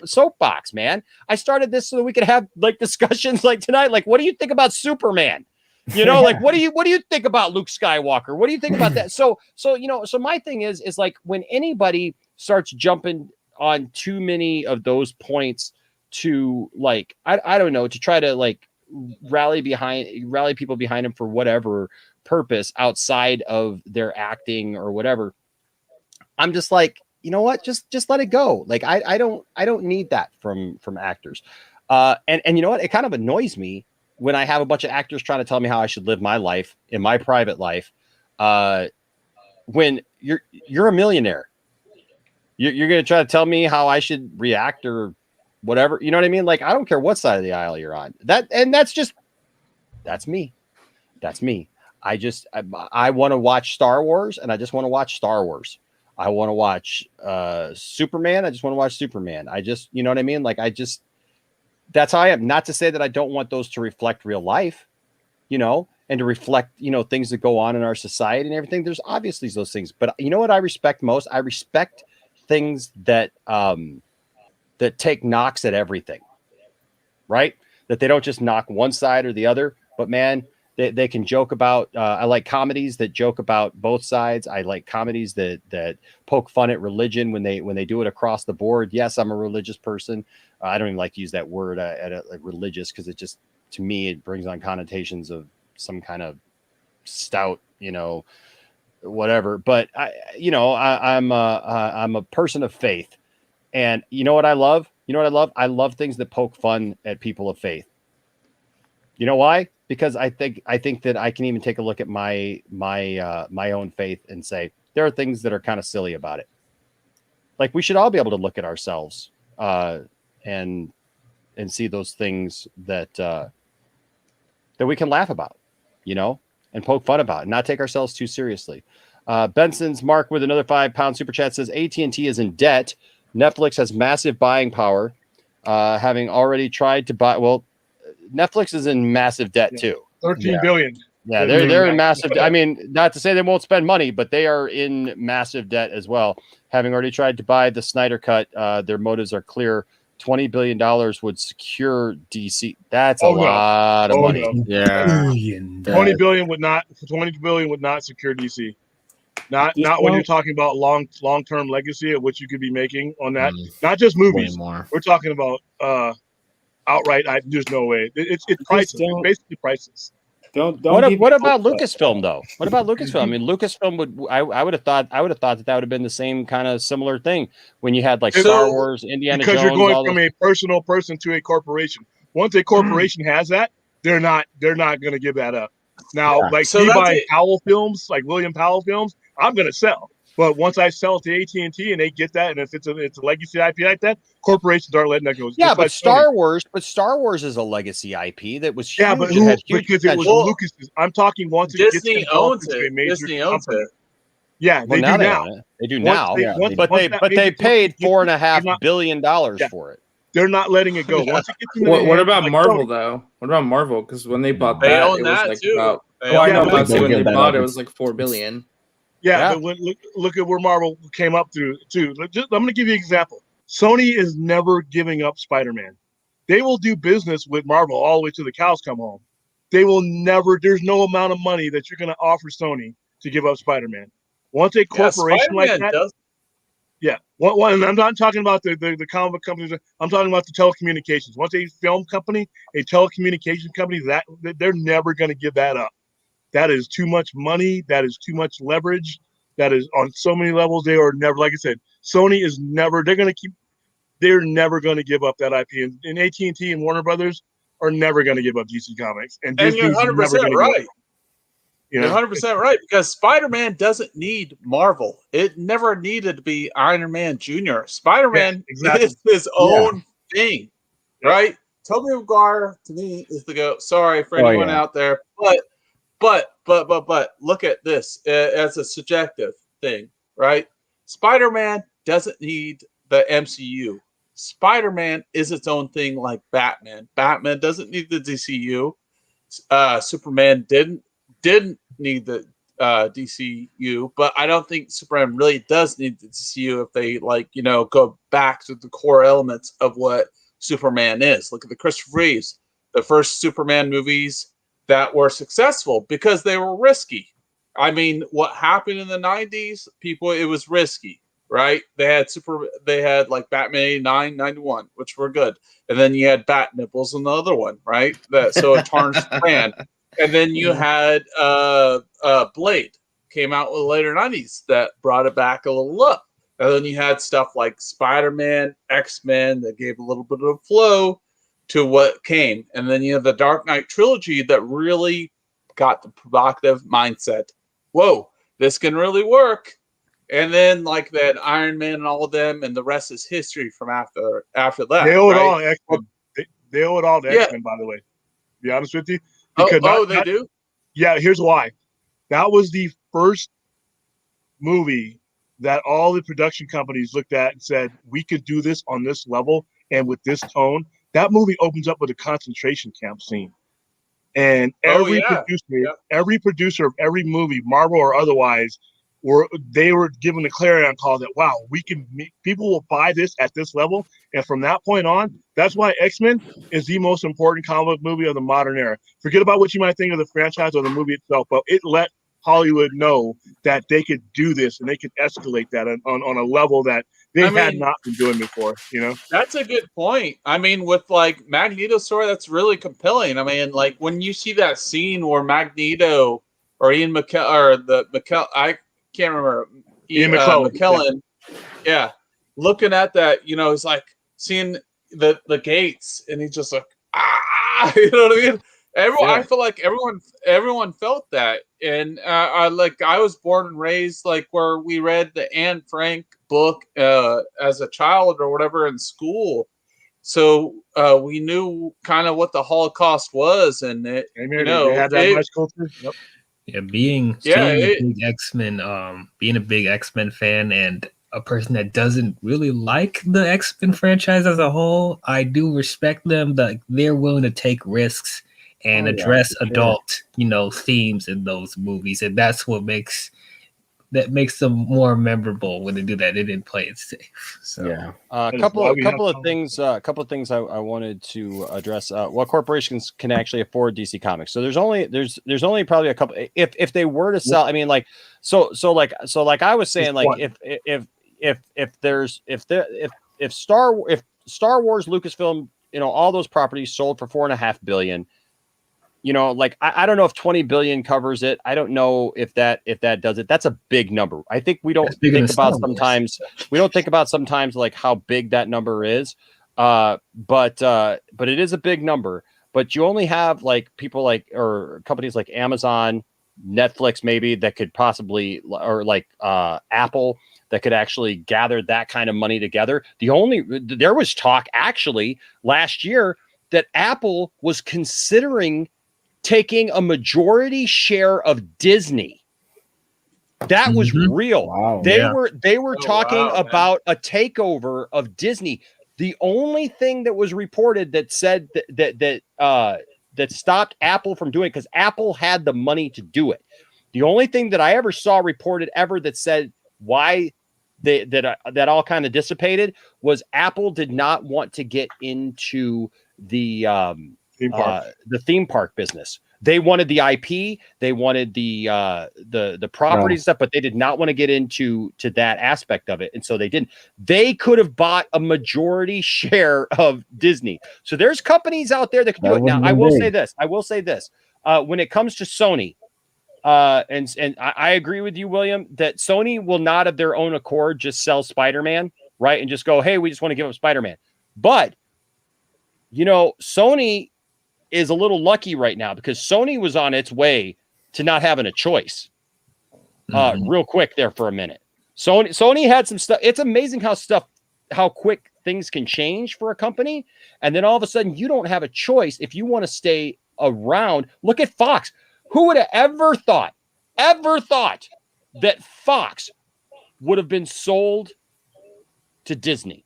soapbox, man. I started this so that we could have like discussions like tonight. Like, what do you think about Superman? You know, like what do you think about Luke Skywalker? What do you think about that? So you know, so my thing is like when anybody starts jumping on too many of those points to like I don't know, to try to like rally people behind him for whatever purpose outside of their acting or whatever, I'm just like, you know what, just let it go. Like I don't need that from actors. And you know what, it kind of annoys me when I have a bunch of actors trying to tell me how I should live my life in my private life. When you're a millionaire, you're going to try to tell me how I should react or whatever. You know what I mean? Like, I don't care what side of the aisle you're on. That's me. That's me. I want to watch Star Wars, and I just want to watch Star Wars. I want to watch Superman. I just want to watch Superman. You know what I mean? Like, that's how I am. Not to say that I don't want those to reflect real life, you know, and to reflect, you know, things that go on in our society and everything. There's obviously those things, but you know what I respect most? I respect things that take knocks at everything, right? That they don't just knock one side or the other, but man, they can joke about, I like comedies that joke about both sides. I like comedies that poke fun at religion when they do it across the board. Yes, I'm a religious person. I don't even like to use that word like religious, because it just, to me, it brings on connotations of some kind of stout, you know, whatever. But I'm a person of faith, and you know what I love? I love things that poke fun at people of faith. You know why? Because I think that I can even take a look at my own faith and say there are things that are kind of silly about it. Like, we should all be able to look at ourselves and see those things that we can laugh about, you know, and poke fun about, and not take ourselves too seriously. Benson's Mark with another £5 super chat says AT&T is in debt. Netflix has massive buying power, having already tried to buy. Well, Netflix is in massive debt too. 13 billion. Yeah, they're in massive. I mean, not to say they won't spend money, but they are in massive debt as well. Having already tried to buy the Snyder Cut, their motives are clear. $20 billion would secure DC. That's a lot of money. No. Yeah, 20 billion would not secure DC. Not when you're talking about long-term legacy of what you could be making on that. Not just movies. We're talking about outright. There's no way. It's priceless. It's basically priceless. What about Lucasfilm though? What about Lucasfilm? I mean, Lucasfilm would I would have thought that would have been the same kind of similar thing when you had like Star Wars, Indiana because Jones. You're going all from those... a personal person to a corporation. Once a corporation has that, they're not going to give that up. Now, like me buying Powell films, like William Powell films, I'm going to sell. But once I sell it to AT&T and they get that, and if it's a legacy IP like that, corporations aren't letting that go. Yeah, but Star Wars is a legacy IP that was huge. Yeah, but because it was Lucas's. I'm talking once Disney owns it. Disney owns it. Yeah, well, they do now. They do now. But they paid $4.5 billion for it. They're not letting it go. Once it gets in What about Marvel though? What about Marvel? Because when they bought they that, own it was that like too. about. When they bought it, was like $4 billion. Yeah, but look at where Marvel came up through too. I'm going to give you an example. Sony is never giving up Spider-Man. They will do business with Marvel all the way till the cows come home. They will never. There's no amount of money that you're going to offer Sony to give up Spider-Man. Once a corporation like that. Yeah, and I'm not talking about the comic book companies. I'm talking about the telecommunications. Once a film company, a telecommunications company, that they're never going to give that up. That is too much money. That is too much leverage. That is on so many levels. They are never, like I said, Sony is never. They're never going to give up that IP. And AT&T and Warner Brothers are never going to give up DC Comics. And you're 100% right. You're 100% right, because Spider-Man doesn't need Marvel. It never needed to be Iron Man Jr. Spider-Man is his own thing, right? Tobey Maguire to me is the GOAT. Sorry for anyone out there, but look at this as a subjective thing, right? Spider-Man doesn't need the MCU. Spider-Man is its own thing, like Batman. Batman doesn't need the DCU. Superman didn't need the DCU, but I don't think Superman really does need the DCU if they go back to the core elements of what Superman is. Look at the Christopher Reeves, the first Superman movies that were successful because they were risky. I mean, what happened in the 90s, it was risky, right? They had like Batman 89, 91, which were good. And then you had Bat Nipples in the other one, right? So it tarnished the brand. And then you had Blade came out with the later 90s that brought it back a little up. And then you had stuff like Spider-Man, X-Men that gave a little bit of flow to what came. And then you have the Dark Knight trilogy that really got the provocative mindset. Whoa, this can really work. And then like that Iron Man and all of them, and the rest is history from after that. They owe it all to X-Men. They owe it all to X-Men, by the way. To be honest with you. Because they do? Yeah, here's why. That was the first movie that all the production companies looked at and said, we could do this on this level and with this tone. That movie opens up with a concentration camp scene. And every producer of every movie, Marvel or otherwise, were given the clarion call that, wow, people will buy this at this level. And from that point on, that's why X-Men is the most important comic book movie of the modern era. Forget about what you might think of the franchise or the movie itself, but it let Hollywood know that they could do this and they could escalate that on a level that they had not been doing before, That's a good point. I mean, with like Magneto's story, that's really compelling. I mean, like when you see that scene where Magneto or Ian McKellen, I can't remember, Ian McKellen, looking at that, it's like seeing the gates, and he's just like, you know what I mean? I feel like everyone felt that, and I was born and raised like where we read the Anne Frank book as a child or whatever in school, so we knew kind of what the Holocaust was, and they had that much culture. Yep. Yeah, being a big X-Men fan and a person that doesn't really like the X-Men franchise as a whole, I do respect them that they're willing to take risks and address adult, themes in those movies, and that's what makes them more memorable when they do that. They didn't play it safe. So a couple of things I wanted to address. What corporations can actually afford DC Comics? So there's only probably a couple. If they were to sell, I mean, like so like I was saying, like if Star Wars, Lucasfilm, all those properties sold for $4.5 billion. you know, like I don't know if 20 billion covers it. I don't know if that does it. That's a big number. I think we don't think about sometimes. We don't think about sometimes like how big that number is. But it is a big number. But you only have like people like or companies like Amazon, Netflix, maybe that could possibly, or like Apple that could actually gather that kind of money together. There was talk actually last year that Apple was considering taking a majority share of Disney. That was real. Wow, they were talking about a takeover of Disney. The only thing that was reported that said that stopped Apple from doing it, because Apple had the money to do it. The only thing that I ever saw reported ever that said why that all kind of dissipated was Apple did not want to get into the theme park business. They wanted the IP, they wanted the property stuff, but they did not want to get into that aspect of it, and so they didn't. They could have bought a majority share of Disney. So there's companies out there that can do it. Now, I will say this. When it comes to Sony, and I agree with you, William, that Sony will not of their own accord just sell Spider-Man, right? And just go, hey, we just want to give up Spider-Man. But, you know, Sony is a little lucky right now because Sony was on its way to not having a choice. Real quick there for a minute. Sony had some stuff. It's amazing how quick things can change for a company. And then all of a sudden you don't have a choice if you want to stay around. Look at Fox. Who would have ever thought that Fox would have been sold to Disney?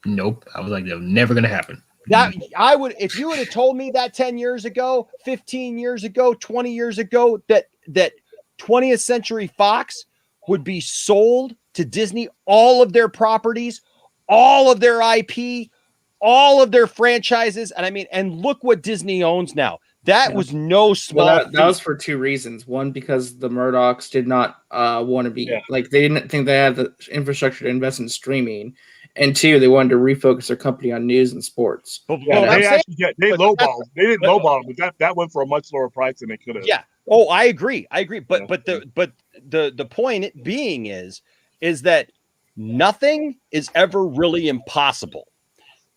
Nope. I was like, that was never going to happen. That I would, if you would have told me that 10 years ago, 15 years ago, 20 years ago, that 20th Century Fox would be sold to Disney, all of their properties, all of their IP, all of their franchises. And I mean, and look what Disney owns now. That was no small. Well, that was for two reasons. One, because the Murdochs did not want to be like, they didn't think they had the infrastructure to invest in streaming. And two, they wanted to refocus their company on news and sports. They lowballed. They didn't lowball, but that went for a much lower price than they could have. Yeah. Oh, I agree. But the point being is that nothing is ever really impossible.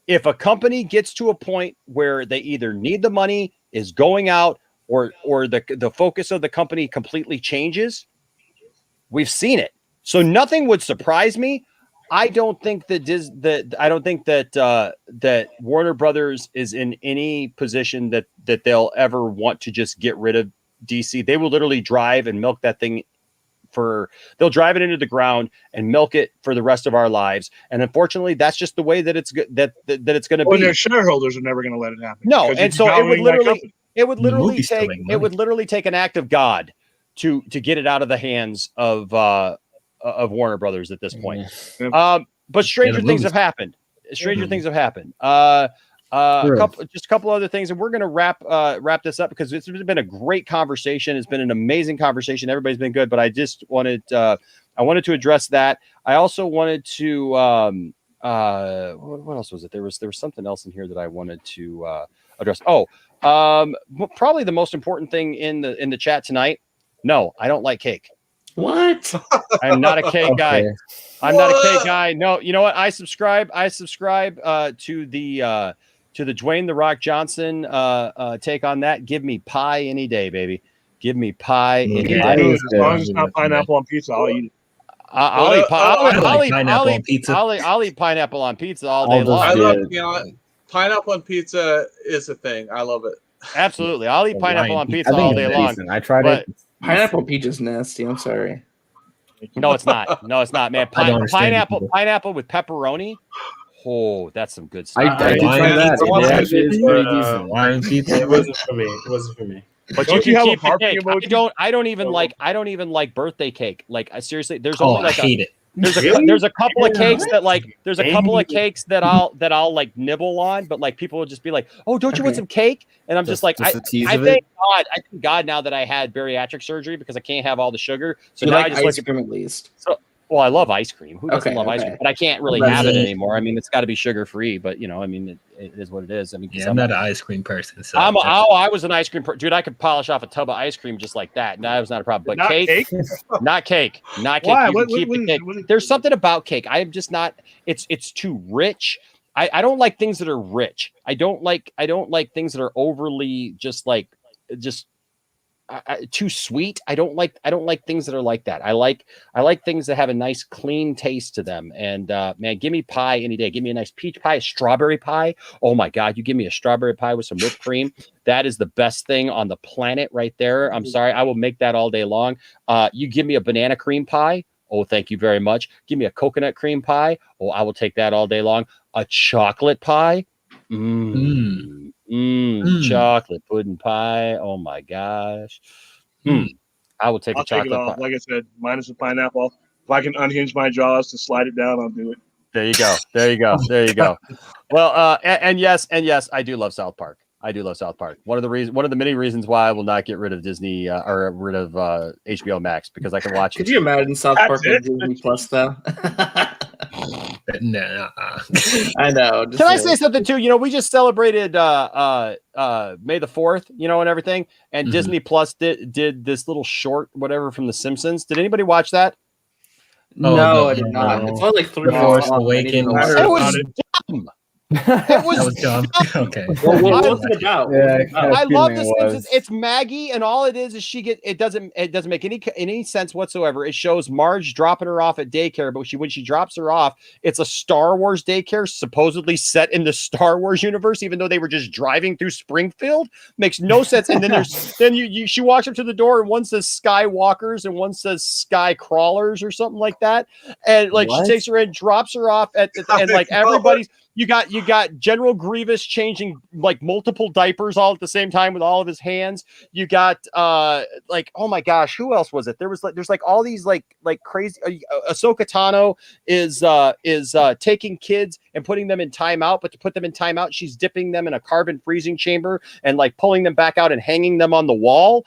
If a company gets to a point where they either need the money, is going out, or the focus of the company completely changes, we've seen it. So nothing would surprise me. I don't think that Warner Brothers is in any position that they'll ever want to just get rid of DC. They will literally drive and milk that thing they'll drive it into the ground and milk it for the rest of our lives. And unfortunately, that's just the way that it's going to be. Their shareholders are never going to let it happen. No, and so it would literally take an act of God to get it out of the hands of Warner Brothers at this point. But stranger things have happened. Things have happened. A couple other things, and we're going to wrap this up because it's been a great conversation. It's been an amazing conversation. Everybody's been good, but I just wanted to address that. I also wanted to what else was it? There was something else in here that I wanted to address. Probably the most important thing in the chat tonight. No, I don't like cake. What? I'm not a cake guy. I'm not a cake guy. No, you know what? I subscribe to the Dwayne "The Rock" Johnson take on that. Give me pie any day, baby. Give me pie any day. As long as it's not pineapple on pizza, I'll eat it. I'll eat pineapple on pizza. I'll eat pineapple on pizza all day long. I love pineapple on pizza is a thing. I love it. Absolutely, I'll eat pineapple on pizza all day long. I tried it. Pineapple pizza's nasty. I'm sorry. No, it's not. No, it's not, man. Pineapple with pepperoni. Oh, that's some good stuff. I did try that. It's very decent. Wine pizza. It wasn't for me. But you can keep the cake. I don't even like birthday cake. Like seriously, there's only like I hate it. There's a couple of cakes that I'll like nibble on, but like people will just be like, "Oh, don't you want some cake?" And I'm just like, I thank God now that I had bariatric surgery because I can't have all the sugar. So you now like I just ice cream at least. Well, I love ice cream. Who doesn't Okay, love ice okay. cream? But I can't really That's have it it. anymore. I mean, it's got to be sugar free. But you know, I mean, it is what it is. I mean, 'cause Yeah, I'm not an ice cream person. So I was an ice cream dude. I could polish off a tub of ice cream just like that. That was not a problem. But Not cake? not cake, not cake. Why? You What- can keep what the is- cake. what is- There's something about cake. I am just not. It's too rich. I don't like things that are rich. I don't like things that are overly just too sweet. I don't like things that are like that. I like things that have a nice clean taste to them. And man, give me pie any day. Give me a nice peach pie, a strawberry pie. Oh my God, you give me a strawberry pie with some whipped cream. That is the best thing on the planet right there. I'm sorry, I will make that all day long. You give me a banana cream pie. Oh, thank you very much. Give me a coconut cream pie. Oh, I will take that all day long. A chocolate pie. Chocolate pudding pie. Oh my gosh. I will take I'll a chocolate take it off. pie. Like I said, minus the pineapple. If I can unhinge my jaws to slide it down, I'll do it. There you go. There you go. There you go. Well, and yes, I do love South Park. I do love South Park. One of the many reasons why I will not get rid of Disney or rid of HBO Max, because I can watch. Could you imagine South Park on Disney Plus though? Nah. I know. Can I say something too? You know, we just celebrated May the 4th, you know, and everything. And Disney Plus did this little short, whatever, from The Simpsons. Did anybody watch that? No, I did not. It's only like 3 Force minutes long. Awakens. It was dumb. It was dumb. Okay. Well, what's it about? I love The Simpsons. It's Maggie, and all it is it doesn't make any sense whatsoever. It shows Marge dropping her off at daycare, but when she drops her off, it's a Star Wars daycare, supposedly set in the Star Wars universe, even though they were just driving through Springfield. Makes no sense. And then she walks up to the door, and one says Skywalkers, and one says Sky Crawlers or something like that. And like she takes her in, drops her off and like everybody's. You got General Grievous changing like multiple diapers all at the same time with all of his hands. You got like, oh my gosh, who else was it? There's like all these like crazy. Ahsoka Tano is taking kids and putting them in timeout, but to put them in timeout, she's dipping them in a carbon freezing chamber and like pulling them back out and hanging them on the wall.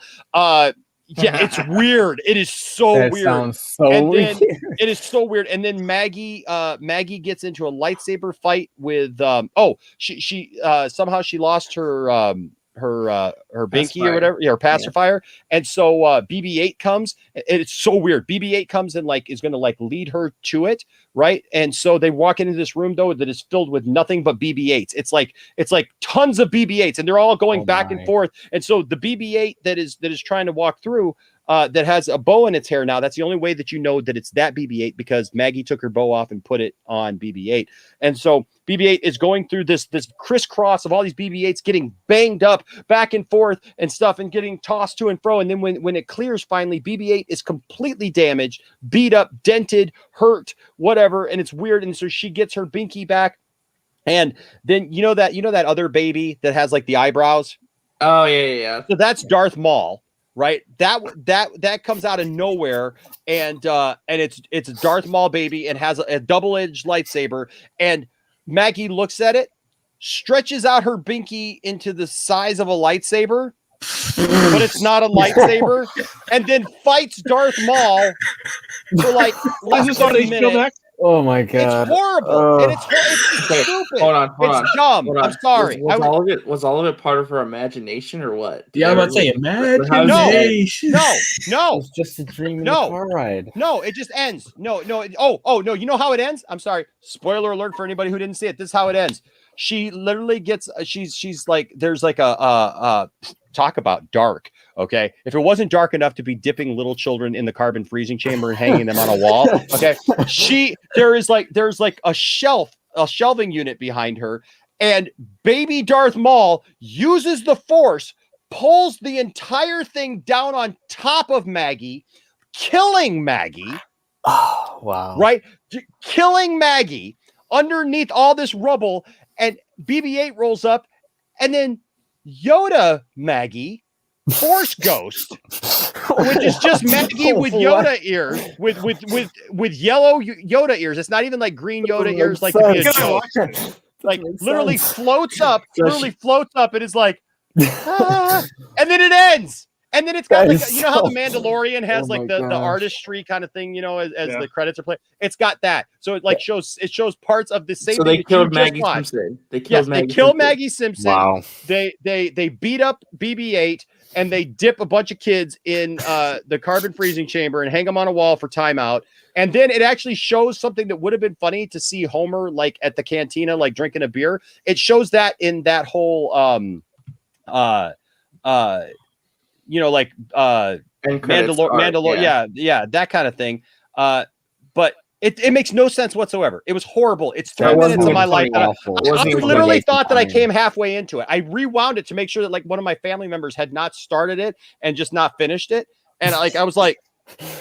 Yeah, it's weird. It is so That weird. sounds so weird. It is so weird. And then Maggie gets into a lightsaber fight with she somehow she lost her binky or whatever, her pacifier. And so BB-8 comes, and it's so weird. BB-8 comes and like is going to like lead her to it, right? And so they walk into this room though that is filled with nothing but BB-8s. It's like tons of BB-8s, and they're all going back and forth. And so the BB-8 that is trying to walk through that has a bow in its hair now. That's the only way that you know that it's that BB-8, because Maggie took her bow off and put it on BB-8. And so BB-8 is going through this crisscross of all these BB-8s getting banged up back and forth and stuff and getting tossed to and fro. And then when it clears finally, BB-8 is completely damaged, beat up, dented, hurt, whatever. And it's weird. And so she gets her binky back. And then you know that other baby that has like the eyebrows? Oh yeah. So that's Darth Maul. Right, that comes out of nowhere, and it's a Darth Maul baby and has a double-edged lightsaber. And Maggie looks at it, stretches out her binky into the size of a lightsaber, but it's not a lightsaber, and then fights Darth Maul for like less than a minute. Oh my god! It's horrible, and it's stupid. Hold on. It's dumb. I'm sorry. Was all of it part of her imagination or what? Yeah, I'm about to say imagination. No. It's just a dream in No. a car ride. No, it just ends. No. Oh, no. You know how it ends? I'm sorry. Spoiler alert for anybody who didn't see it. This is how it ends. She literally gets. She's like. There's like a talk about dark. Okay, if it wasn't dark enough to be dipping little children in the carbon freezing chamber and hanging them on a wall. Okay, there's like a shelving unit behind her, and baby Darth Maul uses the Force, pulls the entire thing down on top of Maggie, killing Maggie. Oh wow! Right, killing Maggie underneath all this rubble, and BB-8 rolls up, and then Yoda Maggie. Force Ghost, which is just Maggie with Yoda ears, with yellow Yoda ears. It's not even like green Yoda ears, like to be a joke. Like literally floats up, and is like, and then it ends. And then it's got That like, is you know how the so- Mandalorian has Oh like my the gosh. artistry kind of thing, you know, as Yeah. the credits are playing. It's got that. So it like shows parts of the same So thing they that killed you just Maggie watched. Simpson. They Yes, killed they Maggie kill Simpson. Maggie Simpson. Wow. They beat up BB-8 and they dip a bunch of kids in the carbon freezing chamber and hang them on a wall for timeout. And then it actually shows something that would have been funny to see Homer like at the cantina, like drinking a beer. It shows that in that whole you know, like Mandalore, yeah, that kind of thing. But it makes no sense whatsoever. It was horrible. It's 3 minutes of my life. I literally thought that I came halfway into it. I rewound it to make sure that like one of my family members had not started it and just not finished it. And like I was like,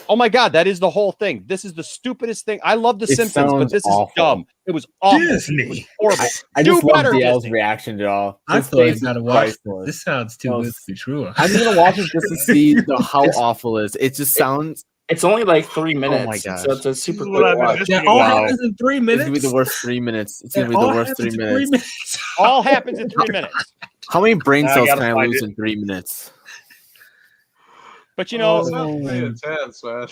oh my God, that is the whole thing. This is the stupidest thing. I love The Simpsons, but this is dumb. It was awful. Disney. It was horrible. I Do just love better, DL's Disney. reaction to all. I His thought I face is gotta watch this. priceless. This sounds too good to be true. I'm gonna watch it just to see how awful it is. It just sounds. It's only like 3 minutes. Oh my gosh. So it's a super What quick I've been watch. listening That all about. happens in 3 minutes. It's gonna be the worst 3 minutes. It's gonna be That the all worst 3 happens in minutes. 3 minutes. All happens in 3 minutes. How many brain I cells gotta can I find lose it. in 3 minutes? But you know, sounds pretty intense, man.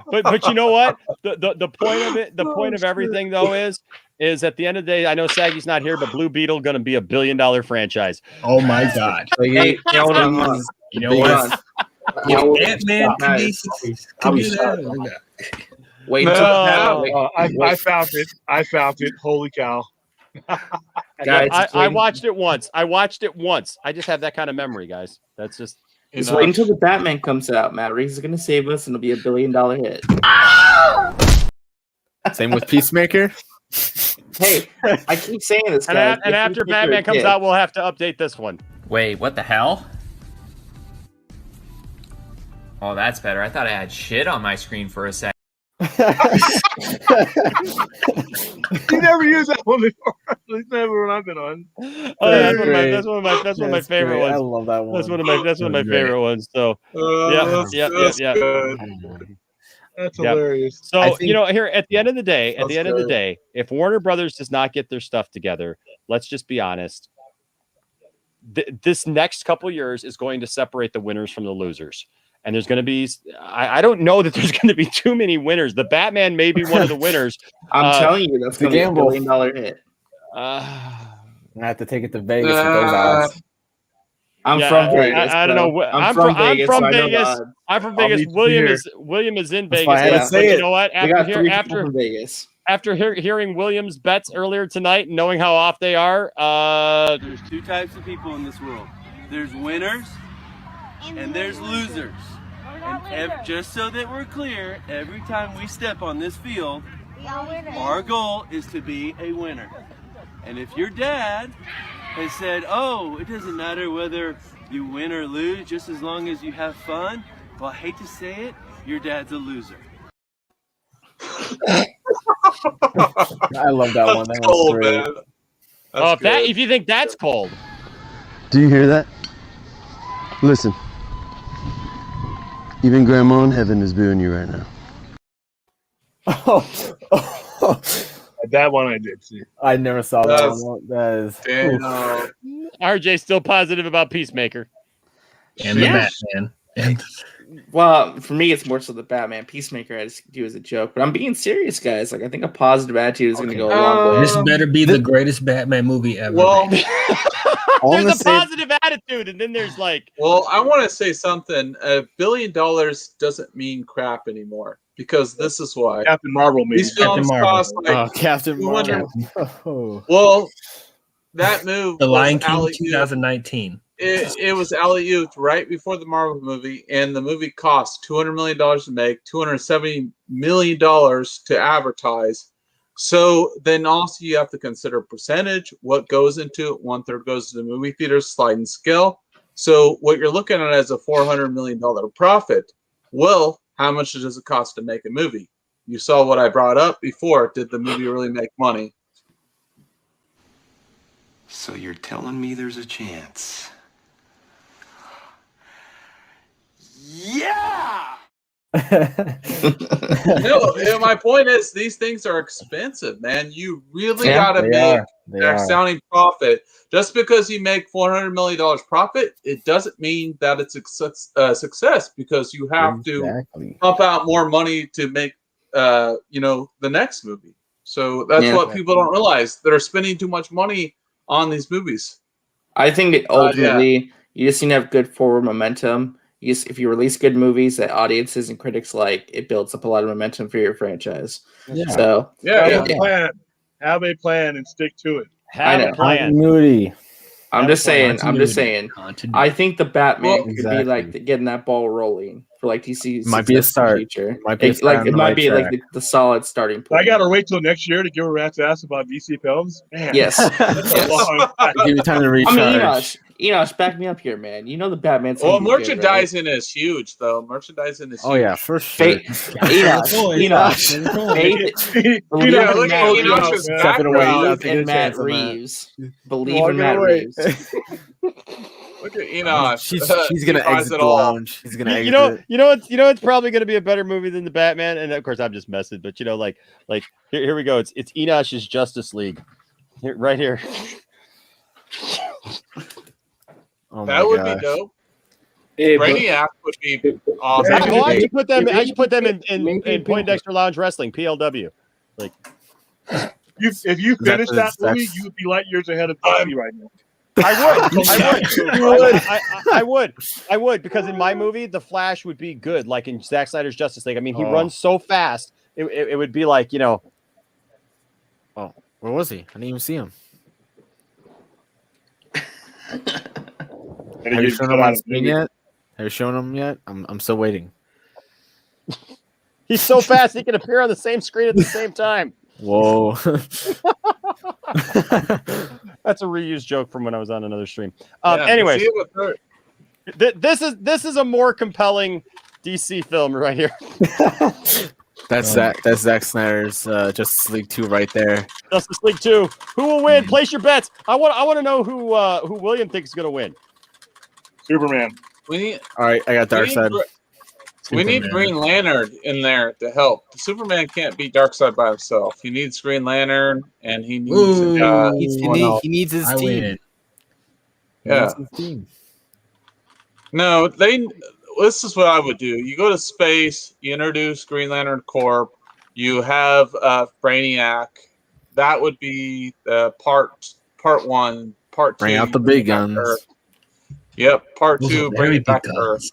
but you know what? The point of it, the point of everything though is at the end of the day, I know Saggy's not here, but Blue Beetle gonna be $1 billion franchise. Oh my God. Hey, hold on. You know what? Hold on. Ant-Man can be I'll be that. Wait No. until I found it. I found it. Holy cow. guys. I watched it once. I just have that kind of memory, guys. That's just Just wait until the Batman comes out. Matt Reeves is gonna save us, and it'll be $1 billion hit. Same with Peacemaker. Hey, I keep saying this, and, guys. and after Batman comes out, we'll have to update this one. Wait, what the hell? Oh, that's better. I thought I had shit on my screen for a sec. You never used that one before. At least never when I've been on. Oh, that's one of my favorite ones. I love that one. That's one of my favorite ones. So yeah. That's hilarious. So you know, here at the end of the day, if Warner Brothers does not get their stuff together, let's just be honest. This next couple years is going to separate the winners from the losers. And there's going to be, I don't know that there's going to be too many winners. The Batman may be one of the winners. I'm telling you, that's going to be $1 billion hit. I have to take it to Vegas with those odds. I'm from Vegas. I don't know. I'm from Vegas. I'm from Vegas. William is in Vegas. But you know what? After hearing William's bets earlier tonight, and knowing how off they are, there's two types of people in this world. There's winners and there's losers. And just so that we're clear, every time we step on this field, our goal is to be a winner. And if your dad has said, oh, it doesn't matter whether you win or lose, just as long as you have fun, well, I hate to say it, your dad's a loser. I love that one. That cold, great. man. If you think that's cold. Do you hear that? Listen. Even Grandma in heaven is booing you right now. That one I did see. I never saw that one. That is. RJ still positive about Peacemaker. And the Batman. Well, for me, it's more so the Batman. Peacemaker I just do as a joke, but I'm being serious, guys. Like, I think a positive attitude is going to go a long way. This better be the greatest Batman movie ever. Well, there's a positive attitude, and then there's like. Well, I want to say something. $1 billion doesn't mean crap anymore because this is why. Captain Marvel movie. These films cost like Captain Marvel. Well, that move. The Lion King 2019. It was alley-ooped right before the Marvel movie, and the movie cost $200 million to make, $270 million to advertise. So then also you have to consider percentage, what goes into it. 1/3 goes to the movie theaters, sliding scale. So what you're looking at is a $400 million profit. Well, how much does it cost to make a movie? You saw what I brought up before. Did the movie really make money? So you're telling me there's a chance? Yeah! My point is these things are expensive, man. You really Yeah, got to they make are. They an are. astounding profit. Just because you make $400 million profit, it doesn't mean that it's a success, because you have to pump out more money to make the next movie. So that's what people don't realize. They're spending too much money on these movies. I think that ultimately you just need to have good forward momentum. If you release good movies that audiences and critics like, it builds up a lot of momentum for your franchise. Yeah. So Have a plan. Have a plan and stick to it. I know. Continuity. I'm just saying. Continuity. I think the Batman could exactly. be like getting that ball rolling for like DC. Might be a start. Future. Might be a start on it the might right be track. like the solid starting point. I gotta wait till next year to give a rat's ass about DC films. Man, Yes. that's a long time. Give you time to recharge. I mean, Enosh, back me up here, man. You know the Batman's. Well, gonna be good, right? merchandising is huge, though. Merchandising is huge. Oh yeah, for sure. Enosh. Believe in Enosh's background and Matt Reeves. Believe in Matt Reeves. Look at Enosh. She's gonna exit the lounge. She's gonna exit. It's probably gonna be a better movie than the Batman. And of course, I'm just messing. But here we go. It's Enosh's Justice League. Right here. Oh that would be dope. Brainiac would be awesome. I should put them in Poindexter Lounge Wrestling, PLW. If you finish that movie, you would be light years ahead of DC right now. I would, because in my movie, the Flash would be good, like in Zack Snyder's Justice League. I mean, he runs so fast, it would be like, Oh, where was he? I didn't even see him. Have you shown him on screen yet? Have you shown him yet? I'm still waiting. He's so fast he can appear on the same screen at the same time. Whoa. That's a reused joke from when I was on another stream. Anyways, this is a more compelling DC film right here. That's Zack Snyder's Justice League 2 right there. Justice League 2. Who will win? Place your bets. I want to know who William thinks is going to win. Superman. All right, I got Darkseid. We need Green Lantern in there to help. Superman can't beat Darkseid by himself. He needs Green Lantern, and he needs he needs his team. Yeah. No, this is what I would do. You go to space, you introduce Green Lantern Corp, you have Brainiac. That would be part one. Part two. Bring out the big guns. Yep. Part two, bring it back to Earth.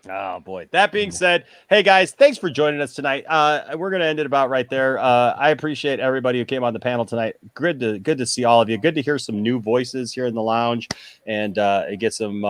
Oh boy. That being said, hey guys, thanks for joining us tonight. We're gonna end it about right there. I appreciate everybody who came on the panel tonight. Good to see all of you. Good to hear some new voices here in the lounge and get some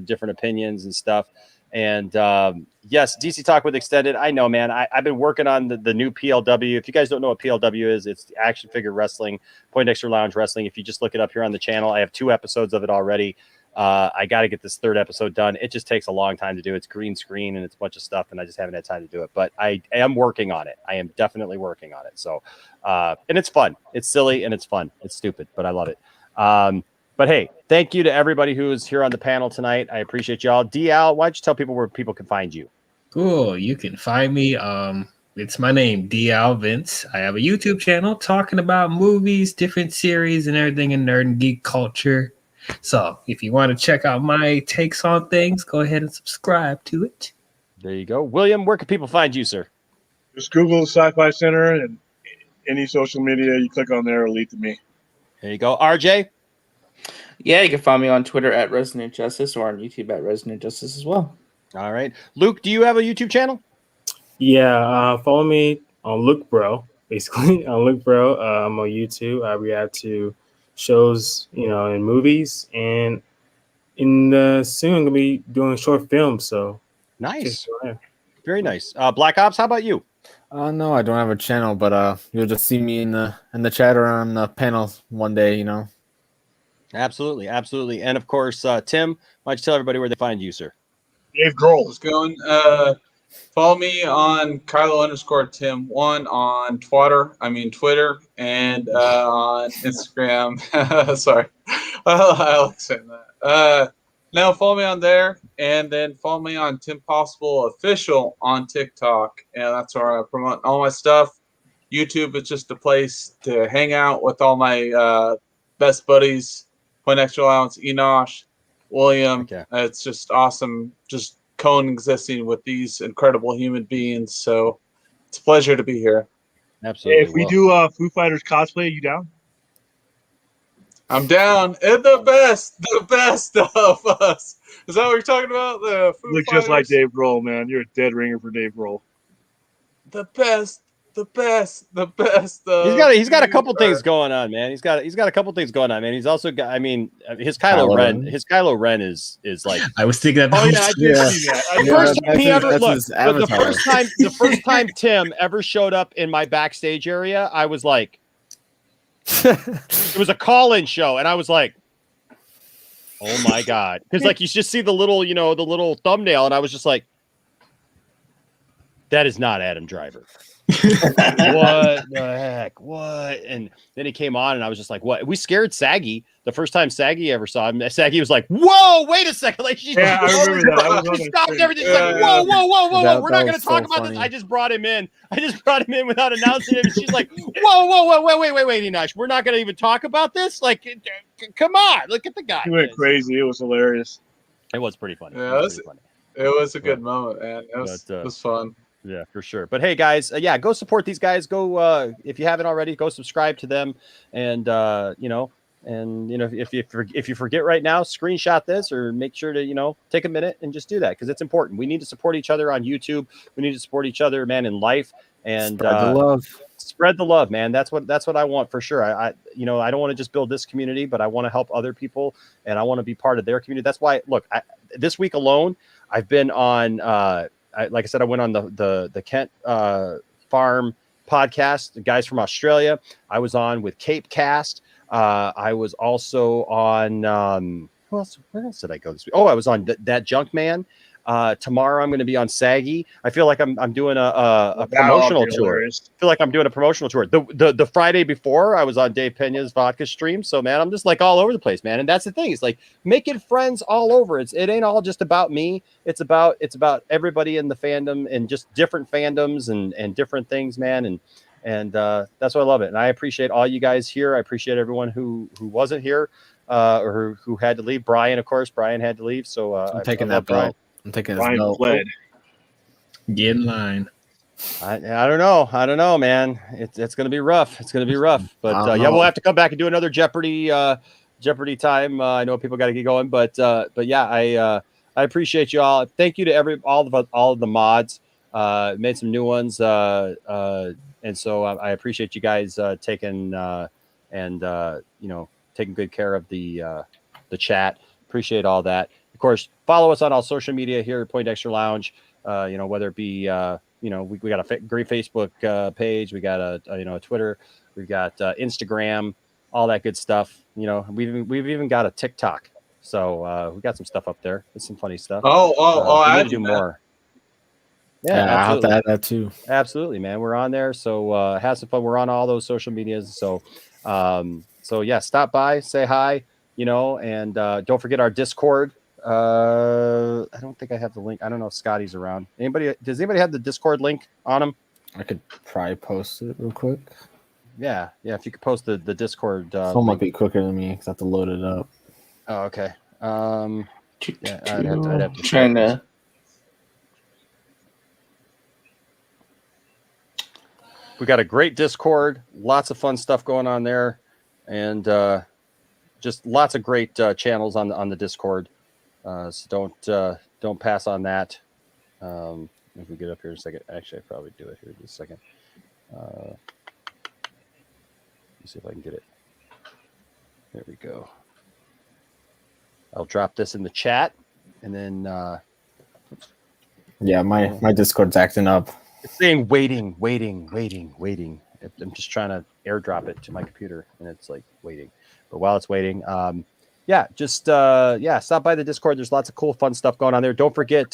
different opinions and stuff. And yes, DC Talk with Extended. I know, man. I've been working on the new PLW. If you guys don't know what PLW is, it's the Action Figure Wrestling, Poindexter Lounge Wrestling. If you just look it up here on the channel, I have 2 episodes of it already. I got to get this 3rd episode done. It just takes a long time to do. It's green screen and it's a bunch of stuff, and I just haven't had time to do it. But I am working on it. I am definitely working on it. So, and it's fun. It's silly and it's fun. It's stupid, but I love it. But hey, thank you to everybody who is here on the panel tonight. I appreciate y'all. DL, why don't you tell people where people can find you? Cool. You can find me. It's my name, DL Vince. I have a YouTube channel talking about movies, different series, and everything in nerd and geek culture. So if you want to check out my takes on things, go ahead and subscribe to it. There you go. William, where can people find you, sir? Just Google Sci-Fi Center and any social media you click on there will lead to me. There you go. RJ? Yeah, you can find me on Twitter at Resonant Justice or on YouTube at Resonant Justice as well. All right. Luke, do you have a YouTube channel? Yeah, follow me on Luke Bro, basically. On Luke Bro, I'm on YouTube. I react to shows, in movies, and soon I'm gonna be doing short films. So nice, very nice. Black Ops, how about you? No, I don't have a channel, but you'll just see me in the chat or on the panel one day. Absolutely, absolutely, and of course, Tim, why don't you tell everybody where they find you, sir? Dave Grohl. Let's go and follow me on Kylo_Tim1 on Twitter, and on Instagram. Sorry, I like saying that. No, follow me on there. and then follow me on Tim Possible Official on TikTok, and that's where I promote all my stuff. YouTube is just a place to hang out with all my best buddies, Point Extra Allowance, Enosh, William. It's just awesome, just coexisting with these incredible human beings. So it's a pleasure to be here. Absolutely. If we do Foo Fighters cosplay, you down? I'm down. And the best of us. Is that what you're talking about? The Foo Look Fighters? just like Dave Grohl, man. You're a dead ringer for Dave Grohl. The best of He's got a couple things going on, man. He's got a couple things going on, man. He's also got, I mean, his Kylo Ren is like, I was thinking that. Oh yeah, I did see that. The first time Tim ever showed up in my backstage area, I was like, it was a call-in show, and I was like, oh my god, because like you just see the little, you know, the little thumbnail, and I was just like, that is not Adam Driver. What the heck? What? And then he came on, and I was just like, "What?" We scared Saggy the first time Saggy ever saw him. Saggy was like, "Whoa, wait a second!" Like she, I remember that. She stopped everything. She's like, "Whoa, whoa, whoa, whoa, whoa! We're not going to talk about this." I just brought him in. Without announcing him. And she's like, "Whoa, whoa, whoa, wait, Enosh. We're not going to even talk about this. Like, come on, look at the guy." He went crazy. It was hilarious. It was pretty funny. Yeah, it was a good moment, man. It was fun. Yeah, for sure. But hey, guys, go support these guys. Go if you haven't already, go subscribe to them. And if you forget right now, screenshot this or make sure to take a minute and just do that, because it's important. We need to support each other on YouTube. We need to support each other, man, in life. And spread the love. Spread the love, man. That's what I want for sure. I don't want to just build this community, but I want to help other people, and I want to be part of their community. That's why, look, this week alone, I've been on. Like I said, I went on the Kent Farm podcast, the guys from Australia. I was on with Cape Cast. I was also on where else did I go this week? Oh, I was on that Junk Man. Tomorrow I'm going to be on Saggy. I feel like I'm doing a promotional tour. I feel like I'm doing a promotional tour. The Friday before, I was on Dave Pena's vodka stream. So man, I'm just like all over the place, man. And that's the thing. It's like making friends all over. It ain't all just about me. It's about everybody in the fandom and just different fandoms and different things, man. And that's why I love it. And I appreciate all you guys here. I appreciate everyone who wasn't here or who had to leave. Brian, of course, had to leave. So I'm taking that belt. I'm taking his belt. Get in line. I don't know, man. It's gonna be rough. But we'll have to come back and do another Jeopardy time. I know people got to get going, but yeah, I appreciate you all. Thank you to all of the mods. Made some new ones, and so I appreciate you guys taking good care of the chat. Appreciate all that. Of course, follow us on all social media here at Point Extra Lounge. Whether it be we got a great Facebook page, we got a Twitter, we've got Instagram, all that good stuff. We've even got a TikTok, so we got some stuff up there. It's some funny stuff. I need to do more. Yeah, I have to add that too. Absolutely, man. We're on there, so have some fun. We're on all those social medias, so yeah, stop by, say hi, and don't forget our Discord. I don't think I have the link. I don't know if Scotty's around. Does anybody have the Discord link on him? I could probably post it real quick. Yeah. If you could post the Discord. Someone might be quicker than me because I have to load it up. Oh, okay. I'd have to trying to. We got a great Discord, lots of fun stuff going on there, and just lots of great channels on the Discord. So don't pass on that. If we get up here in a second, actually, I probably do it here in a second. Let's see if I can get it. There we go. I'll drop this in the chat, and then. Yeah, my Discord's acting up. It's saying waiting. I'm just trying to airdrop it to my computer, and it's like waiting. But while it's waiting, stop by the Discord. There's lots of cool, fun stuff going on there. Don't forget,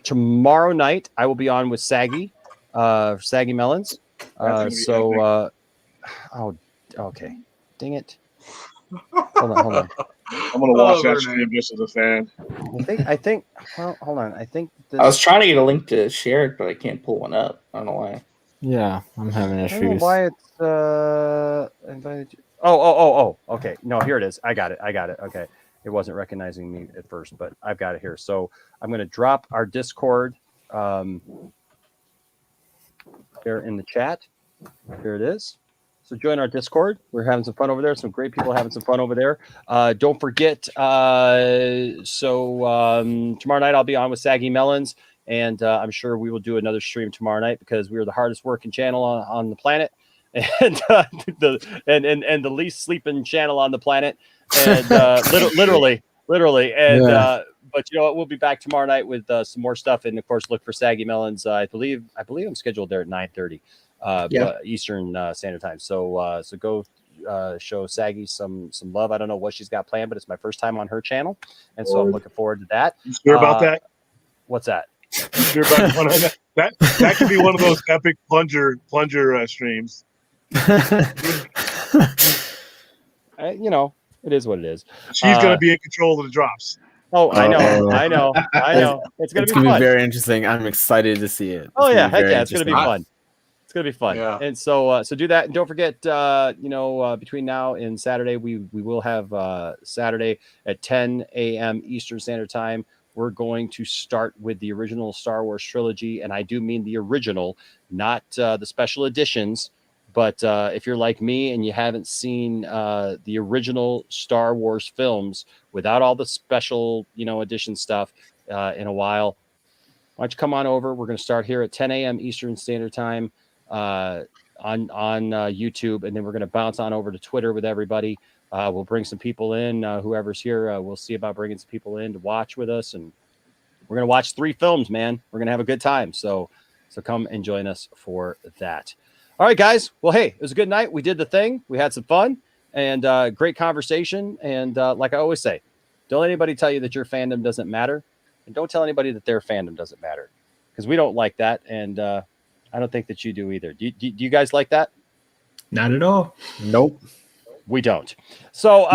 tomorrow night I will be on with Saggy Melons. Okay. Dang it. Hold on. I'm gonna watch that stream just as a fan. I think. Well, hold on. I think I was trying to get a link to share it, but I can't pull one up. I don't know why. Yeah, I'm having I don't know issues. why it's invited. Oh. Okay. No, here it is. I got it. Okay. It wasn't recognizing me at first, but I've got it here. So I'm going to drop our Discord there in the chat. Here it is. So join our Discord. We're having some fun over there. Some great people having some fun over there. Don't forget. Tomorrow night I'll be on with Saggy Melons, and I'm sure we will do another stream tomorrow night because we are the hardest working channel on the planet, and the least sleeping channel on the planet, and literally. And but you know what? We'll be back tomorrow night with some more stuff, and of course, look for Saggy Melons. I believe I'm scheduled there at 9:30. Eastern Standard Time. So go show Saggy some love. I don't know what she's got planned, but it's my first time on her channel, and so I'm looking forward to that. You sure about that? What's that? You sure about that could be one of those epic plunger streams. It is what it is. She's gonna be in control of the drops. Oh, I know. It's gonna be fun. Very interesting. I'm excited to see it. Oh yeah, heck yeah, it's gonna be fun. It's gonna be fun. Yeah. And so do that, and don't forget, between now and Saturday, we will have Saturday at 10 a.m. Eastern Standard Time. We're going to start with the original Star Wars trilogy, and I do mean the original, not the special editions. But if you're like me and you haven't seen the original Star Wars films without all the special, edition stuff in a while, why don't you come on over? We're going to start here at 10 a.m. Eastern Standard Time on YouTube, and then we're going to bounce on over to Twitter with everybody. We'll bring some people in. Whoever's here, we'll see about bringing some people in to watch with us, and we're going to watch 3 films, man. We're going to have a good time. So come and join us for that. All right, guys. Well, hey, it was a good night. We did the thing. We had some fun and great conversation. And like I always say, don't let anybody tell you that your fandom doesn't matter. And don't tell anybody that their fandom doesn't matter, because we don't like that. And I don't think that you do either. Do you guys like that? Not at all. Nope. We don't. So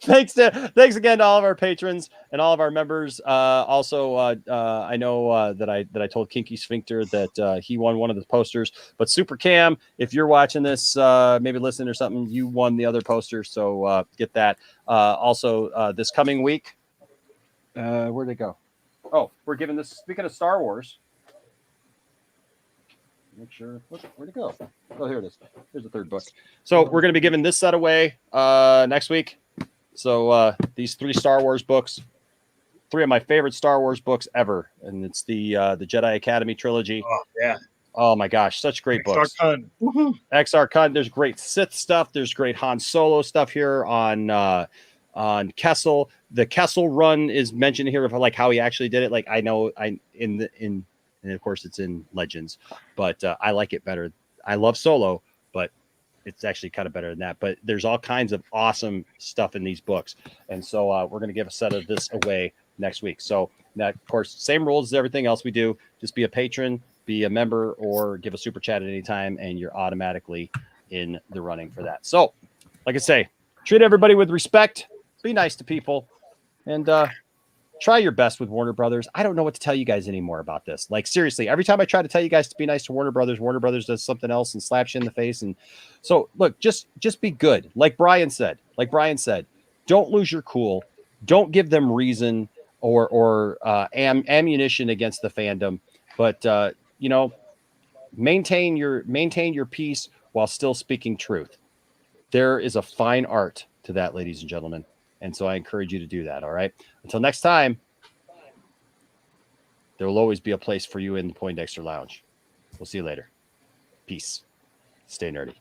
thanks again to all of our patrons and all of our members. Also, I know that I told Kinky Sphincter that he won one of the posters. But Super Cam, if you're watching this, maybe listening or something, you won the other poster. So get that. Also, this coming week, where'd it go? Oh, we're giving this. Speaking of Star Wars. Make sure. Where'd it go? Oh, here it is. Here's the third book. So we're going to be giving this set away next week. So these 3 Star Wars books, 3 of my favorite Star Wars books ever, and it's the Jedi Academy trilogy. Oh yeah. Oh my gosh, such great books. XR Kun. There's great Sith stuff. There's great Han Solo stuff here on Kessel. The Kessel run is mentioned here of like how he actually did it. Like and of course it's in Legends, but I like it better. I love Solo, but it's actually kind of better than that. But there's all kinds of awesome stuff in these books. And so we're going to give a set of this away next week. So that, of course, same rules as everything else we do. Just be a patron, be a member, or give a super chat at any time, and you're automatically in the running for that. So, like I say, treat everybody with respect, be nice to people, and try your best with Warner Brothers. I don't know what to tell you guys anymore about this. Like, seriously, every time I try to tell you guys to be nice to Warner Brothers does something else and slaps you in the face. And so, look, just be good. Like Brian said, don't lose your cool. Don't give them reason or ammunition against the fandom. But maintain your peace while still speaking truth. There is a fine art to that, ladies and gentlemen. And so I encourage you to do that. All right. Until next time, there will always be a place for you in the Poindexter Lounge. We'll see you later. Peace. Stay nerdy.